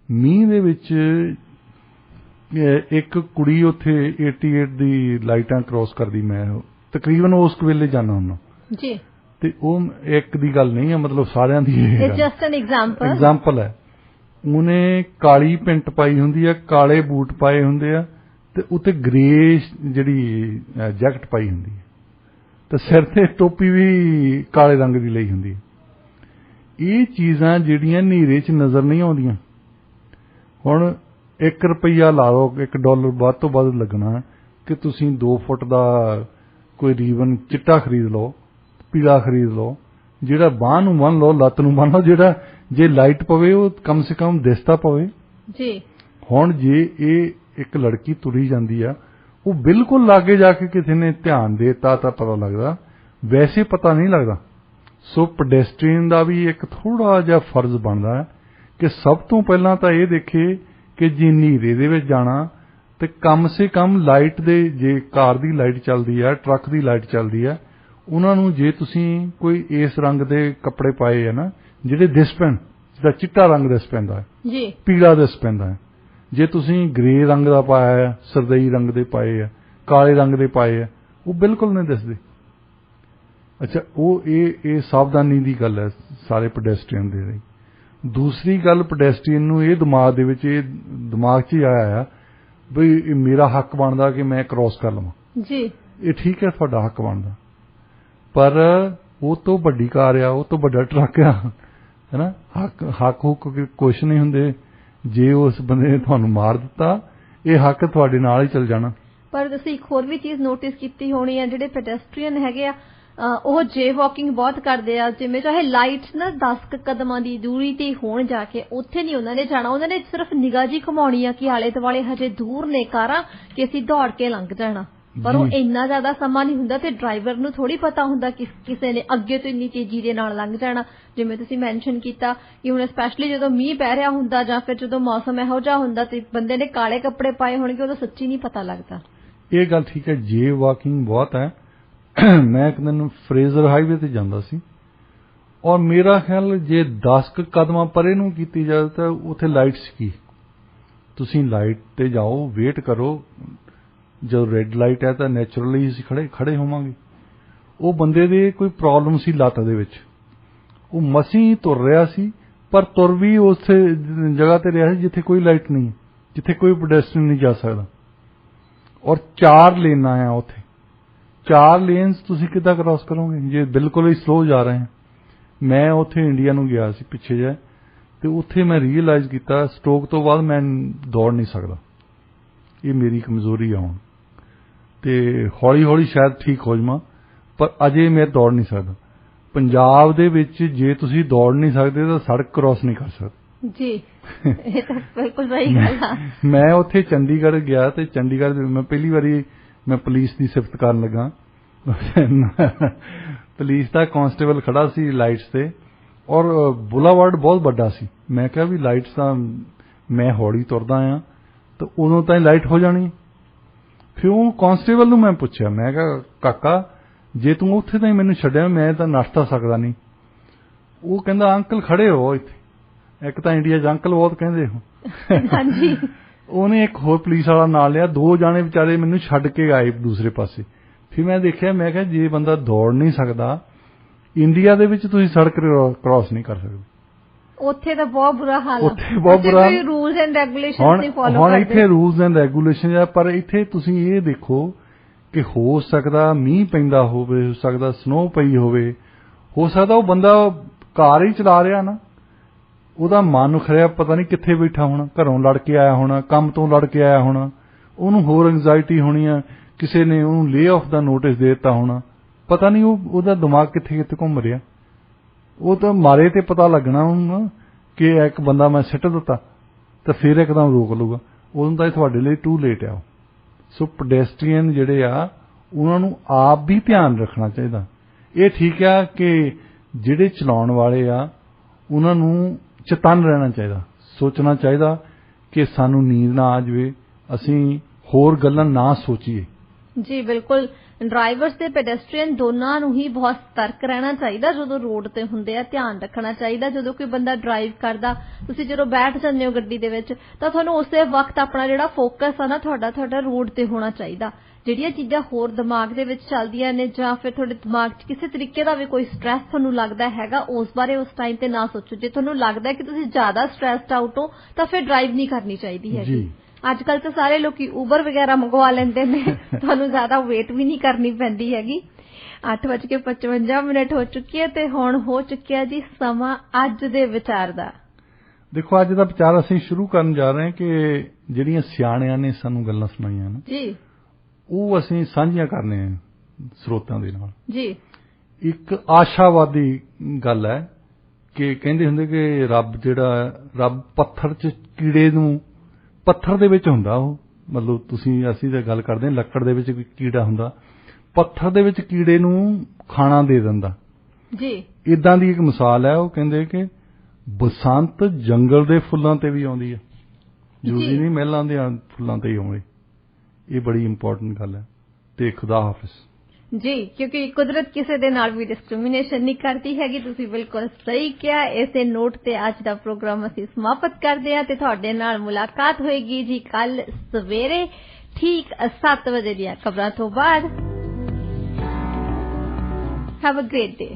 ਮੀਂਹ ਦੇ ਵਿੱਚ ਇੱਕ ਕੁੜੀ ਉੱਥੇ 88 ਦੀ ਲਾਈਟਾਂ ਕ੍ਰੋਸ ਕਰਦੀ, ਮੈਂ ਤਕਰੀਬਨ ਉਸ ਵੇਲੇ ਜਾਣਾ ਹੁੰਦਾ ਜੀ, ਤੇ ਉਹ ਇੱਕ ਦੀ ਗੱਲ ਨਹੀਂ ਹੈ, ਮਤਲਬ ਸਾਰਿਆਂ ਦੀ ਜਸਟ ਐਨ ਐਗਜ਼ਾਮਪਲ ਹੈ। ਉਹਨੇ ਕਾਲੀ ਪੈਂਟ ਪਾਈ ਹੁੰਦੀ ਹੈ, ਕਾਲੇ ਬੂਟ ਪਾਏ ਹੁੰਦੇ ਆ, ਤੇ ਉੱਤੇ ਗ੍ਰੇ ਜਿਹੜੀ ਜੈਕਟ ਪਾਈ ਹੁੰਦੀ ਹੈ, ਤੇ ਸਿਰ ਤੇ ਟੋਪੀ ਵੀ ਕਾਲੇ ਰੰਗ ਦੀ ਲਈ ਹੁੰਦੀ ਹੈ। ਇਹ ਚੀਜ਼ਾਂ ਜਿਹੜੀਆਂ ਹਨੇਰੇ 'ਚ ਨਜ਼ਰ ਨਹੀਂ ਆਉਂਦੀਆਂ। ਹੁਣ $1 ਲਾ ਲਓ, $1 ਵੱਧ ਤੋਂ ਵੱਧ ਲੱਗਣਾ ਕਿ ਤੁਸੀਂ 2 ਫੁੱਟ ਦਾ ਕੋਈ ਰੀਬਨ ਚਿੱਟਾ ਖਰੀਦ ਲਓ, ਪੀਲਾ ਖਰੀਦ ਲਓ, ਜਿਹੜਾ ਬਾਂਹ ਨੂੰ ਬੰਨ੍ਹ ਲਓ, ਲੱਤ ਨੂੰ ਬੰਨ੍ਹ ਲਓ, ਜਿਹੜਾ ਜੇ ਲਾਈਟ ਪਵੇ ਉਹ ਕਮ ਸੇ ਕਮ ਦਿਸਦਾ ਪਵੇ ਜੀ। ਹੁਣ ਜੇ ਇਹ ਇੱਕ ਲੜਕੀ ਤੁਰੀ ਜਾਂਦੀ ਆ, ਉਹ ਬਿਲਕੁਲ ਲਾਗੇ ਜਾ ਕੇ ਕਿਸੇ ਨੇ ਧਿਆਨ ਦੇਤਾ ਤਾਂ ਪਤਾ ਲੱਗਦਾ, ਵੈਸੇ ਪਤਾ ਨਹੀਂ ਲੱਗਦਾ। ਸੋ ਪੈਡੈਸਟਰੀਅਨ ਦਾ ਵੀ ਇੱਕ ਥੋੜਾ ਜਿਹਾ ਫਰਜ਼ ਬਣਦਾ ਹੈ ਕਿ ਸਭ ਤੋਂ ਪਹਿਲਾਂ ਤਾਂ ਇਹ ਦੇਖੇ ਕਿ ਜੇ ਹਨੇਰੇ ਦੇ ਵਿੱਚ ਜਾਣਾ ਤੇ ਕਮ ਸੇ ਕਮ ਲਾਈਟ ਦੇ, ਜੇ ਕਾਰ ਦੀ ਲਾਈਟ ਚੱਲਦੀ ਆ, ਟਰੱਕ ਦੀ ਲਾਈਟ ਚੱਲਦੀ ਆ, ਉਹਨਾਂ ਨੂੰ ਜੇ ਤੁਸੀਂ ਕੋਈ ਇਸ ਰੰਗ ਦੇ ਕੱਪੜੇ ਪਾਏ ਆ ਨਾ ਜਿਹੜੇ ਦਿਸ ਪੈਣ, ਜਿੱਦਾਂ ਚਿੱਟਾ ਰੰਗ ਦਿਸ ਪੈਂਦਾ ਹੈ, ਪੀਲਾ ਦਿਸ ਪੈਂਦਾ ਹੈ, ਜੇ ਤੁਸੀਂ ਗ੍ਰੇ ਰੰਗ ਦਾ ਪਾਇਆ ਆ, ਸਰਦਈ ਰੰਗ ਦੇ ਪਾਏ ਆ, ਕਾਲੇ ਰੰਗ ਦੇ ਪਾਏ ਆ, ਉਹ ਬਿਲਕੁਲ ਨਹੀਂ ਦਿਸਦੇ। ਅੱਛਾ, ਉਹ ਇਹ ਸਾਵਧਾਨੀ ਦੀ ਗੱਲ ਹੈ ਸਾਰੇ ਪੈਡੈਸਟਰੀਅਨ ਦੇ ਲਈ। ਦੂਸਰੀ ਗੱਲ, ਪੈਡੈਸਟਰੀਅਨ ਨੂੰ ਇਹ ਦਿਮਾਗ 'ਚ ਆਇਆ ਆ ਬਈ ਇਹ ਮੇਰਾ ਹੱਕ ਬਣਦਾ ਕਿ ਮੈਂ ਕ੍ਰੋਸ ਕਰ ਲਵਾਂ ਜੀ। ਇਹ ਠੀਕ ਹੈ, ਤੁਹਾਡਾ ਹੱਕ ਬਣਦਾ, ਪਰ ਉਹ ਤੋਂ ਵੱਡੀ ਕਾਰ ਆ, ਉਹ ਤੋਂ ਵੱਡਾ ਟਰੱਕ ਆ, ਹੈ ਨਾ। ਹੱਕ ਕੁਛ ਨਹੀਂ ਹੁੰਦੇ। ਜੇ ਉਸ ਬੰਦੇ ਨੇ ਤੁਹਾਨੂੰ ਮਾਰ ਦਿੱਤਾ, ਇਹ ਹੱਕ ਤੁਹਾਡੇ ਨਾਲ ਹੀ ਚੱਲ ਜਾਣਾ। ਪਰ ਤੁਸੀਂ ਇੱਕ ਹੋਰ ਵੀ ਚੀਜ਼ ਨੋਟਿਸ ਕੀਤੀ ਹੋਣੀ ਆ, ਜਿਹੜੇ ਪੈਡੈਸਟਰੀਅਨ ਹੈਗੇ ਆ ਉਹ ਜੇ ਵਾਕਿੰਗ ਬਹੁਤ ਕਰਦੇ ਆ, ਜਿਵੇਂ ਚਾਹੇ ਲਾਈਟਸ ਨਾ 10 ਕਦਮਾਂ ਦੀ ਦੂਰੀ ਤੇ ਹੋਣ, ਜਾ ਕੇ ਉੱਥੇ ਨਹੀਂ ਉਹਨਾਂ ਨੇ ਜਾਣਾ, ਉਹਨਾਂ ਨੇ ਸਿਰਫ ਨਿਗਾਹ ਜੀ ਘੁਮਾਉਣੀ ਆ ਕਿ ਆਲੇ ਦੁਆਲੇ ਹਜੇ ਦੂਰ ਨੇ ਕਾਰਾਂ ਕਿ ਅਸੀਂ ਦੌੜ ਕੇ ਲੰਘ ਜਾਣਾ। ਪਰ ਉਹ ਇੰਨਾ ਜ਼ਿਆਦਾ ਸਮਾਂ ਨਹੀਂ ਹੁੰਦਾ ਤੇ ਡਰਾਈਵਰ ਨੂੰ ਥੋੜੀ ਪਤਾ ਹੁੰਦਾ ਕਿ ਕਿਸੇ ਨੇ ਅੱਗੇ ਤੋਂ ਇੰਨੀ ਤੇਜ਼ੀ ਦੇ ਨਾਲ ਲੰਘ ਜਾਣਾ। ਜਿਵੇਂ ਤੁਸੀਂ ਮੈਂਸ਼ਨ ਕੀਤਾ ਕਿ ਹੁਣ ਸਪੈਸ਼ਲੀ ਜਦੋਂ ਮੀਂਹ ਪੈ ਰਿਹਾ ਹੁੰਦਾ ਜਾਂ ਫਿਰ ਜਦੋਂ ਮੌਸਮ ਇਹੋ ਜਿਹਾ ਹੁੰਦਾ ਤੇ ਬੰਦੇ ਨੇ ਕਾਲੇ ਕੱਪੜੇ ਪਾਏ ਹੋਣਗੇ, ਉਦੋਂ ਸੱਚੀ ਨਹੀਂ ਪਤਾ ਲੱਗਦਾ। ਇਹ ਗੱਲ ਠੀਕ ਹੈ, ਜੇ ਵਾਕਿੰਗ ਬਹੁਤ ਹੈ। ਮੈਂ ਇੱਕ ਦਿਨ ਫਰੇਜ਼ਰ ਹਾਈਵੇ ਤੇ ਜਾਂਦਾ ਸੀ, ਔਰ ਮੇਰਾ ਖਿਆਲ ਜੇ 10 ਕਦਮਾਂ ਪਰੇ ਨੂੰ ਕੀਤੀ ਜਾਵੇ ਤਾਂ ਉੱਥੇ ਲਾਈਟ ਸੀ। ਤੁਸੀਂ ਲਾਈਟ ਤੇ ਜਾਓ, ਵੇਟ ਕਰੋ, ਜਦੋਂ ਰੈੱਡ ਲਾਈਟ ਹੈ ਤਾਂ ਨੈਚੁਰਲੀ ਅਸੀਂ ਖੜੇ ਹੋਵਾਂਗੇ। ਉਹ ਬੰਦੇ ਦੇ ਕੋਈ ਪ੍ਰੋਬਲਮ ਸੀ ਲੱਤ ਦੇ ਵਿੱਚ, ਉਹ ਮਸੀਂ ਤੁਰ ਰਿਹਾ ਸੀ, ਪਰ ਤੁਰ ਵੀ ਉਸ ਜਗ੍ਹਾ ਤੇ ਰਿਹਾ ਸੀ ਜਿੱਥੇ ਕੋਈ ਲਾਈਟ ਨਹੀਂ, ਜਿੱਥੇ ਕੋਈ ਪੈਡੈਸਟਰੀਅਨ ਨਹੀਂ ਜਾ ਸਕਦਾ, ਔਰ 4 ਲੇਨਾਂ ਆ ਉੱਥੇ। 4 ਲੇਨਸ ਤੁਸੀਂ ਕਿੱਦਾਂ ਕ੍ਰਾਸ ਕਰੋਗੇ ਜੇ ਬਿਲਕੁਲ ਹੀ ਸਲੋ ਜਾ ਰਹੇ? ਮੈਂ ਉੱਥੇ ਇੰਡੀਆ ਨੂੰ ਗਿਆ ਸੀ ਪਿੱਛੇ ਜਿਹੇ, ਤੇ ਉੱਥੇ ਮੈਂ ਰੀਅਲਾਈਜ਼ ਕੀਤਾ ਸਟ੍ਰੋਕ ਤੋਂ ਬਾਅਦ ਮੈਂ ਦੌੜ ਨਹੀਂ ਸਕਦਾ, ਇਹ ਮੇਰੀ ਕਮਜ਼ੋਰੀ ਆ ਹੁਣ, ਤੇ ਹੌਲੀ ਹੌਲੀ ਸ਼ਾਇਦ ਠੀਕ ਹੋ ਜਾਵਾਂ, ਪਰ ਅਜੇ ਮੈਂ ਦੌੜ ਨਹੀਂ ਸਕਦਾ। ਪੰਜਾਬ ਦੇ ਵਿੱਚ ਜੇ ਤੁਸੀਂ ਦੌੜ ਨਹੀਂ ਸਕਦੇ ਤਾਂ ਸੜਕ ਕ੍ਰਾਸ ਨਹੀਂ ਕਰ ਸਕਦੇ ਜੀ। ਇਹ ਤਾਂ ਬਿਲਕੁਲ ਸਹੀ ਗੱਲ ਆ। ਮੈਂ ਉੱਥੇ ਚੰਡੀਗੜ੍ਹ ਗਿਆ ਤੇ ਚੰਡੀਗੜ੍ਹ ਮੈਂ ਪਹਿਲੀ ਵਾਰੀ ਮੈਂ ਪੁਲਿਸ ਦੀ ਸਿਫਤ ਕਰਨ ਲੱਗਾ। ਪੁਲਿਸ ਦਾ ਕਾਂਸਟੇਬਲ ਖੜਾ ਸੀ ਲਾਈਟਸ ਤੇ, ਔਰ ਬੁਲਾਵਰਡ ਬਹੁਤ ਵੱਡਾ ਸੀ। ਮੈਂ ਕਿਹਾ ਵੀ ਲਾਈਟਸ ਤਾਂ ਮੈਂ ਹੌਲੀ ਤੁਰਦਾ ਆ ਤਾਂ ਉਦੋਂ ਤਾਂ ਲਾਈਟ ਹੋ ਜਾਣੀ। ਫਿਰ ਉਹ ਕਾਂਸਟੇਬਲ ਨੂੰ ਮੈਂ ਪੁੱਛਿਆ, ਮੈਂ ਕਿਹਾ ਕਾਕਾ ਜੇ ਤੂੰ ਉੱਥੇ ਤਾਂ ਹੀ ਮੈਨੂੰ ਛੱਡਿਆ, ਮੈਂ ਤਾਂ ਨੱਠ ਤਾਂ ਸਕਦਾ ਨਹੀਂ। ਉਹ ਕਹਿੰਦਾ ਅੰਕਲ ਖੜੇ ਹੋ ਇੱਥੇ, ਇੱਕ ਤਾਂ ਇੰਡੀਆ 'ਚ ਅੰਕਲ ਬਹੁਤ ਕਹਿੰਦੇ ਹੋ। ਹਾਂਜੀ। ਉਹਨੇ ਇੱਕ ਹੋਰ ਪੁਲਿਸ ਵਾਲਾ ਨਾਲ ਲਿਆ, 2 ਜਾਣੇ ਵਿਚਾਰੇ ਮੈਨੂੰ ਛੱਡ ਕੇ ਆਏ ਦੂਸਰੇ ਪਾਸੇ। ਫਿਰ ਮੈਂ ਦੇਖਿਆ, ਮੈਂ ਕਿਹਾ ਜੇ ਬੰਦਾ ਦੌੜ ਨਹੀਂ ਸਕਦਾ, ਇੰਡੀਆ ਦੇ ਵਿੱਚ ਤੁਸੀਂ ਸੜਕ ਕ੍ਰਾਸ ਨਹੀਂ ਕਰ ਸਕਦੇ। ਉੱਥੇ ਤਾਂ ਬਹੁਤ ਬੁਰਾ ਹਾਲ ਹੈ, ਉੱਥੇ ਬਹੁਤ ਬੁਰਾ ਰੂਲਸ ਐਂਡ ਰੈਗੂਲੇਸ਼ਨਸ ਨਹੀਂ ਫੋਲੋ ਕਰਦੇ। ਹੁਣ ਇੱਥੇ ਰੂਲਸ ਐਂਡ ਰੈਗੂਲੇਸ਼ਨ ਆ, ਪਰ ਇੱਥੇ ਤੁਸੀਂ ਇਹ ਦੇਖੋ ਕਿ ਹੋ ਸਕਦਾ ਮੀਂਹ ਪੈਂਦਾ ਹੋਵੇ, ਹੋ ਸਕਦਾ ਸਨੋ ਪਈ ਹੋਵੇ, ਹੋ ਸਕਦਾ ਉਹ ਬੰਦਾ ਕਾਰ ਹੀ ਚਲਾ ਰਿਹਾ ਨਾ, ਉਹਦਾ ਮਨ ਖਰਿਆ ਪਤਾ ਨਹੀਂ ਕਿੱਥੇ ਬੈਠਾ ਹੋਣਾ, ਘਰੋਂ ਲੜ ਕੇ ਆਇਆ ਹੋਣਾ, ਕੰਮ ਤੋਂ ਲੜ ਕੇ ਆਇਆ ਹੋਣਾ, ਉਹਨੂੰ ਹੋਰ ਐਂਗਜ਼ਾਇਟੀ ਹੋਣੀ ਆ, ਕਿਸੇ ਨੇ ਉਹਨੂੰ ਲੇ ਆਫ ਦਾ ਨੋਟਿਸ ਦੇ ਦਿੱਤਾ ਹੋਣਾ, ਪਤਾ ਨਹੀਂ ਉਹਦਾ ਦਿਮਾਗ ਕਿੱਥੇ ਕਿੱਥੇ ਘੁੰਮ ਰਿਹਾ। ਉਹ ਤਾਂ ਮਾਰੇ ਤੇ ਪਤਾ ਲੱਗਣਾ ਉਹਨੂੰ ਕਿ ਇੱਕ ਬੰਦਾ ਮੈਂ ਸਿੱਟ ਦਿੱਤਾ, ਤਾਂ ਫਿਰ ਇੱਕਦਮ ਰੋਕ ਲੂਗਾ, ਉਦੋਂ ਤਾਂ ਤੁਹਾਡੇ ਲਈ ਟੂ ਲੇਟ ਆ। ਸੋ ਪੈਡੈਸਟਰੀਅਨ ਜਿਹੜੇ ਆ ਉਹਨਾਂ ਨੂੰ ਆਪ ਵੀ ਧਿਆਨ ਰੱਖਣਾ ਚਾਹੀਦਾ। ਇਹ ਠੀਕ ਆ ਕਿ ਜਿਹੜੇ ਚਲਾਉਣ ਵਾਲੇ ਆ ਉਹਨਾਂ ਨੂੰ ਚਤੰਨ ਰਹਿਣਾ ਚਾਹੀਦਾ, ਸੋਚਣਾ ਚਾਹੀਦਾ ਕਿ ਸਾਨੂੰ ਨੀਂਦ ਨਾ ਆ ਜਾਵੇ, ਅਸੀਂ ਹੋਰ ਗੱਲਾਂ ਨਾ ਸੋਚੀਏ। ਜੀ ਬਿਲਕੁਲ, ਡਰਾਈਵਰਸ ਤੇ ਪੈਡੈਸਟਰੀਅਨ ਦੋਨਾਂ ਨੂੰ ਹੀ ਬਹੁਤ ਸਤਰਕ ਰਹਿਣਾ ਚਾਹੀਦਾ ਜਦੋਂ ਰੋਡ ਤੇ ਹੁੰਦੇ ਆ, ਧਿਆਨ ਰੱਖਣਾ ਚਾਹੀਦਾ। ਜਦੋਂ ਕੋਈ ਬੰਦਾ ਡਰਾਈਵ ਕਰਦਾ, ਤੁਸੀਂ ਜਦੋਂ ਬੈਠ ਜਾਂਦੇ ਹੋ ਗੱਡੀ ਦੇ ਵਿੱਚ ਤਾਂ ਤੁਹਾਨੂੰ ਉਸੇ ਵਕਤ ਆਪਣਾ ਜਿਹੜਾ ਫੋਕਸ ਆ ਨਾ ਤੁਹਾਡਾ ਰੋਡ ਤੇ ਹੋਣਾ ਚਾਹੀਦਾ। ਜਿਹੜੀਆਂ ਚੀਜ਼ਾਂ ਹੋਰ ਦਿਮਾਗ ਦੇ ਵਿੱਚ ਚੱਲਦੀਆਂ ਨੇ ਜਾਂ ਫਿਰ ਤੁਹਾਡੇ ਦਿਮਾਗ 'ਚ ਕਿਸੇ ਤਰੀਕੇ ਦਾ ਵੀ ਕੋਈ ਸਟ੍ਰੈਸ ਤੁਹਾਨੂੰ ਲੱਗਦਾ ਹੈਗਾ, ਉਸ ਬਾਰੇ ਉਸ ਟਾਈਮ ਤੇ ਨਾ ਸੋਚੋ। ਜੇ ਤੁਹਾਨੂੰ ਲੱਗਦਾ ਕਿ ਤੁਸੀਂ ਜ਼ਿਆਦਾ ਸਟ੍ਰੈਸਡ ਆਊਟ ਹੋ ਤਾਂ ਫਿਰ ਡਰਾਈਵ ਨਹੀਂ ਕਰਨੀ ਚਾਹੀਦੀ ਹੈਗੀ। ਅੱਜ ਕੱਲ ਤਾਂ ਸਾਰੇ ਲੋਕੀ ਉਬਰ ਵਗੈਰਾ ਮੰਗਵਾ ਲੈਂਦੇ ਨੇ, ਤੁਹਾਨੂੰ ਜ਼ਿਆਦਾ ਵੇਟ ਵੀ ਨਹੀਂ ਕਰਨੀ ਪੈਂਦੀ ਹੈਗੀ। 8:55 ਹੋ ਚੁੱਕੀ ਹੈ ਤੇ ਹੁਣ ਹੋ ਚੁੱਕਿਆ ਜੀ ਸਮਾਂ ਅੱਜ ਦੇ ਵਿਚਾਰ ਦਾ। ਦੇਖੋ, ਅੱਜ ਦਾ ਵਿਚਾਰ ਅਸੀਂ ਸ਼ੁਰੂ ਕਰਨ ਜਾ ਰਹੇ ਹਾਂ ਕਿ ਜਿਹੜੀਆਂ ਸਿਆਣਿਆਂ ਨੇ ਸਾਨੂੰ ਗੱਲਾਂ ਸੁਣਾਈਆਂ ਨੇ ਜੀ, ਉਹ ਅਸੀਂ ਸਾਂਝੀਆਂ ਕਰਨੇ ਆ ਸਰੋਤਾਂ ਦੇ ਨਾਲ ਜੀ। ਇੱਕ ਆਸ਼ਾਵਾਦੀ ਗੱਲ ਹੈ ਕਿ ਕਹਿੰਦੇ ਹੁੰਦੇ ਕਿ ਰੱਬ ਪੱਥਰ 'ਚ ਕੀੜੇ ਨੂੰ, ਪੱਥਰ ਦੇ ਵਿੱਚ ਹੁੰਦਾ ਉਹ, ਮਤਲਬ ਅਸੀਂ ਤਾਂ ਗੱਲ ਕਰਦੇ ਹਾਂ ਲੱਕੜ ਦੇ ਵਿੱਚ ਕੀੜਾ ਹੁੰਦਾ, ਪੱਥਰ ਦੇ ਵਿੱਚ ਕੀੜੇ ਨੂੰ ਖਾਣਾ ਦੇ ਦਿੰਦਾ ਜੀ। ਇਦਾਂ ਦੀ ਇੱਕ ਮਿਸਾਲ ਹੈ। ਉਹ ਕਹਿੰਦੇ ਕਿ ਬਸੰਤ ਜੰਗਲ ਦੇ ਫੁੱਲਾਂ ਤੇ ਵੀ ਆਉਂਦੀ ਹੈ, ਜ਼ਰੂਰੀ ਨਹੀਂ ਮਹਿਲਾਂ ਦੇ ਫੁੱਲਾਂ ਤੇ ਹੀ ਆਉਣੇ। ਇਹ ਬੜੀ ਇੰਪੋਰਟੈਂਟ ਗੱਲ ਹੈ। ਤੇ ਖੁਦਾ ਹਾਫਿਜ਼ ਜੀ, ਕਿਉਂਕਿ ਕੁਦਰਤ ਕਿਸੇ ਦੇ ਨਾਲ ਵੀ ਡਿਸਕ੍ਰਿਮੀਨੇਸ਼ਨ ਨਹੀਂ ਕਰਦੀ ਹੈਗੀ। ਤੁਸੀਂ ਬਿਲਕੁਲ ਸਹੀ ਕਿਹਾ। ਇਸੇ ਨੋਟ ਤੇ ਅੱਜ ਦਾ ਪ੍ਰੋਗਰਾਮ ਅਸੀਂ ਸਮਾਪਤ ਕਰਦੇ ਹਾਂ ਤੇ ਤੁਹਾਡੇ ਨਾਲ ਮੁਲਾਕਾਤ ਹੋਏਗੀ ਜੀ ਕੱਲ ਸਵੇਰੇ ਠੀਕ 7 ਵਜੇ ਦੀਆਂ ਖਬਰਾਂ ਤੋਂ ਬਾਅਦ। Have a great day.